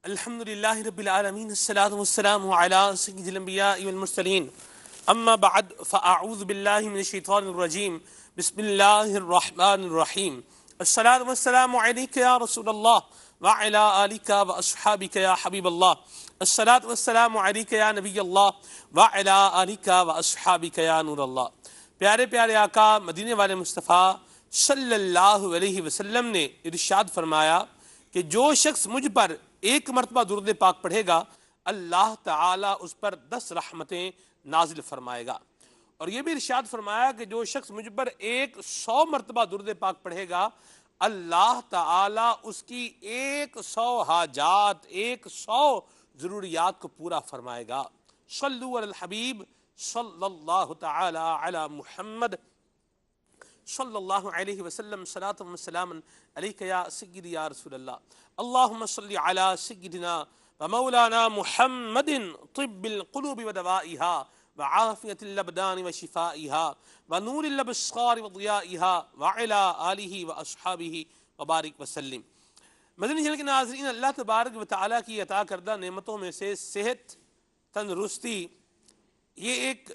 الحمدللہ رب العالمین الصلاۃ والسلام علی سید الانبیاء والمرسلین اما بعد فاعوذ باللہ من الشیطان الرجیم بسم اللہ الرحمن الرحیم الصلاۃ والسلام علیک یا رسول اللہ وعلی آلک واصحابک یا حبیب اللہ الصلاۃ والسلام علیک یا نبی اللہ وعلی آلک واصحابک یا نور اللہ۔ پیارے پیارے آقا مدینے والے مصطفیٰ صلی اللہ علیہ وسلم نے ارشاد فرمایا کہ جو شخص مجھ پر ایک مرتبہ درود پاک پڑھے گا اللہ تعالیٰ اس پر 10 رحمتیں نازل فرمائے گا، اور یہ بھی ارشاد فرمایا کہ جو شخص مجھ پر 100 مرتبہ درود پاک پڑھے گا اللہ تعالیٰ اس کی 100 حاجات 100 ضروریات کو پورا فرمائے گا۔ صلو علی الحبیب صلی اللہ تعالی علی محمد صلی اللہ علیہ وسلم صلاۃ و سلام علیک یا سیدی یا رسول اللہ۔ اللہم صلی علی سیدنا و مولانا محمد طب القلوب و دوائها وعافیت الابدان و شفائها ونور الابصار و ضیائها وعلی آلہ و اصحابہ وبارک وسلم۔ مدنی چینل کے ناظرین، اللہ تبارک و تعالیٰ کی عطا کردہ نعمتوں میں سے صحت، تندرستی، یہ ایک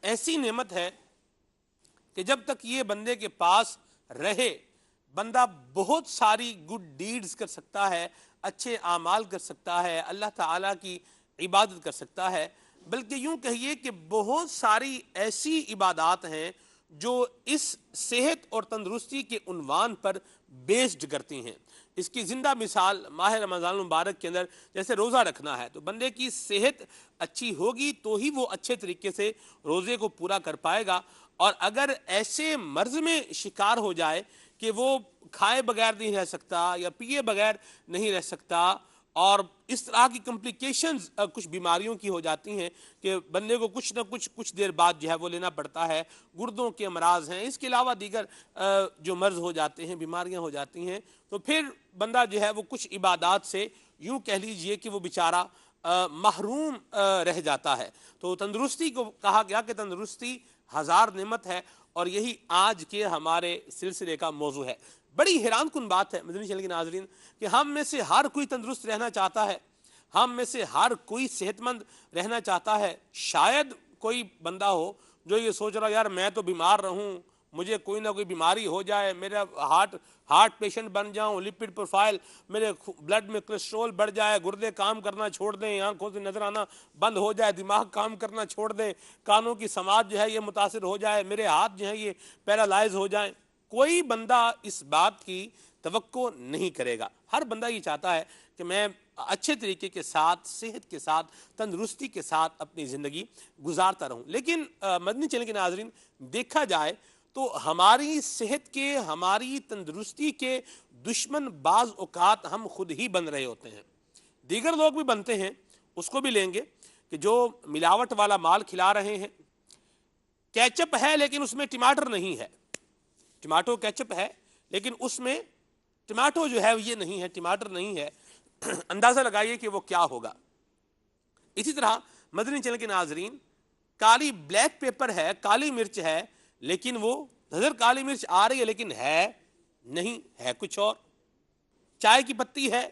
ایسی نعمت ہے کہ جب تک یہ بندے کے پاس رہے بندہ بہت ساری گڈ ڈیڈز کر سکتا ہے، اچھے اعمال کر سکتا ہے، اللہ تعالیٰ کی عبادت کر سکتا ہے، بلکہ یوں کہیے کہ بہت ساری ایسی عبادات ہیں جو اس صحت اور تندرستی کے عنوان پر بیسڈ کرتی ہیں۔ اس کی زندہ مثال ماہ رمضان المبارک کے اندر جیسے روزہ رکھنا ہے، تو بندے کی صحت اچھی ہوگی تو ہی وہ اچھے طریقے سے روزے کو پورا کر پائے گا، اور اگر ایسے مرض میں شکار ہو جائے کہ وہ کھائے بغیر نہیں رہ سکتا یا پیے بغیر نہیں رہ سکتا، اور اس طرح کی کمپلیکیشنز کچھ بیماریوں کی ہو جاتی ہیں کہ بندے کو کچھ نہ کچھ دیر بعد جو ہے وہ لینا پڑتا ہے، گردوں کے امراض ہیں، اس کے علاوہ دیگر جو مرض ہو جاتے ہیں، بیماریاں ہو جاتی ہیں، تو پھر بندہ جو ہے وہ کچھ عبادات سے یوں کہہ لیجئے کہ وہ بیچارہ محروم رہ جاتا ہے۔ تو تندرستی کو کہا گیا کہ تندرستی 1000 نعمت ہے، اور یہی آج کے ہمارے سلسلے کا موضوع ہے۔ بڑی حیران کن بات ہے مدنی چینل کے ناظرین کہ ہم میں سے ہر کوئی تندرست رہنا چاہتا ہے، ہم میں سے ہر کوئی صحت مند رہنا چاہتا ہے۔ شاید کوئی بندہ ہو جو یہ سوچ رہا یار میں تو بیمار رہوں، مجھے کوئی نہ کوئی بیماری ہو جائے، میرا ہارٹ پیشنٹ بن جاؤں، لپڈ پروفائل، میرے بلڈ میں کولیسٹرول بڑھ جائے، گردے کام کرنا چھوڑ دیں، آنکھوں سے نظر آنا بند ہو جائے، دماغ کام کرنا چھوڑ دیں، کانوں کی سماعت جو ہے یہ متاثر ہو جائے، میرے ہاتھ جو ہیں یہ پیرالائز ہو جائیں۔ کوئی بندہ اس بات کی توقع نہیں کرے گا۔ ہر بندہ یہ چاہتا ہے کہ میں اچھے طریقے کے ساتھ، صحت کے ساتھ، تندرستی کے ساتھ اپنی زندگی گزارتا رہوں۔ لیکن مدنی چینل کے ناظرین دیکھا جائے تو ہماری صحت کے، ہماری تندرستی کے دشمن بعض اوقات ہم خود ہی بن رہے ہوتے ہیں۔ دیگر لوگ بھی بنتے ہیں، اس کو بھی لیں گے کہ جو ملاوٹ والا مال کھلا رہے ہیں۔ کیچپ ہے لیکن اس میں ٹماٹر نہیں ہے، ٹماٹو کیچپ ہے لیکن اس میں ٹماٹو جو ہے یہ نہیں ہے، ٹماٹر نہیں ہے، اندازہ لگائیے کہ وہ کیا ہوگا۔ اسی طرح مدنی چینل کے ناظرین کالی بلیک پیپر ہے، کالی مرچ ہے، لیکن وہ نظر کالی مرچ آ رہی ہے لیکن ہے نہیں، ہے کچھ اور۔ چائے کی پتی ہے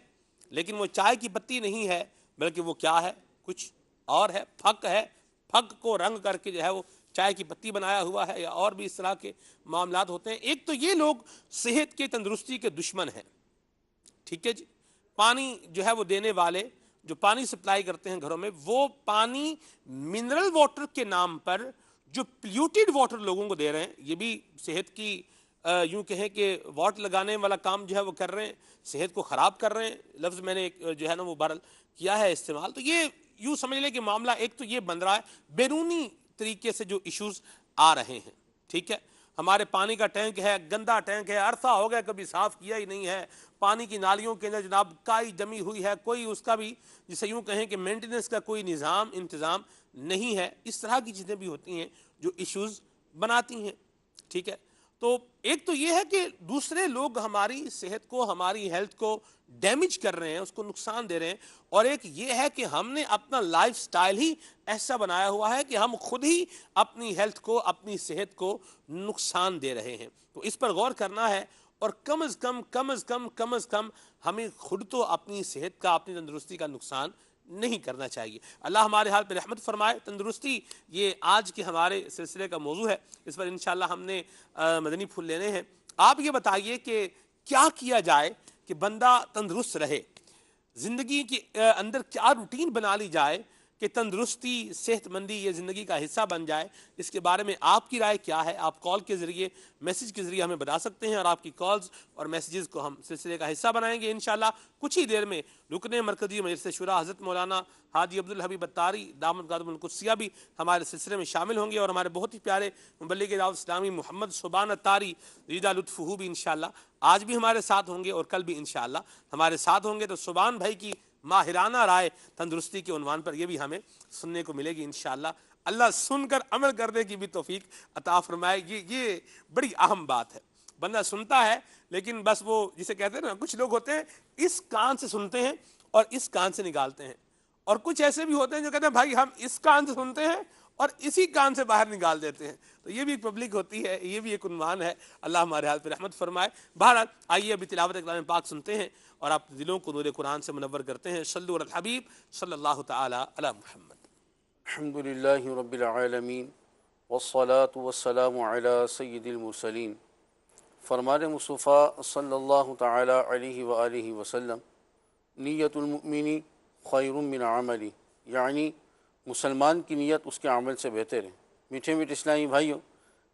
لیکن وہ چائے کی پتی نہیں ہے، بلکہ وہ کیا ہے، کچھ اور ہے۔ پھک ہے، پھک کو رنگ کر کے جو ہے وہ چائے کی پتی بنایا ہوا ہے، یا اور بھی اس طرح کے معاملات ہوتے ہیں۔ ایک تو یہ لوگ صحت کے، تندرستی کے دشمن ہیں، ٹھیک ہے جی۔ پانی جو ہے وہ دینے والے جو پانی سپلائی کرتے ہیں گھروں میں، وہ پانی منرل واٹر کے نام پر جو پلیوٹیڈ واٹر لوگوں کو دے رہے ہیں، یہ بھی صحت کی یوں کہیں کہ واٹ لگانے والا کام جو ہے وہ کر رہے ہیں، صحت کو خراب کر رہے ہیں۔ لفظ میں نے جو ہے نا وہ بہرحال کیا ہے استعمال، تو یہ یوں سمجھ لیں کہ معاملہ ایک تو یہ بن رہا ہے، بیرونی طریقے سے جو ایشوز آ رہے ہیں، ٹھیک ہے۔ ہمارے پانی کا ٹینک ہے، گندا ٹینک ہے، عرصہ ہو گیا کبھی صاف کیا ہی نہیں ہے، پانی کی نالیوں کے اندر جناب کائی جمی ہوئی ہے، کوئی اس کا بھی جسے یوں کہیں کہ مینٹیننس کا کوئی نظام انتظام نہیں ہے۔ اس طرح کی چیزیں بھی ہوتی ہیں جو ایشوز بناتی ہیں، ٹھیک ہے۔ تو ایک تو یہ ہے کہ دوسرے لوگ ہماری صحت کو، ہماری ہیلتھ کو ڈیمیج کر رہے ہیں، اس کو نقصان دے رہے ہیں، اور ایک یہ ہے کہ ہم نے اپنا لائف سٹائل ہی ایسا بنایا ہوا ہے کہ ہم خود ہی اپنی ہیلتھ کو، اپنی صحت کو نقصان دے رہے ہیں۔ تو اس پر غور کرنا ہے، اور کم از کم ہمیں خود تو اپنی صحت کا، اپنی تندرستی کا نقصان نہیں کرنا چاہیے۔ اللہ ہمارے حال پہ رحمت فرمائے۔ تندرستی یہ آج کے ہمارے سلسلے کا موضوع ہے، اس پر انشاءاللہ ہم نے مدنی پھول لینے ہیں۔ آپ یہ بتائیے کہ کیا کیا جائے کہ بندہ تندرست رہے، زندگی کے اندر کیا روٹین بنا لی جائے کہ تندرستی، صحت مندی یہ زندگی کا حصہ بن جائے؟ اس کے بارے میں آپ کی رائے کیا ہے؟ آپ کال کے ذریعے، میسج کے ذریعے ہمیں بتا سکتے ہیں، اور آپ کی کالز اور میسیجز کو ہم سلسلے کا حصہ بنائیں گے انشاءاللہ۔ کچھ ہی دیر میں رکن مرکزی مجلس شورا حضرت مولانا حاجی عبدالحبیب اتاری دامت قدم القدسیہ بھی ہمارے سلسلے میں شامل ہوں گے، اور ہمارے بہت ہی پیارے مبلغ دعوت اسلامی محمد سبحان اتاری زیدہ لطفہ بھی انشاءاللہ آج بھی ہمارے ساتھ ہوں گے، اور کل بھی انشاءاللہ ہمارے ساتھ ہوں گے۔ تو سبحان بھائی کی ماہرانہ رائے تندرستی کے عنوان پر یہ بھی ہمیں سننے کو ملے گی انشاءاللہ۔ اللہ سن کر عمل کرنے کی بھی توفیق عطا فرمائے۔ یہ بڑی اہم بات ہے۔ بندہ سنتا ہے لیکن بس وہ جسے کہتے ہیں نا، کچھ لوگ ہوتے ہیں اس کان سے سنتے ہیں اور اس کان سے نکالتے ہیں، اور کچھ ایسے بھی ہوتے ہیں جو کہتے ہیں بھائی ہم اس کان سے سنتے ہیں اور اسی کان سے باہر نکال دیتے ہیں۔ تو یہ بھی ایک پبلک ہوتی ہے، یہ بھی ایک عنوان ہے۔ اللہ ہمارے حال پہ رحمت فرمائے۔ بہرحال آئیے ابھی تلاوت کلام پاک سنتے ہیں اور آپ دلوں کو نور قرآن سے منور کرتے ہیں۔ صلو علی الحبیب صلی اللہ تعالی علی محمد۔ الحمد للہ رب العالمین والصلاة والسلام علی سید المرسلین۔ فرمان مصطفیٰ صلی اللہ تعالی علیہ وآلہ وسلم، نیت المؤمن خیر من عملی، یعنی مسلمان کی نیت اس کے عمل سے بہتر ہے۔ میٹھے میٹھے اسلامی بھائیوں،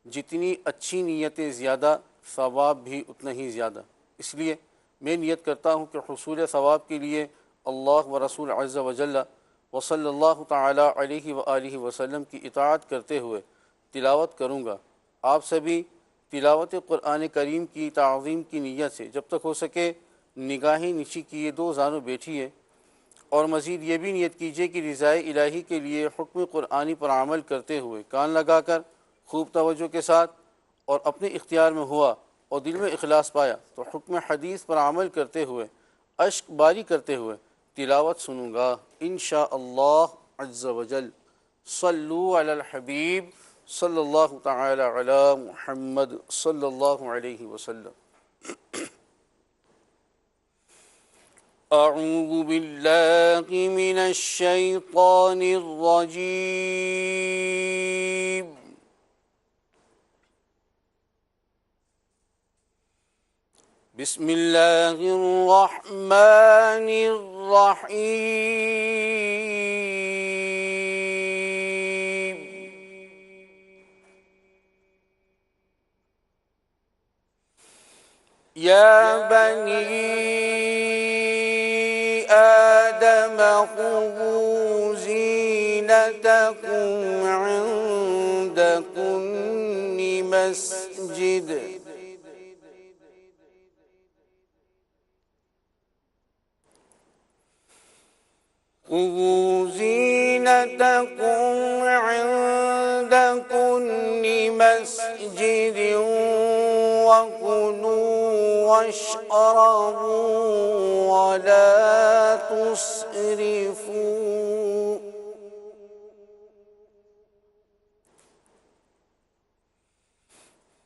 جتنی اچھی نیتیں زیادہ، ثواب بھی اتنا ہی زیادہ۔ اس لیے میں نیت کرتا ہوں کہ حصول ثواب کے لیے اللہ و رسول عز و جل و صلی اللہ تعالی علیہ وآلہ وسلم کی اطاعت کرتے ہوئے تلاوت کروں گا۔ آپ سبھی تلاوت قرآن کریم کی تعظیم کی نیت سے جب تک ہو سکے نگاہیں نیچی کیے دو زانوں بیٹھیے، اور مزید یہ بھی نیت کیجیے کہ رضائے الہی کے لیے حکم قرآنی پر عمل کرتے ہوئے کان لگا کر خوب توجہ کے ساتھ، اور اپنے اختیار میں ہوا اور دل میں اخلاص پایا تو حکم حدیث پر عمل کرتے ہوئے اشک باری کرتے ہوئے تلاوت سنوں گا انشاءاللہ عز و جل۔ صلو علی الحبیب صلی اللہ تعالی علی محمد صلی اللہ علیہ وسلم۔ اعوذ باللہ من الشیطان الرجیم، بسم اللہ الرحمن الرحیم۔ یا بنی آدم خذوا زینتکم عند کل مسجد، خذوا زینتکم عند کل مسجد وکلوا واشربوا ولا تسرفوا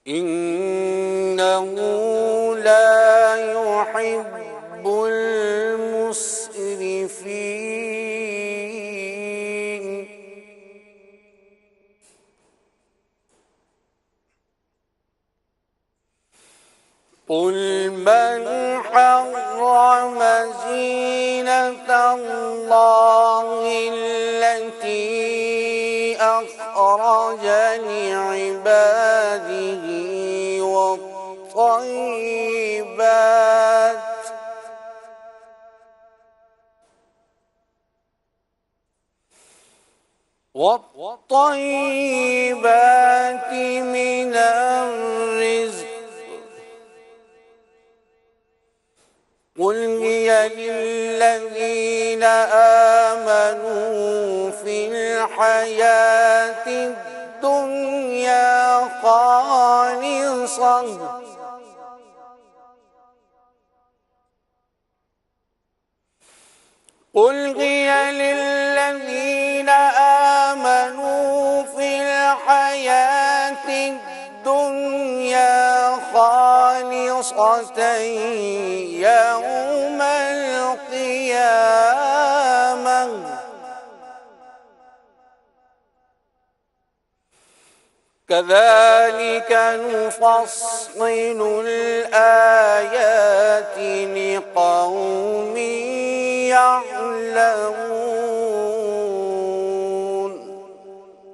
انه لا يحب المسرفين۔ قل من حرم زینة اللہ التي أخرج لعباده والطيبات من الرزق، قل هي للذين آمنوا في الحياة الدنيا خالصة قل هي للذين آمنوا في الحياة الدنيا خالصة يوم القيامة كذلك نفصل الآيات لقوم يعلمون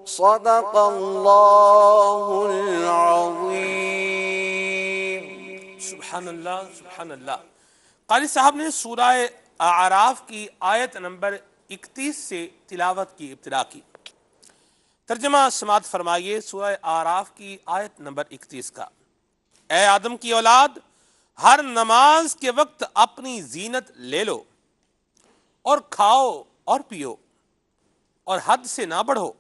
صدق اللہ العظیم۔ سبحان اللہ سبحان اللہ۔ قاری صاحب نے سورہ اعراف کی آیت نمبر 31 سے تلاوت کی ابتدا کی۔ ترجمہ سماعت فرمائیے سورہ اعراف کی آیت نمبر 31 کا۔ اے آدم کی اولاد، ہر نماز کے وقت اپنی زینت لے لو اور کھاؤ اور پیو اور حد سے نہ بڑھو،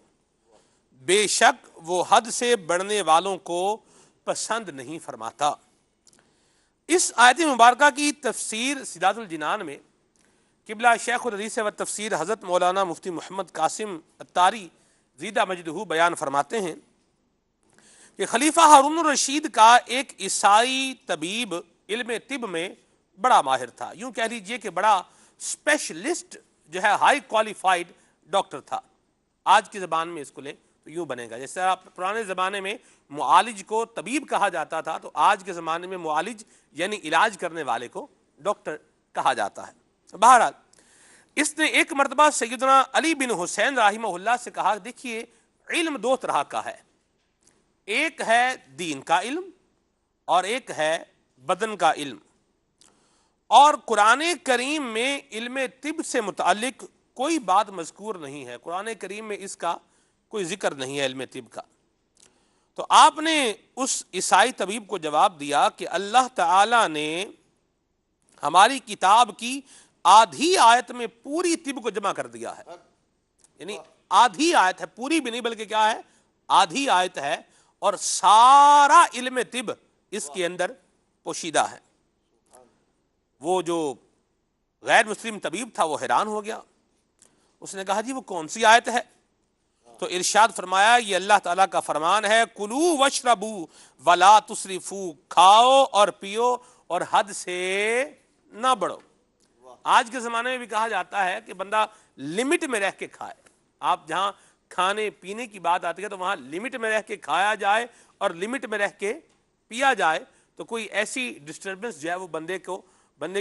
بے شک وہ حد سے بڑھنے والوں کو پسند نہیں فرماتا۔ اس آیت مبارکہ کی تفسیر سداد الجنان میں قبلہ شیخ الحدیث و تفسیر حضرت مولانا مفتی محمد قاسم اتاری زیدہ مجدہ بیان فرماتے ہیں کہ خلیفہ ہارون الرشید کا ایک عیسائی طبیب علم طب میں بڑا ماہر تھا، یوں کہہ لیجئے کہ بڑا اسپیشلسٹ جو ہے، ہائی کوالیفائڈ ڈاکٹر تھا۔ آج کی زبان میں اس کو لیں تو یوں بنے گا، جیسے آپ پرانے زمانے میں معالج کو طبیب کہا جاتا تھا، تو آج کے زمانے میں معالج یعنی علاج کرنے والے کو ڈاکٹر کہا جاتا ہے۔ بہرحال اس نے ایک مرتبہ سیدنا علی بن حسین رحمہ اللہ سے کہا، دیکھیے علم دو طرح کا ہے، ایک ہے دین کا علم اور ایک ہے بدن کا علم، اور قرآن کریم میں علم طب سے متعلق کوئی بات مذکور نہیں ہے، قرآن کریم میں اس کا کوئی ذکر نہیں ہے علم طب کا۔ تو آپ نے اس عیسائی طبیب کو جواب دیا کہ اللہ تعالی نے ہماری کتاب کی آدھی آیت میں پوری طب کو جمع کر دیا ہے، یعنی آدھی آیت ہے، پوری بھی نہیں بلکہ کیا ہے، آدھی آیت ہے، اور سارا علم طب اس کے اندر پوشیدہ ہے۔ وہ جو غیر مسلم طبیب تھا وہ حیران ہو گیا، اس نے کہا جی وہ کون سی آیت ہے؟ تو ارشاد فرمایا یہ اللہ تعالیٰ کا فرمان ہے، کلوا واشربوا ولا تسرفوا، کھاؤ اور پیو اور حد سے نہ بڑھو۔ آج کے زمانے میں بھی کہا جاتا ہے کہ بندہ لمٹ میں رہ کے کھائے، آپ جہاں کھانے پینے کی بات آتی ہے تو وہاں لمٹ میں رہ کے کھایا جائے اور لمٹ میں رہ کے پیا جائے، تو کوئی ایسی ڈسٹربنس جو ہے وہ بندے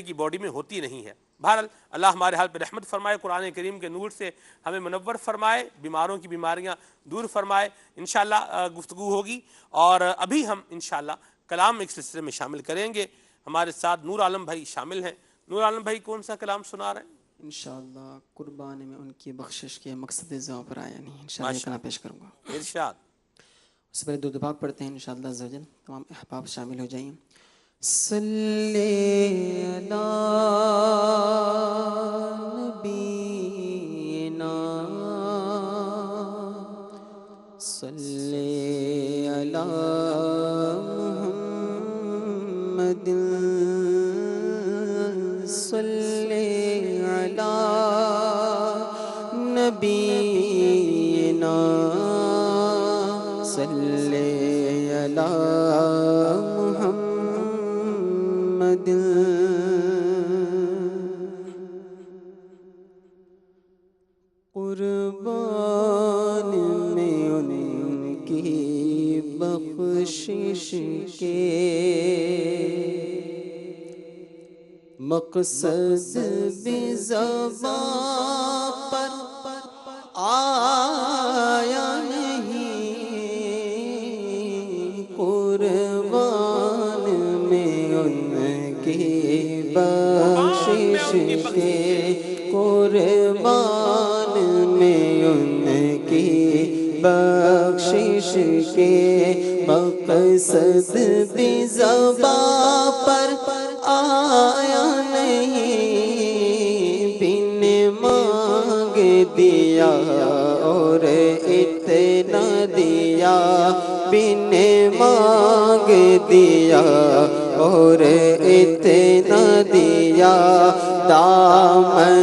کی باڈی میں ہوتی نہیں ہے۔ بہرحال اللہ ہمارے حال پہ رحمت فرمائے، قرآن کریم کے نور سے ہمیں منور فرمائے، بیماروں کی بیماریاں دور فرمائے۔ انشاءاللہ گفتگو ہوگی، اور ابھی ہم انشاءاللہ کلام ایک سلسلے میں شامل کریں گے۔ ہمارے ساتھ نور عالم بھائی شامل ہیں۔ نور عالم بھائی کون سا کلام سنا رہے ہیں؟ انشاءاللہ قربان میں ان کی بخشش کے مقصد زاں پر آیا نہیں، انشاءاللہ یہ کلام پیش کروں گا۔ ارشاد۔ اس سے پہلے دو پاک پڑھتے ہیں انشاءاللہ عز و جل، تمام احباب شامل ہو جائیں۔ صلی علی نبینا، صلی علی محمد، صلی علی نبینا، صلی علی محمد۔ قربان میں ان کی بخشش کے مقصد بھی زبان پر آیا نہیں، قربان میں ان کی بخشش کے، قربان میں ان کی بخشش کے مقصد بھی زبان پر آیا نہیں، بن مانگ دیا اور اتنا دیا، بن مانگ دیا اور اتنا دیا، دامن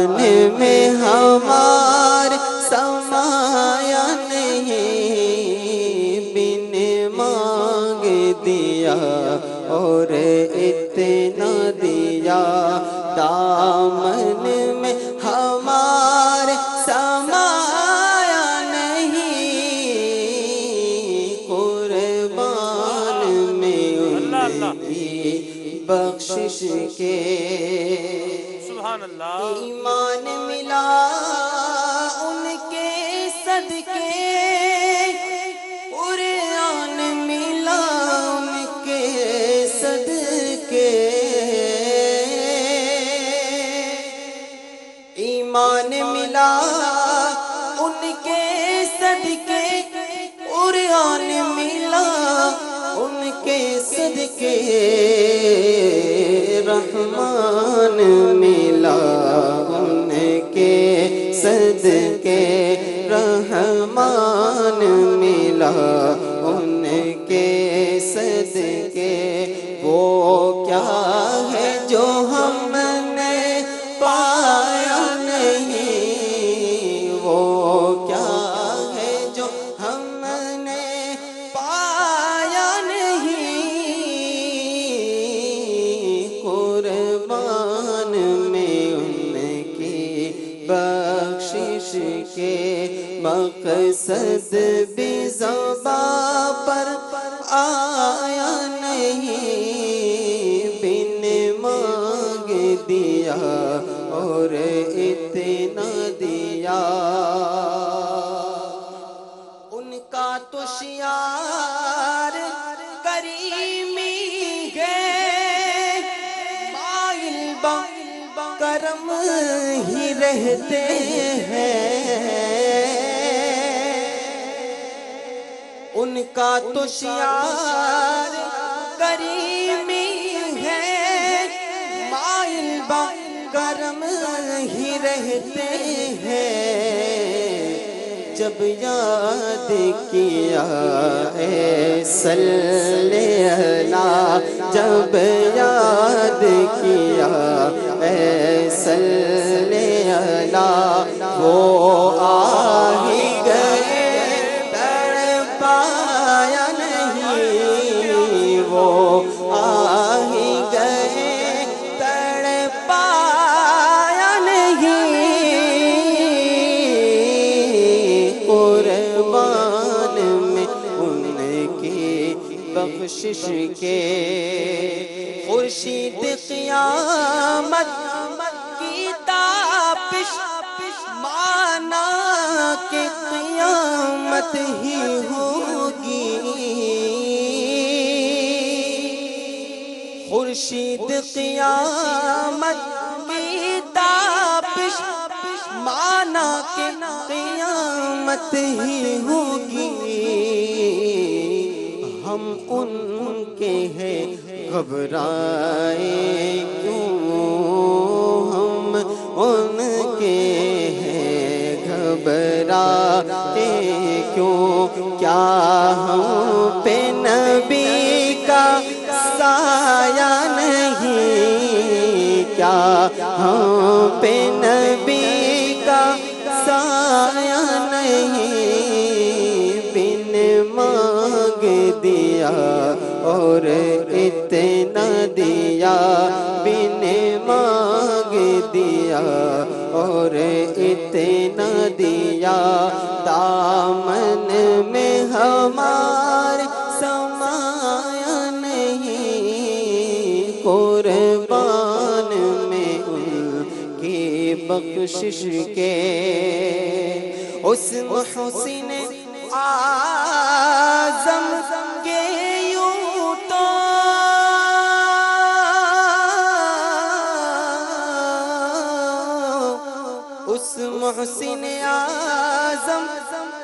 میں ہمار سمایا نہیں، بن مانگ دیا اور اتنا بخشش کے سبحان اللہ. ایمان ملا ان کے صدقے قرآن ملا ان کے صدقے ایمان ملا ان کے صدقے قرآن ملا ان کے صدقے رحمان ملا ان کے صدقے رحمان ملا ان کے صدقے وہ کیا ہے جو ہم نے پایا نہیں وہ کیا ہے جو ہم نے پایا نہیں قربان میں ان کی بخشش کے مقصد بھی زباں پر آیا نہیں بن مانگ دیا اور اتنا دیا ان کا تو شعار کریمی ہے مائل کرم ہی رہتے ہیں ان کا تو شعار کریمی ہے مائل کرم ہی رہتے ہیں جب یاد کیا اے صلی اللہ جب یاد کیا اے صلی اللہ وہ آ ہی گئے تڑپایا نہیں وہ آ ہی گئے تڑپایا نہیں قربان میں ان کی بخشش کے خورشید قیامت کی تابش مانا کہ قیامت ہی ہوگی خورشید قیامت کی تابش مانا کہ قیامت ہی ہوگی ہم ان کے ہیں گھبرائیں کیوں ہم ان کے ہیں گھبرائیں کیوں کیا ہم پہ نبی کا سایہ نہیں کیا ہم پہ نبی کا سایہ نہیں بن مانگ دیا اور اتنا دیا بن مانگ دیا اور اتنا دیا دامن میں ہمارے سمایا نہیں قربان میں ان کی بخشش کے اس محسن اعظم کے یوں تو اس محسن اعظم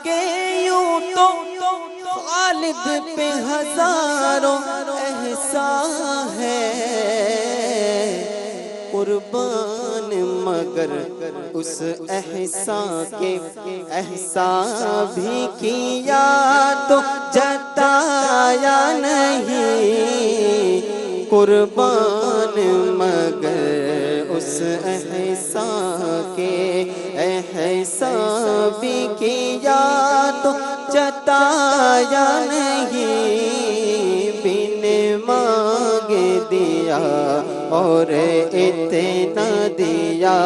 کے یوں تو خالد پہ ہزاروں احسان ہے قربان مگر اس احسان کے احسان بھی کیا تو جتایا نہیں قربان مگر اس احسان کے احسان بھی کیا تو جتایا نہیں بن مانگ دیا اور اتنا دیا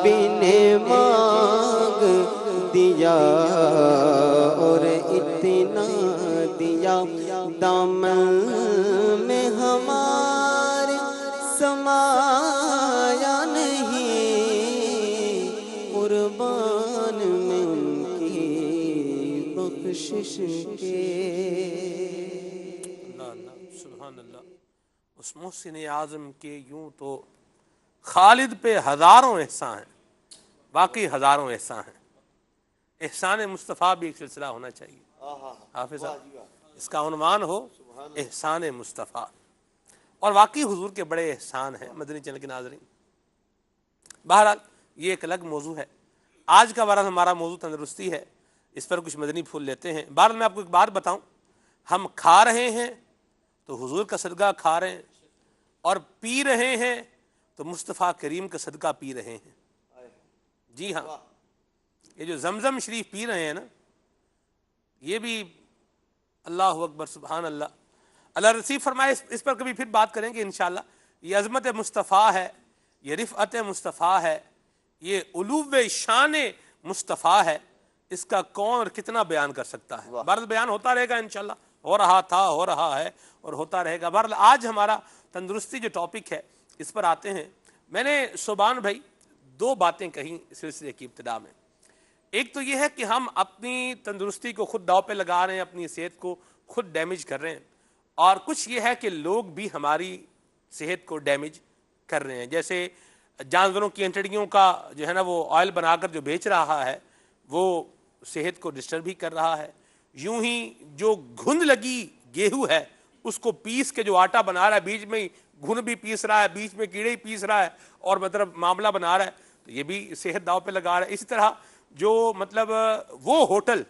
بن مانگ دیا اور اتنا دیا دامن میں ہمارے سما قربان میں ان کی بخشش کے۔ اللہ اللہ سبحان اللہ۔ اس محسن اعظم کے یوں تو خالد پہ ہزاروں احسان ہیں، واقعی ہزاروں احسان ہیں۔ احسان مصطفیٰ بھی ایک سلسلہ ہونا چاہیے حافظ صاحب، اس کا عنوان ہو احسان مصطفیٰ۔ اور واقعی حضور کے بڑے احسان ہیں مدنی چینل کے ناظرین۔ بہرحال یہ ایک الگ موضوع ہے، آج کا بہرحال ہمارا موضوع تندرستی ہے، اس پر کچھ مدنی پھول لیتے ہیں۔ بہرحال میں آپ کو ایک بات بتاؤں، ہم کھا رہے ہیں تو حضور کا صدقہ کھا رہے ہیں، اور پی رہے ہیں تو مصطفیٰ کریم کا صدقہ پی رہے ہیں۔ جی ہاں، یہ جو زمزم شریف پی رہے ہیں نا، یہ بھی اللہ اکبر سبحان اللہ۔ اللہ رسول فرمائے، اس پر کبھی پھر بات کریں گے انشاءاللہ۔ یہ عظمت مصطفیٰ ہے، یہ رفعت مصطفیٰ ہے، یہ علو شان مصطفیٰ ہے، اس کا کون اور کتنا بیان کر سکتا ہے۔ بہرحال بیان ہوتا رہے گا انشاءاللہ، ہو رہا تھا، ہو رہا ہے اور ہوتا رہے گا۔ بہرحال آج ہمارا تندرستی جو ٹاپک ہے اس پر آتے ہیں۔ میں نے سبحان بھائی دو باتیں کہیں اس سلسلے کی ابتدا میں۔ ایک تو یہ ہے کہ ہم اپنی تندرستی کو خود داؤ پہ لگا رہے ہیں، اپنی صحت کو خود ڈیمیج کر رہے ہیں، اور کچھ یہ ہے کہ لوگ بھی ہماری صحت کو ڈیمیج کر رہے ہیں۔ جیسے جانوروں کی انٹڑیوں کا جو ہے نا وہ آئل بنا کر جو بیچ رہا ہے، وہ صحت کو ڈسٹرب بھی کر رہا ہے۔ یوں ہی جو گھند لگی گیہوں ہے، اس کو پیس کے جو آٹا بنا رہا ہے، بیچ میں گھن بھی پیس رہا ہے، بیچ میں کیڑے ہی پیس رہا ہے، اور مطلب معاملہ بنا رہا ہے، تو یہ بھی صحت داؤ پہ لگا رہا ہے۔ اسی طرح جو مطلب وہ ہوٹل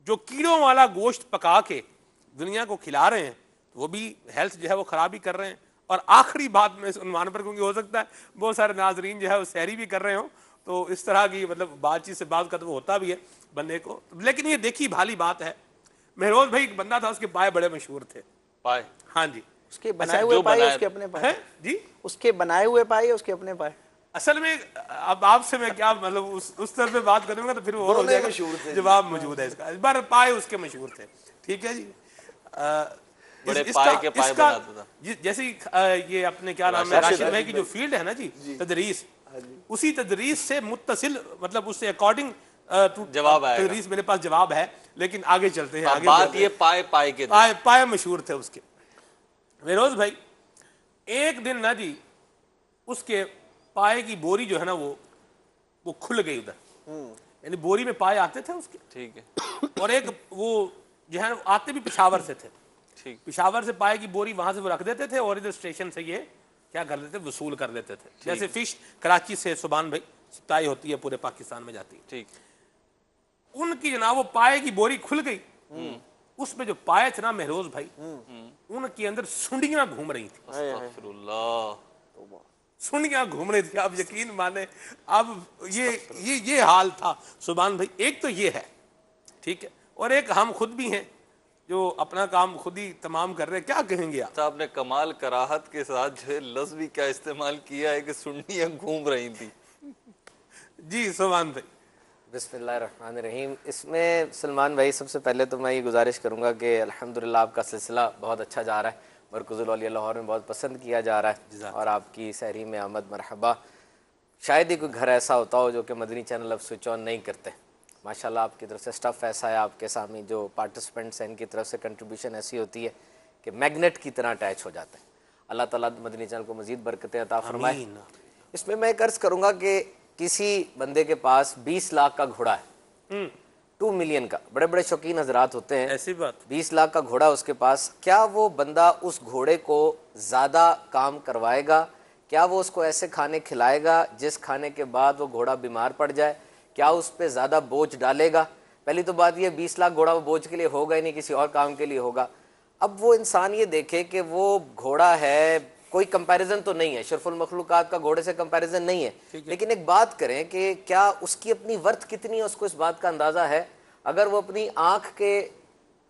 جو کیڑوں والا گوشت پکا کے دنیا کو کھلا رہے ہیں، وہ بھی ہیلتھ جو ہے وہ خراب ہی کر رہے ہیں۔ اور آخری بات میں اس عنوان پر، کیونکہ ہو سکتا ہے بہت سارے ناظرین جو ہے وہ سحری بھی کر رہے ہوں، تو اس طرح کی مطلب بات چیت سے بات کا تو وہ ہوتا بھی ہے بندے کو، لیکن یہ دیکھی بھالی بات ہے۔ مہروز بھائی ایک بندہ تھا، اس کے پائے بڑے مشہور تھے۔ پائے؟ ہاں جی، اس کے بنائے ہوئے پائے، اس کے اپنے پائے؟ جی اس کے بنائے ہوئے پائے، اس کے اپنے پائے؟ اصل میں اب آپ سے میں کیا مطلب اس طرح پہ بات کروں گا تو پھر وہ اور ہو جائے گا، جواب موجود ہے اس کا۔ اس بار پائے اس کے مشہور تھے، ٹھیک ہے جی۔ بڑے پائے کے پائے بناتا تھا۔ جیسے یہ اپنے کیا نام ہے، راشد بھائی کی جو فیلڈ ہے نا جی، تدریس، اسی تدریس سے متصل مطلب اس سے اکارڈنگ جواب آئے گا۔ تدریس میرے پاس جواب ہے، لیکن آگے چلتے ہیں۔ بات یہ پائے کے پائے مشہور تھے اس کے۔ فیروز بھائی ایک دن نا جی اس کے پائے کی بوری جو ہے نا وہ کھل گئی ادھر، یعنی بوری میں پائے آتے تھے اس کے، ٹھیک ہے، اور ایک وہ جو ہے آتے بھی پشاور سے تھے، پشاور سے پائے کی بوری وہاں سے وہ رکھ دیتے تھے، اور ادھر اسٹیشن سے یہ کیا کر دیتے، وصول کر دیتے تھے۔ جیسے فش کراچی سے سبحان بھائی سپلائی ہوتی ہے، پورے پاکستان میں جاتی ہے، ٹھیک۔ ان کی جناب وہ پائے کی بوری کھل گئی، اس میں جو پائے تھے نا مہروز بھائی، ان کے اندر سنڈیاں گھوم رہی تھیں۔ استغفر اللہ، سنڈیاں گھوم رہی تھی، آپ یقین مانے۔ اب یہ حال تھا سبحان بھائی۔ ایک تو یہ ہے، ٹھیک ہے، اور ایک ہم خود بھی ہیں جو اپنا کام خود ہی تمام کر رہے ہیں۔ کیا کہیں گے آپ؟ آپ نے کمال کراہت کے ساتھ جو ہے لفظ بھی کیا استعمال کیا ہے کہ سنڈیاں گھوم رہی تھی۔ جی سبحان بھائی۔ بسم اللہ الرحمن الرحیم۔ اس میں سلمان بھائی سب سے پہلے تو میں یہ گزارش کروں گا کہ الحمدللہ آپ کا سلسلہ بہت اچھا جا رہا ہے، مرکز الاولیاء لاہور میں بہت پسند کیا جا رہا ہے، اور آپ کی سحری میں آمد مرحبا۔ شاید ہی کوئی گھر ایسا ہوتا ہو جو کہ مدنی چینل اب سوئچ آن نہیں کرتے۔ ماشاءاللہ آپ کی طرف سے سٹف ایسا ہے، آپ کے سامنے جو پارٹیسپینٹس ہیں ان کی طرف سے کنٹریبیوشن ایسی ہوتی ہے کہ میگنیٹ کی طرح اٹیچ ہو جاتے ہیں۔ اللہ تعالیٰ مدنی چینل کو مزید برکتیں عطا فرمائے۔ اس میں ایک عرض کروں گا کہ کسی بندے کے پاس 20 لاکھ کا گھوڑا ہے، 2 ملین کا، بڑے بڑے شوقین حضرات ہوتے ہیں، ایسی بات، 20 لاکھ کا گھوڑا اس کے پاس، کیا وہ بندہ اس گھوڑے کو زیادہ کام کروائے گا؟ کیا وہ اس کو ایسے کھانے کھلائے گا جس کھانے کے بعد وہ گھوڑا بیمار پڑ جائے؟ کیا اس پہ زیادہ بوجھ ڈالے گا؟ پہلی تو بات یہ 20 لاکھ گھوڑا وہ بوجھ کے لیے ہوگا ہی نہیں، کسی اور کام کے لیے ہوگا۔ اب وہ انسان یہ دیکھے کہ وہ گھوڑا ہے، کوئی کمپیریزن تو نہیں ہے، شرف المخلوقات کا گھوڑے سے کمپیریزن نہیں ہے، لیکن ایک بات کریں کہ کیا اس کی اپنی ورتھ کتنی ہے، اس کو اس بات کا اندازہ ہے؟ اگر وہ اپنی آنکھ کے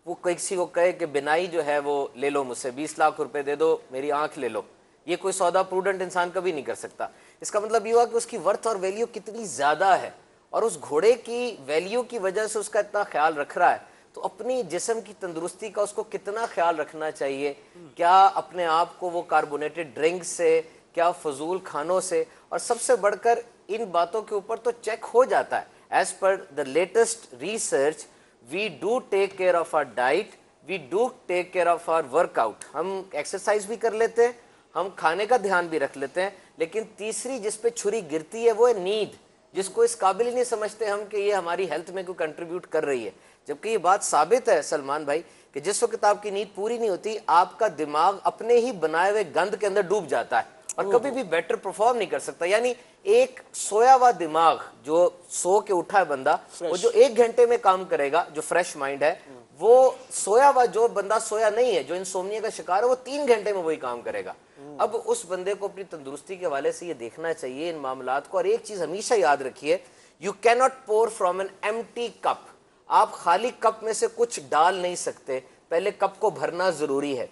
وہ کسی کو کہے کہ بنائی جو ہے وہ لے لو مجھ سے، 20 لاکھ روپے دے دو میری آنکھ لے لو، یہ کوئی سودا پروڈنٹ انسان کبھی نہیں کر سکتا۔ اس کا مطلب یہ ہوا کہ اس کی ورتھ اور ویلیو کتنی زیادہ ہے، اور اس گھوڑے کی ویلیو کی وجہ سے اس کا اتنا خیال رکھ رہا ہے، تو اپنی جسم کی تندرستی کا اس کو کتنا خیال رکھنا چاہیے؟ کیا اپنے آپ کو وہ کاربونیٹڈ ڈرنک سے، کیا فضول کھانوں سے، اور سب سے بڑھ کر ان باتوں کے اوپر تو چیک ہو جاتا ہے. As per the latest research we do take care of our diet, we do take care of our workout آؤٹ. ہم ایکسرسائز بھی کر لیتے ہیں, ہم کھانے کا دھیان بھی رکھ لیتے ہیں, لیکن تیسری جس پہ چھری گرتی ہے وہ ہے نیند, جس کو اس قابل ہی نہیں سمجھتے ہم کہ یہ ہماری ہیلتھ میں کوئی کنٹریبیوٹ کر رہی ہے. جبکہ یہ بات ثابت ہے سلمان بھائی کہ جس وقت آپ کی نیند پوری نہیں ہوتی آپ کا دماغ اپنے ہی بنائے ہوئے گند کے اندر ڈوب جاتا ہے اور کبھی بھی بیٹر پرفارم نہیں کر سکتا. یعنی ایک سویا ہوا دماغ, جو سو کے اٹھا ہے بندہ, وہ جو 1 گھنٹے میں کام کرے گا, جو فریش مائنڈ ہے, وہ سویا ہوا جو بندہ سویا نہیں ہے, جو انسومنیا کا شکار ہے, وہ 3 گھنٹے میں وہی کام کرے گا. اب اس بندے کو اپنی تندرستی کے حوالے سے یہ دیکھنا چاہیے ان معاملات کو. اور ایک چیز ہمیشہ یاد رکھیے, یو کی ناٹ پور فرام این ایمٹی کپ. آپ خالی کپ میں سے کچھ ڈال نہیں سکتے, پہلے کپ کو بھرنا ضروری ہے.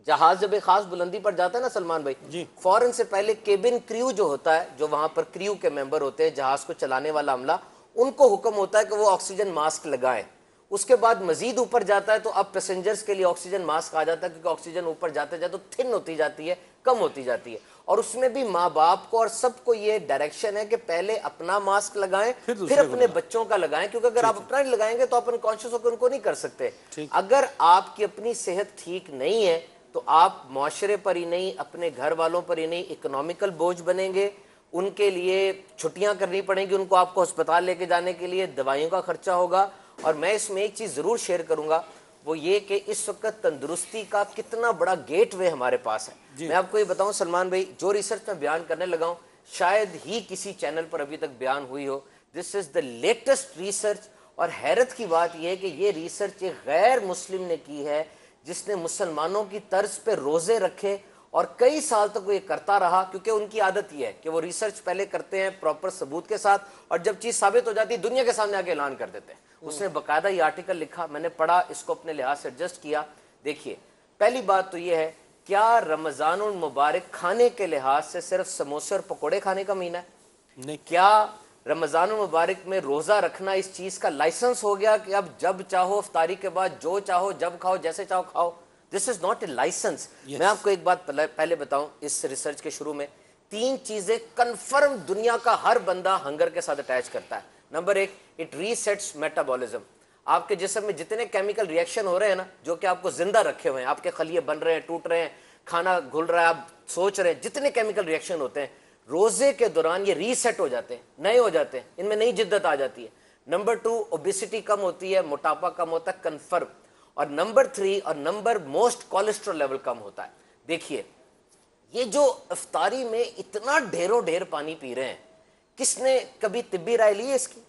جہاز جب ایک خاص بلندی پر جاتا ہے نا سلمان بھائی, فوراً سے پہلے کیبن کریو جو ہوتا ہے, جو وہاں پر کریو کے ممبر ہوتے ہیں, جہاز کو چلانے والا عملہ, ان کو حکم ہوتا ہے کہ وہ آکسیجن ماسک لگائیں. اس کے بعد مزید اوپر جاتا ہے تو اب پیسنجرز کے لیے آکسیجن ماسک آ جاتا ہے, کیونکہ آکسیجن اوپر جاتے جاتے تو تھن ہوتی جاتی ہے, کم ہوتی جاتی ہے. اور اس میں بھی ماں باپ کو اور سب کو یہ ڈائریکشن ہے کہ پہلے اپنا ماسک لگائیں, پھر اپنے بچوں کا لگائیں, کیونکہ اگر آپ اپنا نہیں لگائیں گے تو آپ انکانشیس ہو کے ان کو نہیں کر سکتے. اگر آپ کی اپنی صحت ٹھیک نہیں ہے تو آپ معاشرے پر ہی نہیں, اپنے گھر والوں پر ہی نہیں, اکنامیکل بوجھ بنیں گے. ان کے لیے چھٹیاں کرنی پڑیں گی, ان کو آپ کو ہسپتال لے کے جانے کے لیے, دوائیوں کا خرچہ ہوگا. اور میں اس میں ایک چیز ضرور شیئر کروں گا, وہ یہ کہ اس وقت تندرستی کا کتنا بڑا گیٹ وے ہمارے پاس ہے. میں آپ کو یہ بتاؤں سلمان بھائی, جو ریسرچ میں بیان کرنے لگا ہوں شاید ہی کسی چینل پر ابھی تک بیان ہوئی ہو. دس از دا لیٹسٹ ریسرچ. اور حیرت کی بات یہ ہے کہ یہ ریسرچ ایک غیر مسلم نے کی ہے, جس نے مسلمانوں کی طرز پہ روزے رکھے اور کئی سال تک وہ یہ کرتا رہا, کیونکہ ان کی عادت یہ ہے کہ وہ ریسرچ پہلے کرتے ہیں پراپر ثبوت کے ساتھ, اور جب چیز ثابت ہو جاتی ہے دنیا کے سامنے آ کے اعلان کر دیتے ہیں. اس نے باقاعدہ یہ آرٹیکل لکھا, میں نے پڑھا, اس کو اپنے لحاظ سے ایڈجسٹ کیا. دیکھیے, پہلی بات تو یہ ہے, کیا رمضان المبارک کھانے کے لحاظ سے صرف سموسے اور پکوڑے کھانے کا مہینہ ہے؟ کیا رمضان المبارک میں روزہ رکھنا اس چیز کا لائسنس ہو گیا کہ اب جب چاہو افطاری کے بعد جو چاہو جب کھاؤ جیسے چاہو کھاؤ؟ دس از ناٹ اے لائسنس. میں آپ کو ایک بات پہلے بتاؤں, اس ریسرچ کے شروع میں 3 چیزیں کنفرم دنیا کا ہر بندہ ہنگر کے ساتھ اٹیچ کرتا ہے. Number 1, it receipts metabolism. آپ کے جسم میں جتنے کیمیکل ریئیکشن ہو رہے ہیں نا, جو کہ آپ کو زندہ رکھے ہوئے ہیں, آپ کے خلیے بن رہے ہیں, ٹوٹ رہے ہیں, کھانا گھل رہا ہے, آپ سوچ رہے ہیں, جتنے کیمیکل ریئیکشن ہوتے ہیں روزے کے دوران یہ ریسیٹ ہو جاتے ہیں, نئے ہو جاتے ہیں, ان میں نئی جدت آ جاتی ہے. نمبر 2, اوبیسٹی کم ہوتی ہے, موٹاپا کم ہوتا ہے, کنفرم. اور نمبر 3 اور نمبر موسٹ کولیسٹرول لیول کم ہوتا ہے. دیکھیے, یہ جو افطاری میں اتنا ڈھیروں ڈھیر پانی پی رہے ہیں, کس نے کبھی طبی رائے لی ہے اس کی؟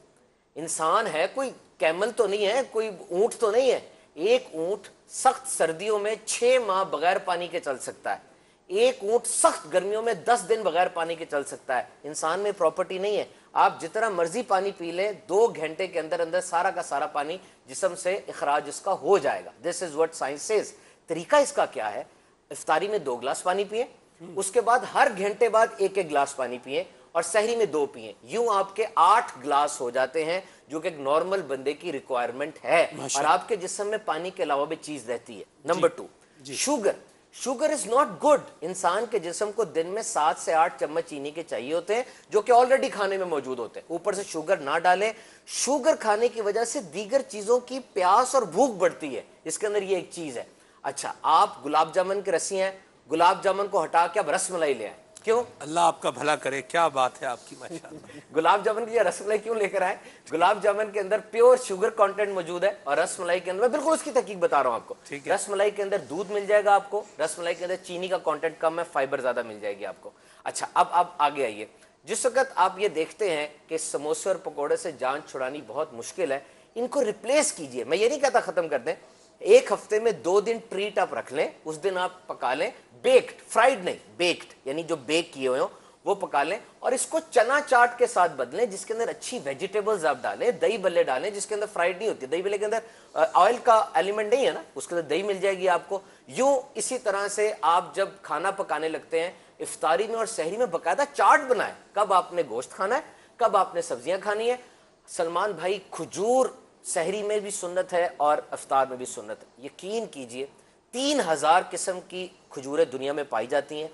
انسان ہے, کوئی کیمل تو نہیں ہے, کوئی اونٹ تو نہیں ہے. ایک اونٹ سخت سردیوں میں 6 ماہ بغیر پانی کے چل سکتا ہے, ایک اونٹ سخت گرمیوں میں 10 دن بغیر پانی کے چل سکتا ہے. انسان میں پراپرٹی نہیں ہے, آپ جتنا مرضی پانی پی لیں 2 گھنٹے کے اندر اندر سارا کا سارا پانی جسم سے اخراج اس کا ہو جائے گا. دس از واٹ سائنس سیز. طریقہ اس کا کیا ہے؟ افطاری میں 2 گلاس پانی پیئے, اس کے بعد ہر گھنٹے بعد 1 گلاس پانی پیئے, اور سحری میں 2 پیئے. یوں آپ کے 8 گلاس ہو جاتے ہیں, جو کہ ایک نارمل بندے کی ریکوائرمنٹ ہے, اور آپ کے جسم میں پانی کے علاوہ بھی چیز رہتی ہے. Number 2, sugar. Sugar is not good. انسان کے جسم کو دن میں 7 سے 8 چمچ چینی کے چاہیے ہوتے ہیں, جو کہ آلریڈی کھانے میں موجود ہوتے ہیں. اوپر سے شوگر نہ ڈالیں. شوگر کھانے کی وجہ سے دیگر چیزوں کی پیاس اور بھوک بڑھتی ہے, اس کے اندر یہ ایک چیز ہے. اچھا, آپ گلاب جامن کے رسی ہیں, گلاب جامن کو ہٹا کے اب رس ملائی لے آئیں. کیوں؟ اللہ آپ کا بھلا کرے, کیا بات ہے آپ کی, ماشاءاللہ. گلاب جامن کی رس ملائی کیوں لے کر آئے؟ گلاب جامن کے اندر پیور شوگر کانٹینٹ موجود ہے, اور رس ملائی کے اندر, میں بالکل اس کی تحقیق بتا رہا ہوں آپ کو, رس ملائی کے اندر دودھ مل جائے گا آپ کو, رس ملائی کے اندر چینی کا کانٹینٹ کم ہے, فائبر زیادہ مل جائے گی آپ کو. اچھا, اب آپ آگے آئیے. جس وقت آپ یہ دیکھتے ہیں کہ سموسے اور پکوڑے سے جان چھڑانی بہت مشکل ہے, ان کو ریپلیس کیجئے. میں یہ نہیں کہتا ختم کر دیں, ایک ہفتے میں 2 دن ٹریٹ آپ رکھ لیں, اس دن آپ پکا لیں, بیکڈ, فرائیڈ نہیں, بیکڈ یعنی جو بیک کیے ہوئے ہوں وہ پکا لیں, اور اس کو چنا چاٹ کے ساتھ بدلیں, جس کے اندر اچھی ویجیٹیبلز آپ ڈالیں, دہی بلے ڈالیں جس کے اندر فرائیڈ نہیں ہوتی. دہی بلے کے اندر آئل کا ایلیمنٹ نہیں ہے نا, اس کے اندر دہی مل جائے گی آپ کو. یوں اسی طرح سے آپ جب کھانا پکانے لگتے ہیں, افطاری میں اور سحری میں باقاعدہ چارٹ بنائیں, کب آپ نے گوشت کھانا ہے, کب آپ نے سبزیاں کھانی ہے. سلمان بھائی, کھجور سحری میں بھی سنت ہے اور افطار میں بھی سنت ہے. یقین کیجئے 3000 قسم کی کھجوریں دنیا میں پائی جاتی ہیں.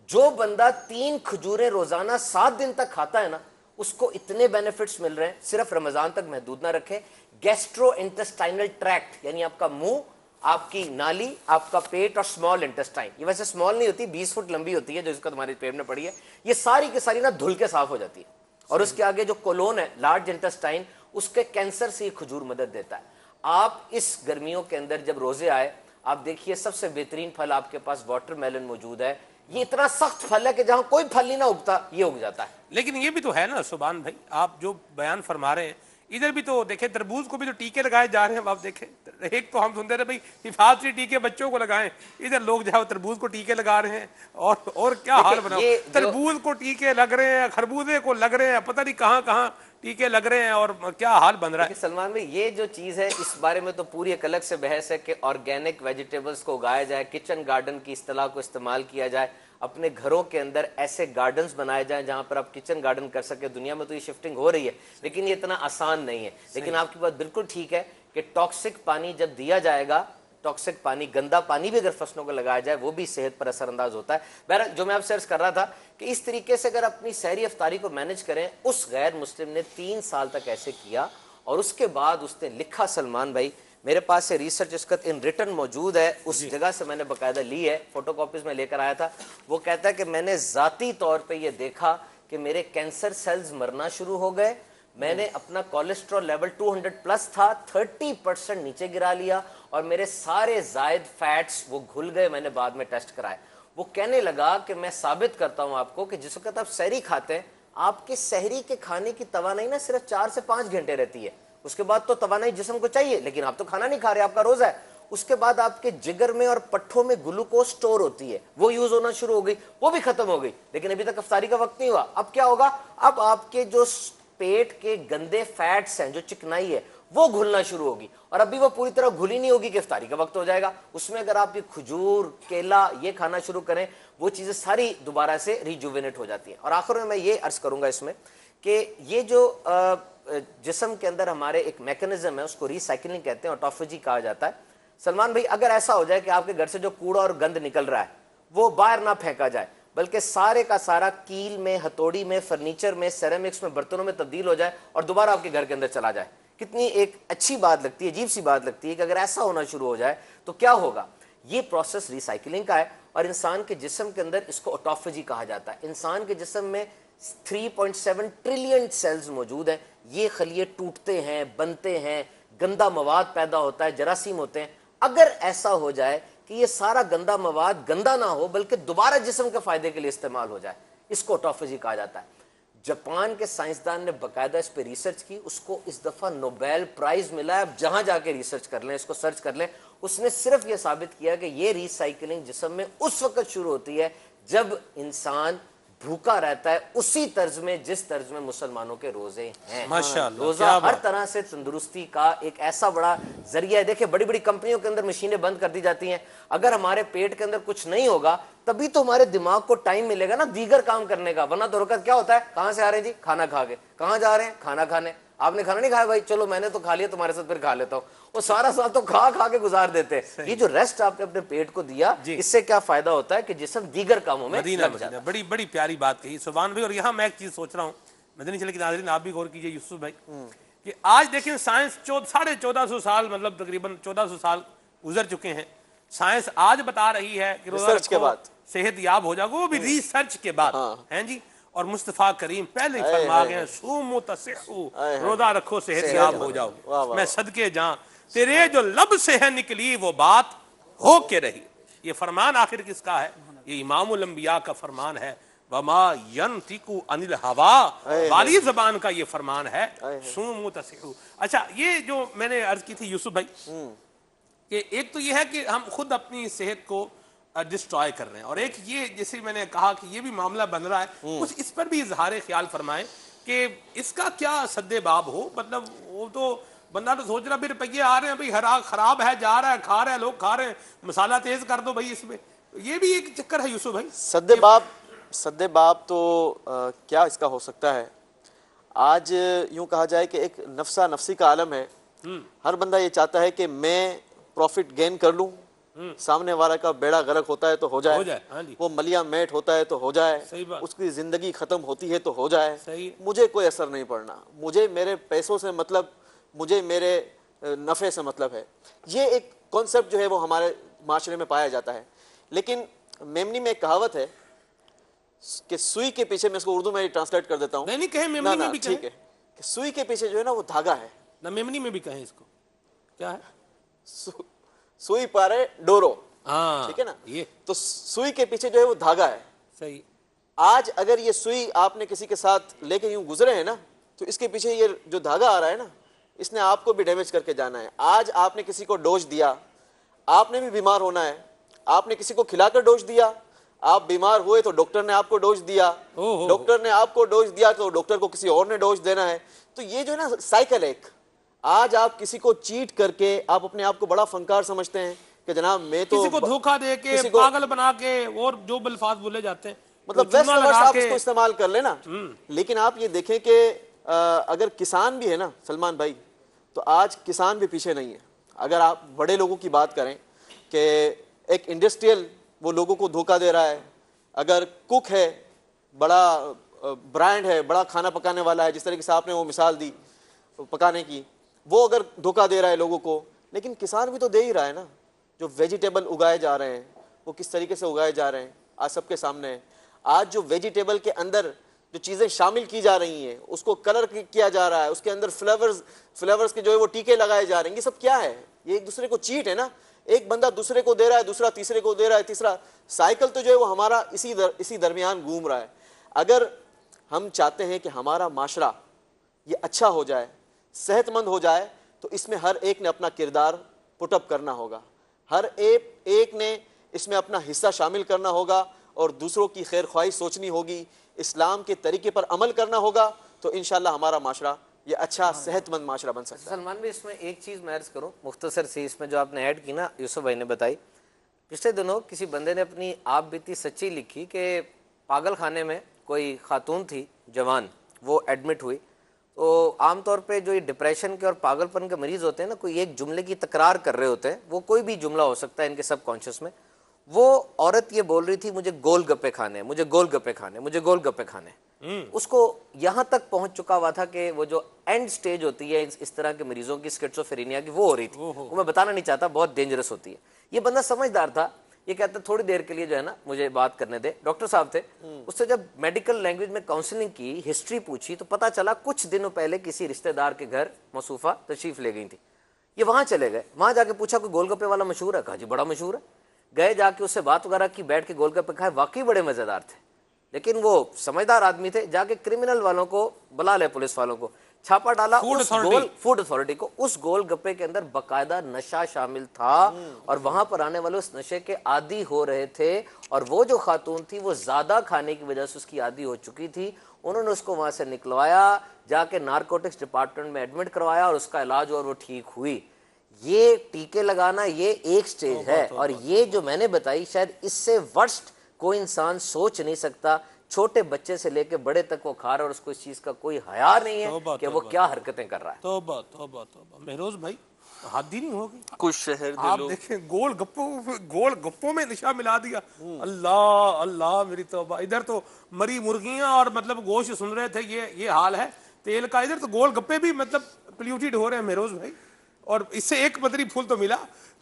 جو بندہ 3 کھجوریں روزانہ 7 دن تک کھاتا ہے نا, اس کو اتنے بینیفٹس مل رہے ہیں. صرف رمضان تک محدود نہ رکھیں. گیسٹرو انٹسٹائنل ٹریکٹ یعنی آپ کا منہ, آپ کی نالی, آپ کا پیٹ اور اسمال انٹسٹائن, یہ ویسے اسمال نہیں ہوتی, 20 فٹ لمبی ہوتی ہے جو اس کا تمہارے پیٹ میں پڑی ہے, یہ ساری کی ساری نا دھل کے صاف ہو جاتی ہے. اور اس کے آگے جو کولون ہے, لارج انٹسٹائن, اس کے کینسر سے یہ کھجور مدد دیتا ہے. آپ اس گرمیوں کے اندر جب روزے آئے, آپ دیکھیے سب سے بہترین پھل آپ کے پاس واٹر میلن موجود ہے. یہ اتنا سخت پھل ہے کہ جہاں کوئی پھل نہیں نہ اگتا, یہ اگ جاتا ہے. لیکن یہ بھی تو ہے نا سبحان بھائی, آپ جو بیان فرما رہے ہیں, ادھر بھی تو دیکھیں تربوز کو بھی تو ٹیکے لگائے جا رہے ہیں. آپ دیکھیں, ایک تو ہم سنتے رہے بھائی حفاظتی ٹیکے بچوں کو لگائیں, ادھر لوگ جو ہے تربوز کو ٹیکے لگا رہے ہیں. اور کیا حال بنا, تربوز کو ٹیکے لگ رہے ہیں, خربوزے کو لگ رہے ہیں, پتہ نہیں کہاں کہاں ٹیکے لگ رہے ہیں, اور کیا حال بن رہا ہے. سلمان بھائی یہ جو چیز ہے اس بارے میں تو پوری ایک الگ سے بحث ہے کہ آرگینک ویجیٹیبلز کو اگایا جائے, کچن گارڈن کی اصطلاح کو استعمال کیا جائے, اپنے گھروں کے اندر ایسے گارڈنز بنائے جائیں جہاں پر آپ کچن گارڈن کر سکیں. دنیا میں تو یہ شفٹنگ ہو رہی ہے لیکن یہ اتنا آسان نہیں ہے. لیکن آپ کی بات بالکل ٹھیک ہے کہ ٹاکسک پانی جب دیا جائے گا, ٹاکسک پانی, گندا پانی بھی اگر فصلوں کو لگایا جائے وہ بھی صحت پر اثر انداز ہوتا ہے. بہرحال جو میں آپ سے عرض کر رہا تھا کہ اس طریقے سے اگر اپنی سحری افطاری کو مینج کریں, اس غیر مسلم نے 3 سال تک ایسے کیا اور اس کے بعد اس نے لکھا, سلمان بھائی میرے پاس سے ریسرچ اس کا ان ریٹن موجود ہے, اس جگہ سے میں نے باقاعدہ لی ہے, فوٹو کاپیز میں لے کر آیا تھا. وہ کہتا ہے کہ میں نے ذاتی طور پہ یہ دیکھا کہ میرے کینسر سیلز مرنا شروع ہو گئے, میں نے اپنا کولیسٹرول لیول 200 پلس تھا 30% نیچے گرا لیا, اور میرے سارے زائد فیٹس وہ گھل گئے. میں نے بعد میں ٹیسٹ کرائے. وہ کہنے لگا کہ میں ثابت کرتا ہوں آپ کو کہ جس وقت آپ سحری کھاتے ہیں, آپ کے سحری کے کھانے کی توانائی نا صرف 4 سے 5 گھنٹے رہتی ہے. اس کے بعد تو توانائی جسم کو چاہیے, لیکن آپ تو کھانا نہیں کھا رہے, آپ کا روزہ ہے. اس کے بعد آپ کے جگر میں اور پٹھوں میں گلوکوز سٹور ہوتی ہے, وہ یوز ہونا شروع ہو گئی, وہ بھی ختم ہو گئی. لیکن ابھی تک افطاری کا وقت نہیں ہوا. اب کیا ہوگا, اب آپ کے جو پیٹ کے گندے فیٹس ہیں, جو چکنائی ہے, وہ گھلنا شروع ہوگی, اور ابھی وہ پوری طرح گھلی نہیں ہوگی کہ افطاری کا وقت ہو جائے گا. اس میں اگر آپ یہ کھجور, کیلا یہ کھانا شروع کریں, وہ چیزیں ساری دوبارہ سے ریجووینیٹ ہو جاتی ہیں. اور آخر میں یہ عرض کروں گا اس میں کہ یہ جو جسم کے اندر ہمارے ایک میکنزم ہے, اس کو ری سائیکلنگ کہتے ہیں, آٹوفیجی کہا جاتا ہے. سلمان بھائی اگر ایسا ہو جائے کہ آپ کے گھر سے جو کوڑا اور گند نکل رہا ہے وہ باہر نہ پھینکا جائے, بلکہ سارے کا سارا کیل میں, ہتھوڑی میں, فرنیچر میں, سیرامکس میں, برتنوں میں تبدیل ہو جائے اور دوبارہ آپ کے گھر کے اندر چلا جائے, کتنی ایک اچھی بات لگتی ہے, عجیب سی بات لگتی ہے کہ اگر ایسا ہونا شروع ہو جائے تو کیا ہوگا. یہ پروسیس ری سائیکلنگ کا ہے, اور انسان کے جسم کے اندر اس کو آٹوفیجی کہا جاتا ہے. انسان کے جسم میں 3.7 ٹریلین سیلز موجود ہیں. یہ خلیے ٹوٹتے ہیں, بنتے ہیں, گندا مواد پیدا ہوتا ہے, جراثیم ہوتے ہیں. اگر ایسا ہو جائے کہ یہ سارا گندا مواد گندا نہ ہو بلکہ دوبارہ جسم کے فائدے کے لیے استعمال ہو جائے, اس کو آٹوفیجی کہا جاتا ہے. جاپان کے سائنسدان نے باقاعدہ اس پہ ریسرچ کی, اس کو اس دفعہ نوبیل پرائز ملا ہے. اب جہاں جا کے ریسرچ کر لیں, اس کو سرچ کر لیں, اس نے صرف یہ ثابت کیا کہ یہ ری سائیکلنگ جسم میں اس وقت شروع ہوتی ہے جب انسان بھوکا رہتا ہے, اسی طرز میں جس طرز میں مسلمانوں کے روزے ہیں. ماشاءاللہ, روزہ ہر طرح سے تندرستی کا ایک ایسا بڑا ذریعہ ہے. دیکھیں بڑی بڑی کمپنیوں کے اندر مشینیں بند کر دی جاتی ہیں, اگر ہمارے پیٹ کے اندر کچھ نہیں ہوگا تبھی تو ہمارے دماغ کو ٹائم ملے گا نا دیگر کام کرنے کا, ورنہ تو وقت کیا ہوتا ہے, کہاں سے آ رہے ہیں جی, کھانا کھا کے. کہاں جا رہے ہیں, کھانا کھانے. آپ نے کھانا نہیں کھایا, بھائی چلو میں نے تو کھا لیا, تمہارے ساتھ پھر کھا لیتا ہوں. وہ سارا سال تو کھا کھا کے گزار دیتے ہیں. یہ جو ریسٹ آپ نے اپنے پیٹ کو دیا, اس سے کیا فائدہ ہوتا ہے کہ جسم دیگر کاموں میں لگ جاتا ہے. بڑی بڑی پیاری بات کہی سبحان بھائی. اور یہاں میں ایک چیز سوچ رہا ہوں, مدنی چلے کے ناظرین آپ بھی غور کیجئے یوسف بھائی, کہ آج دیکھیں سائنس 1450 سال, مطلب تقریباً 1400 سال گزر چکے ہیں. سائنس آج بتا رہی ہے کہ روزہ رکھو صحت یاب ہو جائے گا, وہ بھی ریسرچ کے بعد ہیں جی. اور مصطفیٰ کریم پہلے ہی فرما گئے ہیں, سومو تصحو, روزہ رکھو صحت یاب ہو جاؤ گے. میں صدقے جاں تیرے جو لب سے ہے نکلی وہ بات ہو کے رہی. یہ فرمان آخر کس کا ہے, یہ امام الانبیاء کا فرمان ہے. وما ینطق عن الہوا, والی زبان کا یہ فرمان ہے, سومو تصحو. اچھا یہ جو میں نے عرض کی تھی یوسف بھائی, کہ ایک تو یہ ہے کہ ہم خود اپنی صحت کو ڈسٹرائے کر رہے ہیں, اور ایک یہ جیسے میں نے کہا کہ یہ بھی معاملہ بن رہا ہے, کچھ اس پر بھی اظہار خیال فرمائیں کہ اس کا کیا سد باب ہو. مطلب وہ تو بندہ تو سوچ رہا بھی روپیے آ رہے ہیں بھائی, خراب ہے, جا رہا ہے, کھا رہے ہیں لوگ, کھا رہے ہیں, مسالہ تیز کر دو بھائی اس میں. یہ بھی ایک چکر ہے یوسف بھائی. سد باب تو کیا اس کا ہو سکتا ہے. آج یوں کہا جائے کہ ایک نفسا نفسی کا عالم ہے. ہر بندہ یہ چاہتا ہے کہ میں پروفٹ گین کر لوں, سامنے والا کا بیڑا غرق ہوتا ہے تو ہو جائے, ہاں جی وہ ملیا میٹ ہوتا ہے تو ہو جائے, صحیح بات, اس کی زندگی ختم ہوتی ہے تو ہو جائے, صحیح, مجھے کوئی اثر نہیں پڑنا, مجھے میرے پیسوں سے مطلب, مجھے میرے نفع سے مطلب ہے. یہ ایک کانسیپٹ جو ہے وہ ہمارے معاشرے میں پایا جاتا ہے. لیکن میمنی میں ایک کہاوت ہے کہ سوئی کے پیچھے, میں اس کو اردو میں ٹرانسلیٹ کر دیتا ہوں, نہیں کہیں میمنی میں بھی کہیں, ٹھیک ہے, کہ سوئی کے پیچھے جو ہے نا وہ دھاگا ہے, نہ میمنی میں بھی کہیں اس کو, کیا ہے, سوئی پارے ڈورو, ہاں ٹھیک ہے نا, یہ تو سوئی کے پیچھے جو ہے وہ دھاگا ہے. صحیح, آج اگر یہ سوئی آپ نے کسی کے ساتھ لے کے یوں گزرے ہیں نا, تو اس کے پیچھے یہ جو دھاگا آ رہا ہے نا, اس نے آپ کو بھی ڈیمیج کر کے جانا ہے. آج آپ نے کسی کو ڈوز دیا, آپ نے بھی بیمار ہونا ہے. آپ نے کسی کو کھلا کر ڈوز دیا, آپ بیمار ہوئے تو ڈاکٹر نے آپ کو ڈوز دیا, ڈاکٹر نے آپ کو ڈوز دیا تو ڈاکٹر کو کسی اور نے ڈوز دینا ہے. تو یہ جو ہے نا سائیکل ہے ایک. آج آپ کسی کو چیٹ کر کے آپ اپنے آپ کو بڑا فنکار سمجھتے ہیں کہ جناب میں تو, کسی کو دھوکہ دے کے, پاگل بنا کے, اور جو الفاظ بولے جاتے ہیں, مطلب ویسٹ ورڈز آپ اس کو استعمال کر لینا. لیکن آپ یہ دیکھیں کہ اگر کسان بھی ہے نا سلمان بھائی, تو آج کسان بھی پیچھے نہیں ہے. اگر آپ بڑے لوگوں کی بات کریں کہ ایک انڈسٹریل وہ لوگوں کو دھوکہ دے رہا ہے, اگر کک ہے, بڑا برانڈ ہے, بڑا کھانا پکانے والا ہے, جس طریقے سے آپ نے وہ مثال دی پکانے کی, وہ اگر دھوکہ دے رہا ہے لوگوں کو, لیکن کسان بھی تو دے ہی رہا ہے نا. جو ویجیٹیبل اگائے جا رہے ہیں وہ کس طریقے سے اگائے جا رہے ہیں آج سب کے سامنے ہے. آج جو ویجیٹیبل کے اندر جو چیزیں شامل کی جا رہی ہیں, اس کو کلر کیا جا رہا ہے, اس کے اندر فلیورز کے جو ہے وہ ٹیکے لگائے جا رہے ہیں, یہ سب کیا ہے؟ یہ ایک دوسرے کو چیٹ ہے نا. ایک بندہ دوسرے کو دے رہا ہے, دوسرا تیسرے کو دے رہا ہے, تیسرا, سائیکل تو جو ہے وہ ہمارا اسی درمیان گھوم رہا ہے. اگر ہم چاہتے ہیں کہ ہمارا معاشرہ یہ اچھا ہو جائے, صحت مند ہو جائے, تو اس میں ہر ایک نے اپنا کردار پٹ اپ کرنا ہوگا, ہر ایک نے اس میں اپنا حصہ شامل کرنا ہوگا, اور دوسروں کی خیر خواہی سوچنی ہوگی, اسلام کے طریقے پر عمل کرنا ہوگا, تو انشاءاللہ ہمارا معاشرہ یہ اچھا صحت مند معاشرہ بن سکتا ہے. سلمان بھی اس میں ایک چیز میں عرض کروں مختصر سی, اس میں جو آپ نے ایڈ کی نا, یوسف بھائی نے بتائی, پچھلے دنوں کسی بندے نے اپنی آپ بیتی سچی لکھی کہ پاگل خانے میں کوئی خاتون تھی جوان, وہ ایڈمٹ ہوئی. تو عام طور پہ جو یہ ڈپریشن کے اور پاگل پن کے مریض ہوتے ہیں نا, کوئی ایک جملے کی تکرار کر رہے ہوتے ہیں, وہ کوئی بھی جملہ ہو سکتا ہے ان کے سب کانشیس میں. وہ عورت یہ بول رہی تھی مجھے گول گپے کھانے, مجھے گول گپے کھانے, مجھے گول گپے کھانے. اس کو یہاں تک پہنچ چکا ہوا تھا کہ وہ جو اینڈ سٹیج ہوتی ہے اس طرح کے مریضوں کی, اسکیزوفرینیا کی, وہ ہو رہی تھی. وہ میں بتانا نہیں چاہتا, بہت ڈینجرس ہوتی ہے. یہ بندہ سمجھدار تھا, یہ کہتا تھوڑی دیر کے لیے جو ہے نا مجھے بات کرنے دے. ڈاکٹر صاحب تھے, اس سے جب میڈیکل لینگویج میں کاؤنسلنگ کی, ہسٹری پوچھی, تو پتا چلا کچھ دنوں پہلے کسی رشتہ دار کے گھر موصوفہ تشریف لے گئی تھی. یہ وہاں چلے گئے, وہاں جا کے پوچھا کوئی گول گپے والا مشہور ہے؟ کہا جی بڑا مشہور ہے. گئے, جا کے اس سے بات وغیرہ کی, بیٹھ کے گول گپے کھائے, واقعی بڑے مزیدار تھے. لیکن وہ سمجھدار آدمی تھے, جا کے کرمنل والوں کو بلا لے, پولیس والوں کو چھاپا ڈالا, فوڈ اتھارٹی کو. اس گول گپے کے اندر باقاعدہ نشہ شامل تھا, اور وہاں پر آنے والے اس نشے کے عادی ہو رہے تھے. اور وہ جو خاتون تھی وہ زیادہ کھانے کی وجہ سے اس کی عادی ہو چکی تھی. انہوں نے اس کو وہاں سے نکلوایا, جا کے نارکوٹکس ڈپارٹمنٹ میں ایڈمٹ کروایا, اور اس کا علاج اور وہ ٹھیک ہوئی. یہ ٹیکے لگانا یہ ایک سٹیج ہے, اور یہ جو میں نے بتائی شاید اس سے ورسٹ کوئی انسان سوچ نہیں سکتا. چھوٹے بچے سے لے کے بڑے تک وہ کھا رہا ہے, اور اس کو اس چیز کا کوئی حیا نہیں ہے کہ وہ کیا حرکتیں کر رہا ہے. توبہ توبہ توبہ. مہروز بھائی حد ہی نہیں ہوگی. کچھ شہر کے آپ لوگ دیکھیں گول گپوں میں نشہ ملا دیا. اللہ اللہ میری توبہ. ادھر تو مری مرغیاں اور مطلب گوشت سن رہے تھے, یہ حال ہے تیل کا. ادھر تو گول گپے بھی مطلب پلیوٹیڈ ہو رہے ہیں مہروز بھائی. اور اس سے ایک پتری پھول تو ملا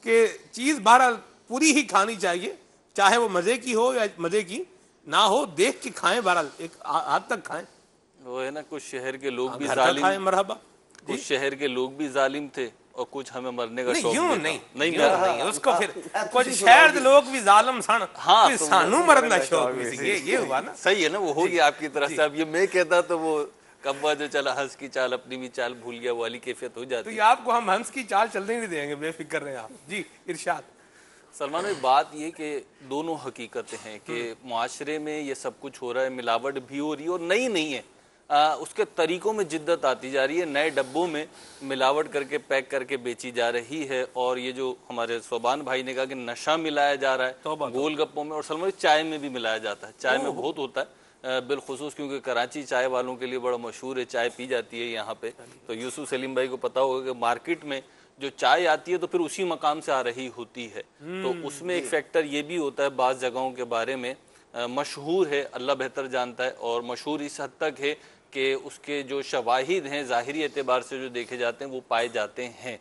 کہ چیز بہرحال پوری ہی کھانی چاہیے, چاہے وہ مزے کی ہو یا مزے کی نہ ہو, دیکھ کے کھائیں, بہرحال ایک حد تک کھائیں. وہ ہے نا, کچھ شہر کے لوگ بھی گھر کا کھائیں, مرحبا. کچھ شہر کے لوگ بھی ظالم تھے, اور کچھ ہمیں مرنے کا شوق یوں نہیں, نہیں اس کو پھر کچھ شہر دے لوگ بھی ظالم سن, سانو مرن کا شوق بھی. یہ ہوا نا, صحیح ہے نا, وہ ہوگی آپ کی طرف سے. اب یہ میں کہتا تو وہ کبا جو چلا ہنس کی چال اپنی بھی چال بھول گیا والی کیفیت ہو جاتی. تو یہ آپ کو ہم ہنس کی چال چلنے نہیں دیں گے, بے فکر رہے آپ. جی ارشاد. سلمان بھائی, بات یہ کہ دونوں حقیقتیں ہیں کہ معاشرے میں یہ سب کچھ ہو رہا ہے, ملاوٹ بھی ہو رہی ہے, اور نئی نہیں ہے, اس کے طریقوں میں جدت آتی جا رہی ہے. نئے ڈبوں میں ملاوٹ کر کے پیک کر کے بیچی جا رہی ہے. اور یہ جو ہمارے صوبان بھائی نے کہا کہ نشہ ملایا جا رہا ہے گول گپوں میں, اور سلمان چائے میں بھی ملایا جاتا ہے. چائے میں بہت ہوتا ہے, بالخصوص کیونکہ کراچی چائے والوں کے لیے بڑا مشہور ہے، چائے پی جاتی ہے یہاں پہ، تو یوسف سلیم بھائی کو پتا ہوگا کہ مارکیٹ میں جو چائے آتی ہے تو پھر اسی مقام سے آ رہی ہوتی ہے، تو اس میں ایک فیکٹر یہ بھی ہوتا ہے بعض جگہوں کے بارے میں مشہور ہے، اللہ بہتر جانتا ہے، اور مشہور اس حد تک ہے کہ اس کے جو شواہد ہیں ظاہری اعتبار سے جو دیکھے جاتے ہیں وہ پائے جاتے ہیں۔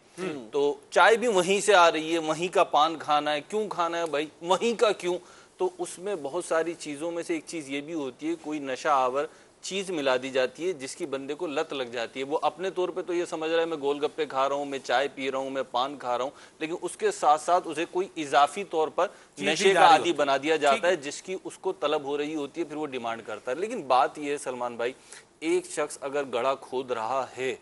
تو چائے بھی وہیں سے آ رہی ہے، وہیں کا پان کھانا ہے، کیوں کھانا ہے بھائی، وہیں کا کیوں؟ تو اس میں بہت ساری چیزوں میں سے ایک چیز یہ بھی ہوتی ہے، کوئی نشہ آور چیز ملا دی جاتی ہے جس کی بندے کو لت لگ جاتی ہے۔ وہ اپنے طور پہ تو یہ سمجھ رہا ہے میں گول گپے کھا رہا ہوں، میں چائے پی رہا ہوں، میں پان کھا رہا ہوں، لیکن اس کے ساتھ ساتھ اسے کوئی اضافی طور پر نشے کا عادی بنا دیا جاتا ہے جس کی اس کو طلب ہو رہی ہوتی ہے، پھر وہ ڈیمانڈ کرتا ہے۔ لیکن بات یہ ہے سلمان بھائی، ایک شخص اگر گڑھا کھود رہا ہے،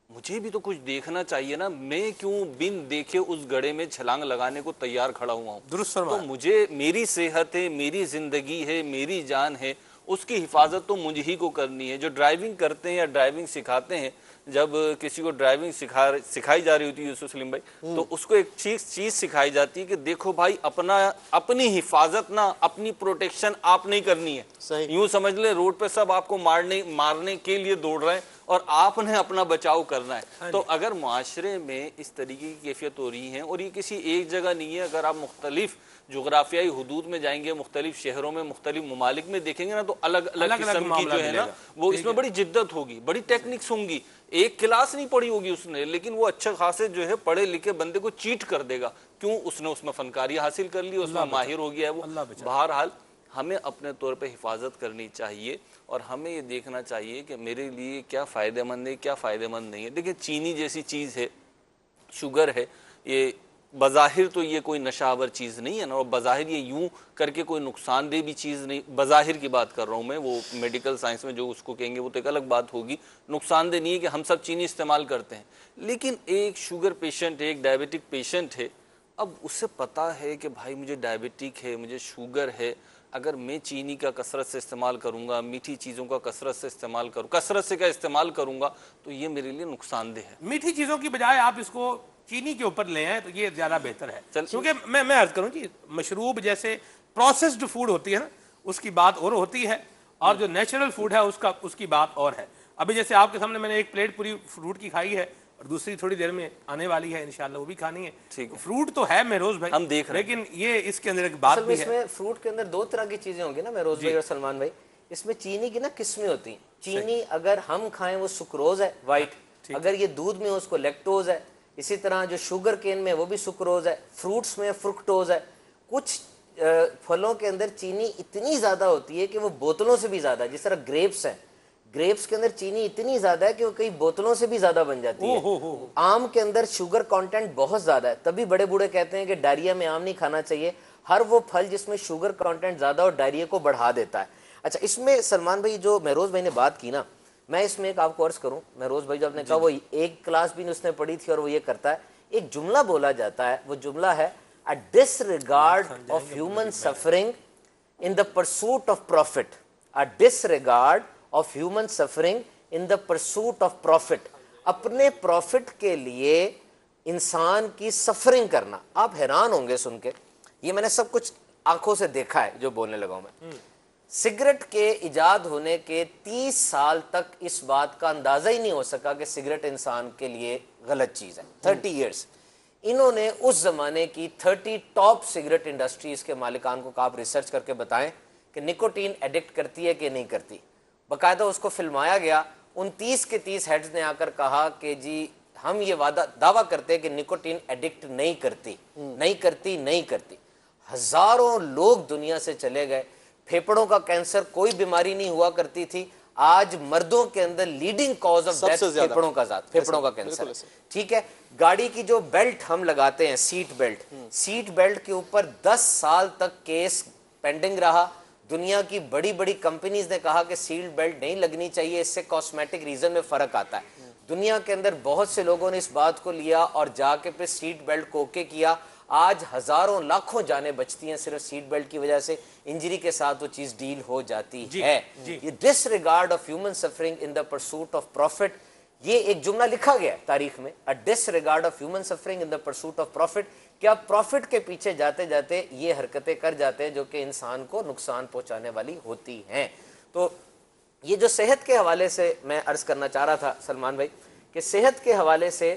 مجھے بھی تو کچھ دیکھنا چاہیے نا، میں کیوں بن دیکھے اس گڑھے میں چھلانگ لگانے کو تیار کھڑا ہوا ہوں؟ درست تو فرمایا۔ مجھے، میری صحت ہے، میری زندگی ہے، میری جان ہے، اس کی حفاظت تو مجھ ہی کو کرنی ہے۔ جو ڈرائیونگ کرتے ہیں یا ڈرائیونگ سکھاتے ہیں، جب کسی کو ڈرائیونگ سکھائی جا رہی ہوتی ہے یوسف سلیم بھائی، تو اس کو ایک چیز سکھائی جاتی ہے کہ دیکھو بھائی، اپنی حفاظت نہ، اپنی پروٹیکشن آپ نہیں کرنی ہے۔ یوں سمجھ لے روڈ پہ سب آپ کو مارنے کے لیے دوڑ رہے ہیں اور آپ نے اپنا بچاؤ کرنا ہے۔ تو اگر معاشرے میں اس طریقے کی کیفیت ہو رہی ہے، اور یہ کسی ایک جگہ نہیں ہے، اگر آپ مختلف جغرافیائی حدود میں جائیں گے، مختلف شہروں میں، مختلف ممالک میں دیکھیں گے نا، تو الگ الگ قسم کی جو ہے نا وہ اس میں بڑی جدت ہوگی، بڑی ٹیکنکس ہوں گی۔ ایک کلاس نہیں پڑھی ہوگی اس نے، لیکن وہ اچھے خاصے جو ہے پڑھے لکھے بندے کو چیٹ کر دے گا، کیوں؟ اس نے اس میں فنکاری حاصل کر لی، اس میں ماہر ہو گیا ہے وہ۔ بہرحال ہمیں اپنے طور پہ حفاظت کرنی چاہیے، اور ہمیں یہ دیکھنا چاہیے کہ میرے لیے کیا فائدہ مند ہے، کیا فائدہ مند نہیں ہے۔ دیکھیں، چینی جیسی چیز ہے، شوگر ہے، یہ بظاہر تو یہ کوئی نشہ آور چیز نہیں ہے نا، اور بظاہر یہ یوں کر کے کوئی نقصان دہ بھی چیز نہیں، بظاہر کی بات کر رہا ہوں میں، وہ میڈیکل سائنس میں جو اس کو کہیں گے وہ تو ایک الگ بات ہوگی، نقصان دہ نہیں ہے کہ ہم سب چینی استعمال کرتے ہیں۔ لیکن ایک شوگر پیشنٹ ہے، ایک ڈائبیٹک پیشنٹ ہے، اب اسے پتا ہے کہ بھائی مجھے ڈائبیٹک ہے، مجھے شوگر ہے، اگر میں چینی کا کثرت سے استعمال کروں گا، میٹھی چیزوں کا کثرت سے استعمال کروں، کثرت سے کیا استعمال کروں گا، تو یہ میرے لیے نقصان دہ ہے۔ میٹھی چیزوں کی بجائے آپ اس کو چینی کے اوپر لے آئیں تو یہ زیادہ بہتر ہے، کیونکہ میں عرض کروں کہ مشروب جیسے پروسیسڈ فوڈ ہوتی ہے نا، اس کی بات اور ہوتی ہے، اور جو نیچرل فوڈ ہے اس کی بات اور ہے۔ ابھی جیسے آپ کے سامنے میں نے ایک پلیٹ پوری فروٹ کی کھائی ہے، اور دوسری تھوڑی دیر میں آنے والی ہے انشاءاللہ، وہ بھی کھانی ہے۔ فروٹ تو ہے مہروز بھائی، ہم دیکھ رہے ہیں، لیکن یہ اس کے اندر ایک بات بھی ہے۔ اس میں فروٹ کے اندر دو طرح کی چیزیں ہوں گی نا مہروز بھائی اور سلمان بھائی، اس میں چینی کی نا قسمیں ہوتی ہیں۔ چینی اگر ہم کھائیں وہ سکروز ہے، وائٹ، اگر یہ دودھ میں اس کو لیکٹوز ہے، اسی طرح جو شوگر کین میں وہ بھی سکروز ہے، فروٹس میں فرکٹوز ہے۔ کچھ پھلوں کے اندر چینی اتنی زیادہ ہوتی ہے کہ وہ بوتلوں سے بھی زیادہ ہے، جس طرح گریپس ہیں، گریپس کے اندر چینی اتنی زیادہ ہے کہ وہ کئی بوتلوں سے بھی زیادہ بن جاتی ہے۔ آم کے اندر شوگر کانٹینٹ بہت زیادہ ہے، تبھی بڑے بوڑھے کہتے ہیں کہ ڈائریا میں آم نہیں کھانا چاہیے۔ ہر وہ پھل جس میں شوگر کانٹینٹ زیادہ اور ڈائریا کو بڑھا دیتا ہے۔ اچھا، اس میں سلمان بھائی جو مہروز بھائی نے بات کی نا، میں اس میں ایک آپ کو عرض کروں، مہروز بھائی جو آپ نے کہا وہ ایک کلاس بھی اس نے پڑھی تھی اور وہ یہ کرتا ہے، ایک جملہ بولا جاتا ہے، وہ جملہ ہے a disregard of human suffering in the pursuit of profit. A disregard of human suffering in the pursuit of profit. اپنے پروفٹ کے لیے انسان کی سفرنگ کرنا۔ آپ حیران ہوں گے سن کے، یہ میں نے سب کچھ آنکھوں سے دیکھا ہے جو بولنے لگا ہوں میں۔ سگریٹ کے ایجاد ہونے کے 30 سال تک اس بات کا اندازہ ہی نہیں ہو سکا کہ سگریٹ انسان کے لیے غلط چیز ہے۔ 30 ایئرس انہوں نے اس زمانے کی 30 ٹاپ سگریٹ انڈسٹریز کے مالکان کو کہا آپ ریسرچ کر کے بتائیں کہ نکوٹین ایڈکٹ کرتی ہے کہ نہیں کرتی۔ باقاعدہ اس کو فلمایا گیا، ان 30 کے 30 ہیڈز نے آ کر کہا کہ جی ہم یہ دعویٰ کرتے ہیں کہ نکوٹین ایڈکٹ نہیں کرتی۔ ہزاروں لوگ دنیا سے چلے گئے، پھیپڑوں کا کینسر کوئی بیماری نہیں ہوا کرتی تھی، آج مردوں کے اندر لیڈنگ کاز آف ڈیتھ پھیپڑوں کا کینسر۔ ٹھیک ہے، گاڑی کی جو بیلٹ ہم لگاتے ہیں، سیٹ بیلٹ کے اوپر 10 سال تک کیس پینڈنگ رہا۔ دنیا کی بڑی بڑی کمپنیز نے کہا کہ سیٹ بیلٹ نہیں لگنی چاہیے، اس سے کاسمیٹک ریزن میں فرق آتا ہے۔ دنیا کے اندر بہت سے لوگوں نے اس بات کو لیا اور جا کے پھر سیٹ بیلٹ کو اوکے کیا۔ آج ہزاروں لاکھوں جانیں بچتی ہیں صرف سیٹ بیلٹ کی وجہ سے، انجری کے ساتھ وہ چیز ڈیل ہو جاتی ہے۔ یہ disregard of human suffering in the pursuit of profit, یہ ایک جملہ لکھا گیا ہے تاریخ میں، disregard of human suffering in the pursuit of profit. کیا پروفٹ کے پیچھے جاتے جاتے یہ حرکتیں کر جاتے ہیں جو کہ انسان کو نقصان پہنچانے والی ہوتی ہیں۔ تو یہ جو صحت کے حوالے سے میں عرض کرنا چاہ رہا تھا سلمان بھائی کہ صحت کے حوالے سے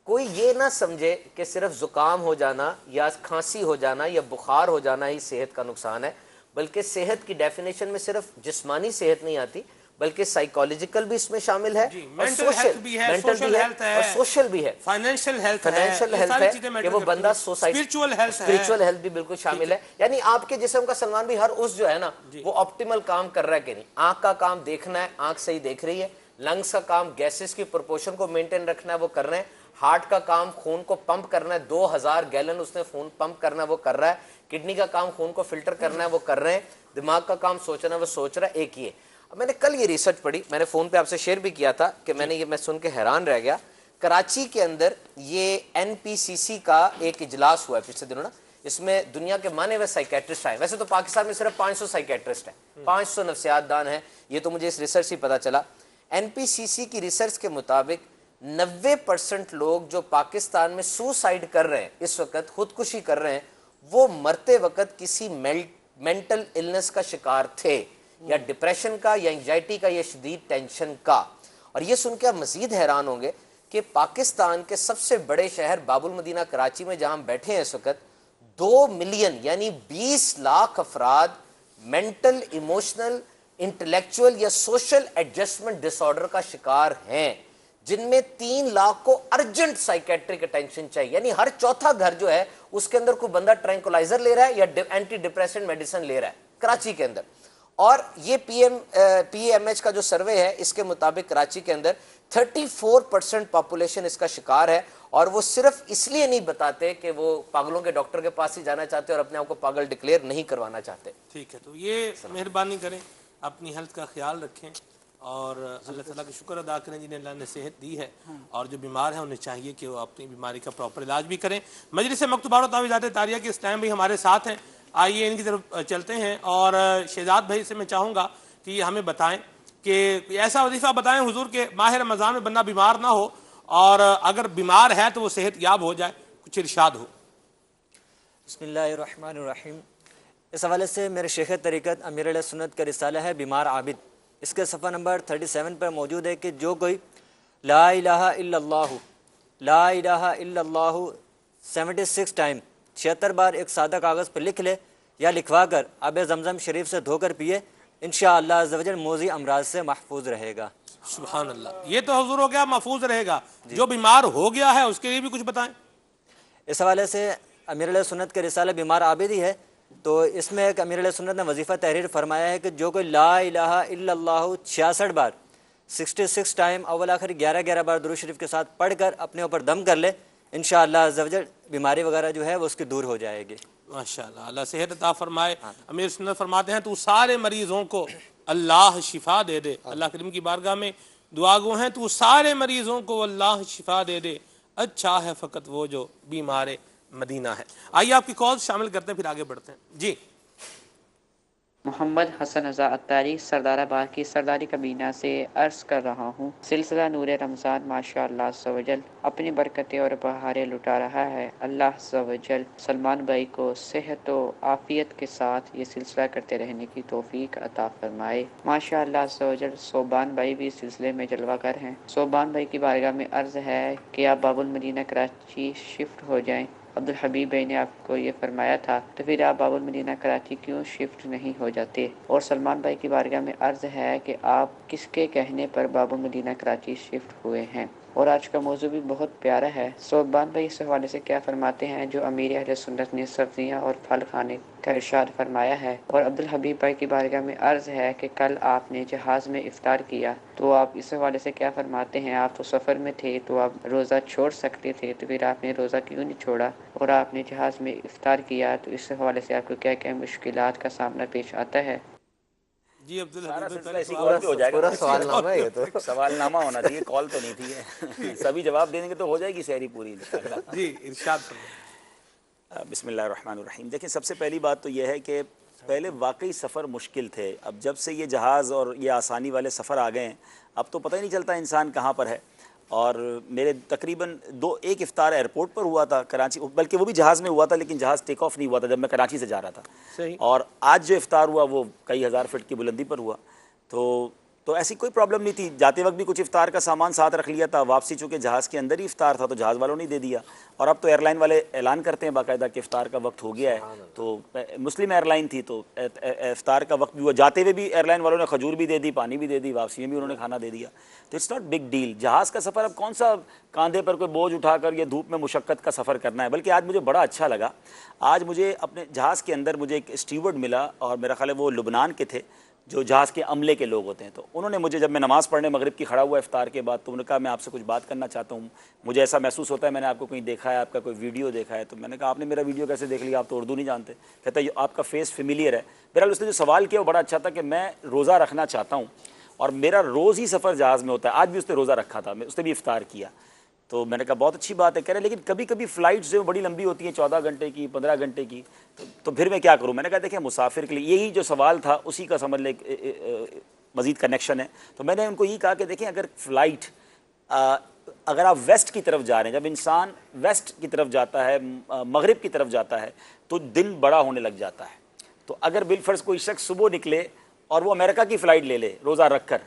کوئی یہ نہ سمجھے کہ صرف زکام ہو جانا یا کھانسی ہو جانا یا بخار ہو جانا ہی صحت کا نقصان ہے، بلکہ صحت کی ڈیفینیشن میں صرف جسمانی صحت نہیں آتی بلکہ سائیکالوجیکل بھی اس میں شامل ہے، mental health بھی ہے، social health ہے، اور سوشل بھی ہے، فائنینشیل ہیلتھ فائنینشیل ہیلتھ ہے کہ وہ بندہ اسپرچول ہیلتھ ہے، اسپرچول ہیلتھ بھی بالکل شامل ہے، یعنی آپ کے جسم کا سلمان بھی ہر اس جو ہے نا وہ آپٹیمل کام کر رہا ہے کہ نہیں، آنکھ کا کام دیکھنا ہے، آنکھ صحیح دیکھ رہی ہے، لنگز کا کام گیسز کی پرپورشن کو مینٹین رکھنا ہے وہ کر رہے ہیں، ہارٹ کا کام خون کو پمپ کرنا ہے، 2000 گیلن اس نے خون پمپ کرنا ہے وہ کر رہا ہے، کڈنی کا کام خون کو فلٹر کرنا ہے وہ کر رہے ہیں، دماغ کا کام سوچنا ہے وہ سوچ رہا ہے، ایک ہی ہے۔ اب میں نے کل یہ ریسرچ پڑھی، میں نے فون پہ آپ سے شیئر بھی کیا تھا کہ میں سن کے حیران رہ گیا، کراچی کے اندر یہ NPCC کا ایک اجلاس ہوا ہے پچھلے دنوں نا، اس میں دنیا کے مانے ہوئے سائیکیٹرسٹ آئے، ویسے تو پاکستان میں صرف 500 سائیکیٹرسٹ ہیں، 500 نفسیات دان ہیں، یہ تو مجھے اس ریسرچ سے پتا چلا۔ NPCC کی ریسرچ کے مطابق 90% لوگ جو پاکستان میں سوسائڈ کر رہے ہیں اس وقت، خودکشی کر رہے ہیں، وہ مرتے وقت کسی مینٹل النس کا شکار تھے، یا ڈپریشن کا یا انگزائٹی کا یا شدید ٹینشن کا۔ اور یہ سن کے آپ مزید حیران ہوں گے کہ پاکستان کے سب سے بڑے شہر باب المدینہ کراچی میں جہاں ہم بیٹھے ہیں اس وقت 2 ملین یعنی 20 لاکھ افراد مینٹل، ایموشنل، انٹلیکچوئل یا سوشل ایڈجسٹمنٹ ڈس آرڈر کا شکار ہیں، جن میں 3 لاکھ کو ارجنٹ سائیکیٹرک اٹینشن چاہیے، یعنی ہر چوتھا گھر جو ہے اس کے اندر کوئی بندہ ٹرینکولائزر لے رہا ہے یا اینٹی ڈپریسنٹ میڈیسن لے رہا ہے کراچی کے اندر۔ اور یہ PMH کا جو سروے ہے اس کے مطابق کراچی کے اندر 34% پاپولیشن اس کا شکار ہے، اور وہ صرف اس لیے نہیں بتاتے کہ وہ پاگلوں کے ڈاکٹر کے پاس ہی جانا چاہتے اور اپنے آپ کو پاگل ڈکلیئر نہیں کروانا چاہتے۔ ٹھیک ہے، تو یہ مہربانی کریں، اپنی ہیلتھ کا خیال رکھیں اور اللہ تعالیٰ کا شکر ادا کریں جنہیں اللہ نے صحت دی ہے، اور جو بیمار ہیں انہیں چاہیے کہ وہ اپنی بیماری کا پراپر علاج بھی کریں۔ مجلس مکتوبات و تعویذات طاریہ کے اس ٹائم بھی ہمارے ساتھ ہیں، آئیے ان کی طرف چلتے ہیں، اور شہزاد بھائی سے میں چاہوں گا کہ یہ ہمیں بتائیں کہ ایسا وظیفہ بتائیں حضور کہ ماہ رمضان میں بندہ بیمار نہ ہو، اور اگر بیمار ہے تو وہ صحت یاب ہو جائے، کچھ ارشاد ہو۔ بسم اللہ الرحمن الرحیم۔ اس حوالے سے میرے شیخ طریقت امیر علیہ سنت کا رسالہ ہے بیمار عابد، اس کے صفحہ نمبر 37 پر موجود ہے کہ جو کوئی لا الہ الا اللہ، لا الہ الا اللہ 76 ٹائم 76 بار ایک سادہ کاغذ پر لکھ لے یا لکھوا کر آب زمزم شریف سے دھو کر پیے، انشاءاللہ عز و جل موذی امراض سے محفوظ رہے گا۔ سبحان اللہ، یہ تو حضور ہو گیا محفوظ رہے گا، جو بیمار ہو گیا ہے اس کے لیے بھی کچھ بتائیں۔ اس حوالے سے امیر علیہ سنت کے رسالہ بیمار عابد ہی ہے، تو اس میں ایک امیر علیہ سنت نے وظیفہ تحریر فرمایا ہے کہ جو کوئی لا الہ الا اللہ 66 بار 66 ٹائم اول آخر 11 بار درود شریف کے ساتھ پڑھ کر اپنے اوپر دم کر لے، انشاءاللہ عز و جل بیماری وغیرہ جو ہے وہ اس کی دور ہو جائے گی۔ ماشاءاللہ، اللہ صحت عطا فرمائے۔ امیر سنت فرماتے ہیں تو سارے مریضوں کو اللہ شفا دے دے، اللہ کریم کی بارگاہ میں دعا گو ہیں تو سارے مریضوں کو اللہ شفا دے دے، اچھا ہے فقط وہ جو بیمار مدینہ ہے۔ آئیے آپ کی کال شامل کرتے ہیں پھر آگے بڑھتے ہیں۔ جی محمد حسن رضا اتاری سردار آباد کی سرداری کابینہ سے عرض کر رہا ہوں، سلسلہ نور رمضان ماشاءاللہ عز و جل اپنی برکتیں اور بہاریں لٹا رہا ہے۔ اللہ عز و جل سلمان بھائی کو صحت و عافیت کے ساتھ یہ سلسلہ کرتے رہنے کی توفیق عطا فرمائے۔ ماشاءاللہ عز و جل صوبان بھائی بھی اس سلسلے میں جلوہ گر ہیں۔ صوبان بھائی کی بارگاہ میں عرض ہے کہ آپ باب المدینہ کراچی شفٹ ہو جائیں۔ عبدالحبیب بھائی نے آپ کو یہ فرمایا تھا تو پھر آپ باب المدینہ کراچی کیوں شفٹ نہیں ہو جاتے؟ اور سلمان بھائی کی بارگاہ میں عرض ہے کہ آپ کس کے کہنے پر باب المدینہ کراچی شفٹ ہوئے ہیں؟ اور آج کا موضوع بھی بہت پیارا ہے۔ صوبان بھائی اس حوالے سے کیا فرماتے ہیں جو امیر اہل سنت نے سبزیاں اور پھل کھانے کا ارشاد فرمایا ہے؟ اور عبدالحبیب بھائی کی بارگاہ میں عرض ہے کہ کل آپ نے جہاز میں افطار کیا، تو آپ اس حوالے سے کیا فرماتے ہیں؟ آپ تو سفر میں تھے تو آپ روزہ چھوڑ سکتے تھے، تو پھر آپ نے روزہ کیوں نہیں چھوڑا؟ اور آپ نے جہاز میں افطار کیا تو اس حوالے سے آپ کو کیا کیا مشکلات کا سامنا پیش آتا ہے؟ جی سارا سلسلہ اسی کال پہ ہو جائے گا، سوال نامہ ہے یہ تو سوال نامہ ہونا چاہیے، کال تو نہیں تھی، سبھی جواب دیں گے تو ہو جائے گی سحری پوری انشاءاللہ۔ جی ارشاد فرمائیں۔ بسم اللہ الرحمن الرحیم۔ دیکھیں سب سے پہلی بات تو یہ ہے کہ پہلے واقعی سفر مشکل تھے، اب جب سے یہ جہاز اور یہ آسانی والے سفر آ گئے ہیں اب تو پتہ ہی نہیں چلتا انسان کہاں پر ہے۔ اور میرے تقریباً ایک افطار ایئرپورٹ پر ہوا تھا کراچی، بلکہ وہ بھی جہاز میں ہوا تھا لیکن جہاز ٹیک آف نہیں ہوا تھا جب میں کراچی سے جا رہا تھا، اور آج جو افطار ہوا وہ کئی ہزار فٹ کی بلندی پر ہوا۔ تو ایسی کوئی پرابلم نہیں تھی. جاتے وقت بھی کچھ افطار کا سامان ساتھ رکھ لیا تھا, واپسی چونکہ جہاز کے اندر ہی افطار تھا تو جہاز والوں نے دے دیا. اور اب تو ایئر لائن والے اعلان کرتے ہیں باقاعدہ کہ افطار کا وقت ہو گیا ہے. تو مسلم ایئر لائن تھی تو افطار کا وقت بھی ہوا, جاتے ہوئے بھی ایئر لائن والوں نے کھجور بھی دے دی, پانی بھی دے دی, واپسی میں بھی انہوں نے کھانا دے دیا. تو اٹس ناٹ بگ ڈیل. جہاز کا سفر اب کون سا کاندھے پر کوئی بوجھ اٹھا کر یہ دھوپ میں مشقت کا سفر کرنا ہے. بلکہ آج مجھے بڑا اچھا لگا, آج مجھے اپنے جہاز کے اندر مجھے ایک اسٹیورڈ ملا, اور میرا خیال ہے وہ لبنان کے تھے, جو جہاز کے عملے کے لوگ ہوتے ہیں. تو انہوں نے مجھے, جب میں نماز پڑھنے مغرب کی کھڑا ہوا افطار کے بعد, تو انہوں نے کہا میں آپ سے کچھ بات کرنا چاہتا ہوں, مجھے ایسا محسوس ہوتا ہے میں نے آپ کو کہیں دیکھا ہے, آپ کا کوئی ویڈیو دیکھا ہے. تو میں نے کہا آپ نے میرا ویڈیو کیسے دیکھ لیا, آپ تو اردو نہیں جانتے. کہتا ہے آپ کا فیس فیملیئر ہے. بہرحال اس نے جو سوال کیا وہ بڑا اچھا تھا کہ میں روزہ رکھنا چاہتا ہوں اور میرا روز ہی سفر جہاز میں ہوتا ہے. آج بھی اس نے روزہ رکھا تھا, اس نے بھی افطار کیا. تو میں نے کہا بہت اچھی بات ہے. کہہ رہے لیکن کبھی کبھی فلائٹس جو بڑی لمبی ہوتی ہیں, 14 گھنٹے کی, 15 گھنٹے کی, تو پھر میں کیا کروں. میں نے کہا دیکھیں مسافر کے لیے یہی جو سوال تھا اسی کا سمجھ لیں مزید کنیکشن ہے. تو میں نے ان کو یہ کہا کہ دیکھیں اگر فلائٹ اگر آپ ویسٹ کی طرف جا رہے ہیں, جب انسان ویسٹ کی طرف جاتا ہے, مغرب کی طرف جاتا ہے, تو دن بڑا ہونے لگ جاتا ہے. تو اگر بالفرض کوئی شخص صبح نکلے اور وہ امریکہ کی فلائٹ لے لے روزہ رکھ کر,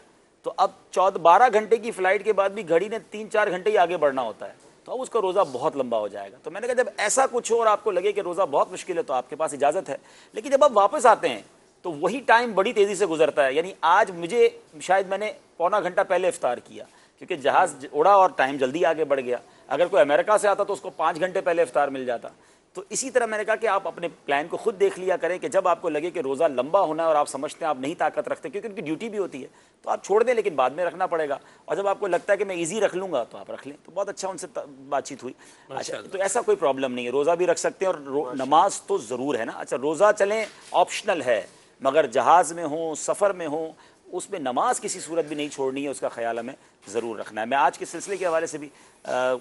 تو اب 12 گھنٹے کی فلائٹ کے بعد بھی گھڑی نے 3-4 گھنٹے ہی آگے بڑھنا ہوتا ہے, تو اب اس کا روزہ بہت لمبا ہو جائے گا. تو میں نے کہا جب ایسا کچھ ہو اور آپ کو لگے کہ روزہ بہت مشکل ہے تو آپ کے پاس اجازت ہے, لیکن جب آپ واپس آتے ہیں تو وہی ٹائم بڑی تیزی سے گزرتا ہے. یعنی آج مجھے شاید میں نے پونا گھنٹہ پہلے افطار کیا کیونکہ جہاز اڑا اور ٹائم جلدی آگے بڑھ گیا. اگر کوئی امریکہ سے آتا تو اس کو 5 گھنٹے پہلے افطار مل جاتا. تو اسی طرح میں نے کہا کہ آپ اپنے پلان کو خود دیکھ لیا کریں کہ جب آپ کو لگے کہ روزہ لمبا ہونا ہے اور آپ سمجھتے ہیں آپ نہیں طاقت رکھتے, کیونکہ ان کی ڈیوٹی بھی ہوتی ہے, تو آپ چھوڑ دیں, لیکن بعد میں رکھنا پڑے گا. اور جب آپ کو لگتا ہے کہ میں ایزی رکھ لوں گا تو آپ رکھ لیں. تو بہت اچھا ان سے بات چیت ہوئی. اچھا تو ایسا کوئی پرابلم نہیں ہے, روزہ بھی رکھ سکتے ہیں اور نماز تو ضرور ہے نا. اچھا روزہ چلیں آپشنل ہے, مگر جہاز میں ہوں, سفر میں ہوں, اس میں نماز کسی صورت بھی نہیں چھوڑنی ہے, اس کا خیال ہمیں ضرور رکھنا ہے. میں آج کے سلسلے کے حوالے سے بھی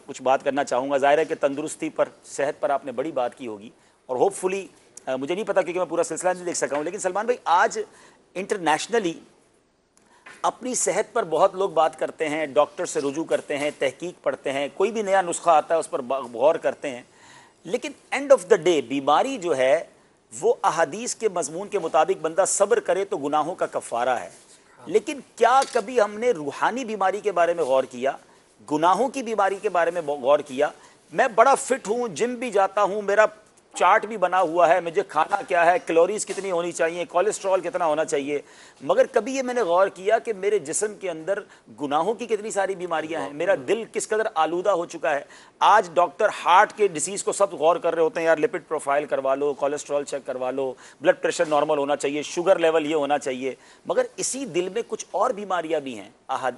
کچھ بات کرنا چاہوں گا. ظاہر ہے کہ تندرستی پر, صحت پر آپ نے بڑی بات کی ہوگی, اور ہوپ فلی مجھے نہیں پتا کیونکہ میں پورا سلسلہ نہیں دیکھ سکا ہوں, لیکن سلمان بھائی آج انٹرنیشنلی اپنی صحت پر بہت لوگ بات کرتے ہیں, ڈاکٹر سے رجوع کرتے ہیں, تحقیق پڑھتے ہیں, کوئی بھی نیا نسخہ آتا ہے اس پر غور کرتے ہیں, لیکن اینڈ آف دا ڈے بیماری جو ہے وہ احادیث کے مضمون کے مطابق بندہ صبر کرے تو گناہوں کا کفارہ ہے. لیکن کیا کبھی ہم نے روحانی بیماری کے بارے میں غور کیا, گناہوں کی بیماری کے بارے میں غور کیا؟ میں بڑا فٹ ہوں, جم بھی جاتا ہوں, میرا چارٹ بھی بنا ہوا ہے, مجھے کھانا کیا ہے, کیلوریز کتنی ہونی چاہیے, کولیسٹرول کتنا ہونا چاہیے, مگر کبھی یہ میں نے غور کیا کہ میرے جسم کے اندر گناہوں کی کتنی ساری بیماریاں ہیں, میرا دل کس قدر آلودہ ہو چکا ہے. آج ڈاکٹر ہارٹ کے ڈیزیز کو سب غور کر رہے ہوتے ہیں, یار لپڈ پروفائل کروا لو, کولیسٹرول چیک کروا لو, بلڈ پریشر نارمل ہونا چاہیے, شوگر لیول یہ ہونا چاہیے, مگر اسی دل میں کچھ اور بیماریاں بھی ہیں.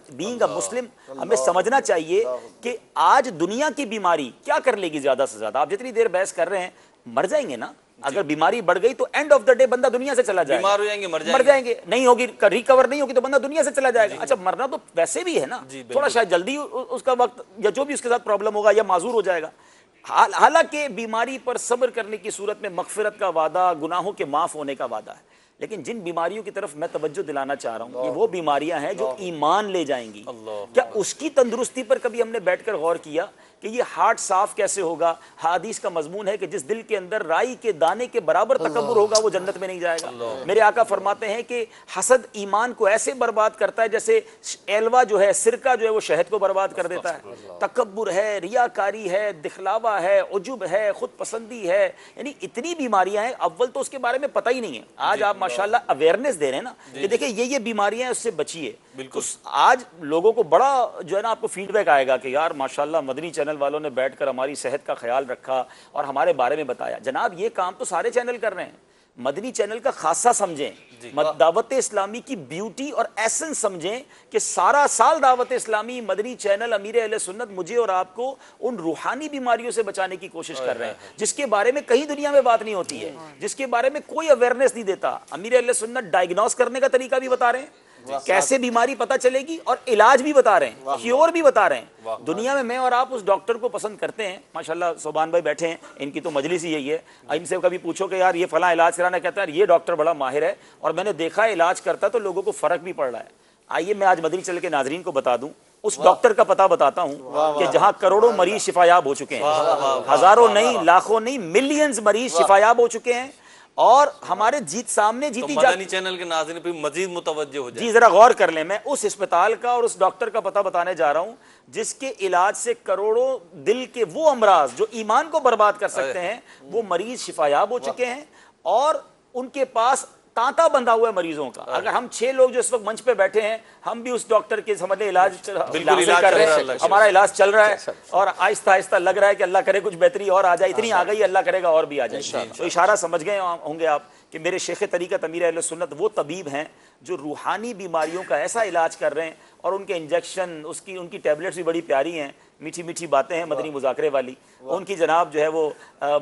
بینگ اے مسلم ہمیں سمجھنا چاہیے کہ آج دنیا کی بیماری کیا کر لے گی زیادہ سے زیادہ. آپ جتنی دیر بحث کر رہے ہیں مر جائیں گے نا, اگر بیماری بڑھ گئی تو اینڈ آف دا ڈے بندہ دنیا سے چلا جائے گا, بیمار ہو جائیں گے, مر جائیں گے, نہیں ہوگی, ریکور نہیں ہوگی تو بندہ دنیا سے چلا جائے گا. اچھا مرنا تو ویسے بھی ہے نا, تھوڑا شاید جلدی اس کا وقت یا جو بھی اس کے ساتھ پرابلم ہوگا یا معذور ہو جائے گا. حالانکہ بیماری پر صبر کرنے کی صورت میں مغفرت کا وعدہ, گناہوں کے معاف ہونے کا وعدہ ہے. لیکن جن بیماریوں کی طرف میں توجہ دلانا چاہ رہا ہوں یہ وہ بیماریاں ہیں جو ایمان لے جائیں گی. کیا اس کی تندرستی پر کبھی ہم نے بیٹھ کر غور کیا کہ یہ ہارٹ صاف کیسے ہوگا؟ حدیث کا مضمون ہے کہ جس دل کے اندر رائی کے دانے کے برابر تکبر ہوگا وہ جنت میں نہیں جائے گا. میرے آقا فرماتے ہیں کہ حسد ایمان کو ایسے برباد کرتا ہے جیسے ایلوا جو ہے, سرکہ جو ہے وہ شہد کو برباد کر دیتا ہے. تکبر ہے, ریاکاری ہے, دکھلاوا ہے, عجب ہے, خود پسندی ہے, یعنی اتنی بیماریاں ہیں. اول تو اس کے بارے میں پتہ ہی نہیں ہے. آج آپ ماشاءاللہ اویئرنیس دے رہے ہیں نا کہ دیکھیں یہ بیماریاں ہیں, اس سے بچیے. آج لوگوں کو بڑا جو ہے نا آپ کو فیڈ بیک آئے گا کہ یار ماشاءاللہ مدنی چینل والوں نے بیٹھ کر ہماری صحت کا خیال رکھا اور ہمارے بارے میں بتایا. جناب یہ کام تو سارے چینل کر رہے ہیں, مدنی چینل کا خاصہ سمجھیں, دعوت اسلامی کی بیوٹی اور ایسنس سمجھیں کہ سارا سال دعوت اسلامی, مدنی چینل, امیر اہل سنت مجھے اور آپ کو ان روحانی بیماریوں سے بچانے کی کوشش کر رہے ہیں جس کے بارے میں کہیں دنیا میں بات نہیں ہوتی ہے, جس کے بارے میں کوئی اویئرنیس نہیں دیتا. امیر اہل سنت ڈائگنوز کرنے کا طریقہ بھی بتا رہے ہیں, کیسے بیماری پتہ چلے گی, اور علاج بھی بتا رہے ہیں, کیور بھی بتا رہے ہیں. دنیا میں اور آپ اس ڈاکٹر کو پسند کرتے ہیں. ماشاءاللہ صوبان بھائی بیٹھے ہیں, ان کی تو مجلس ہی یہی ہے. ان سے کبھی پوچھو کہ یار یہ فلاں علاج کرانا, کہتا ہے یہ ڈاکٹر بڑا ماہر ہے اور میں نے دیکھا ہے علاج کرتا ہے تو لوگوں کو فرق بھی پڑ رہا ہے. آئیے میں آج مدنی چینل کے ناظرین کو بتا دوں, اس ڈاکٹر کا پتہ بتاتا ہوں کہ جہاں کروڑوں مریض شفایاب ہو چکے ہیں, ہزاروں نہیں, لاکھوں نہیں, ملینز مریض شفایاب ہو چکے ہیں. اور ہمارے جیت سامنے تو جیتی مدنی چینل کے ناظرین پہ مزید متوجہ ہو جائے. جی ذرا غور کر لیں. میں اس اسپتال کا اور اس ڈاکٹر کا پتہ بتانے جا رہا ہوں جس کے علاج سے کروڑوں دل کے وہ امراض جو ایمان کو برباد کر سکتے ہیں وہ مریض شفایاب ہو چکے ہیں، اور ان کے پاس تانتا بندھا ہوا ہے مریضوں کا. اگر ہم 6 لوگ جو اس وقت منچ پہ بیٹھے ہیں ہم بھی اس ڈاکٹر کے سمجھ لیں علاج کر رہے ہیں، ہمارا علاج چل رہا ہے اور آہستہ آہستہ لگ رہا ہے کہ اللہ کرے کچھ بہتری اور آ جائے. اتنی آ گئی، اللہ کرے گا اور بھی آ جائے. تو اشارہ سمجھ گئے ہوں گے آپ کہ میرے شیخ طریقت امیر اہل سنت وہ طبیب ہیں جو روحانی بیماریوں کا ایسا علاج کر رہے ہیں، اور ان کے انجیکشن ان کی ٹیبلٹس بھی بڑی پیاری ہیں، میٹھی میٹھی باتیں ہیں مدنی مذاکرے والی. ان کی جناب جو ہے وہ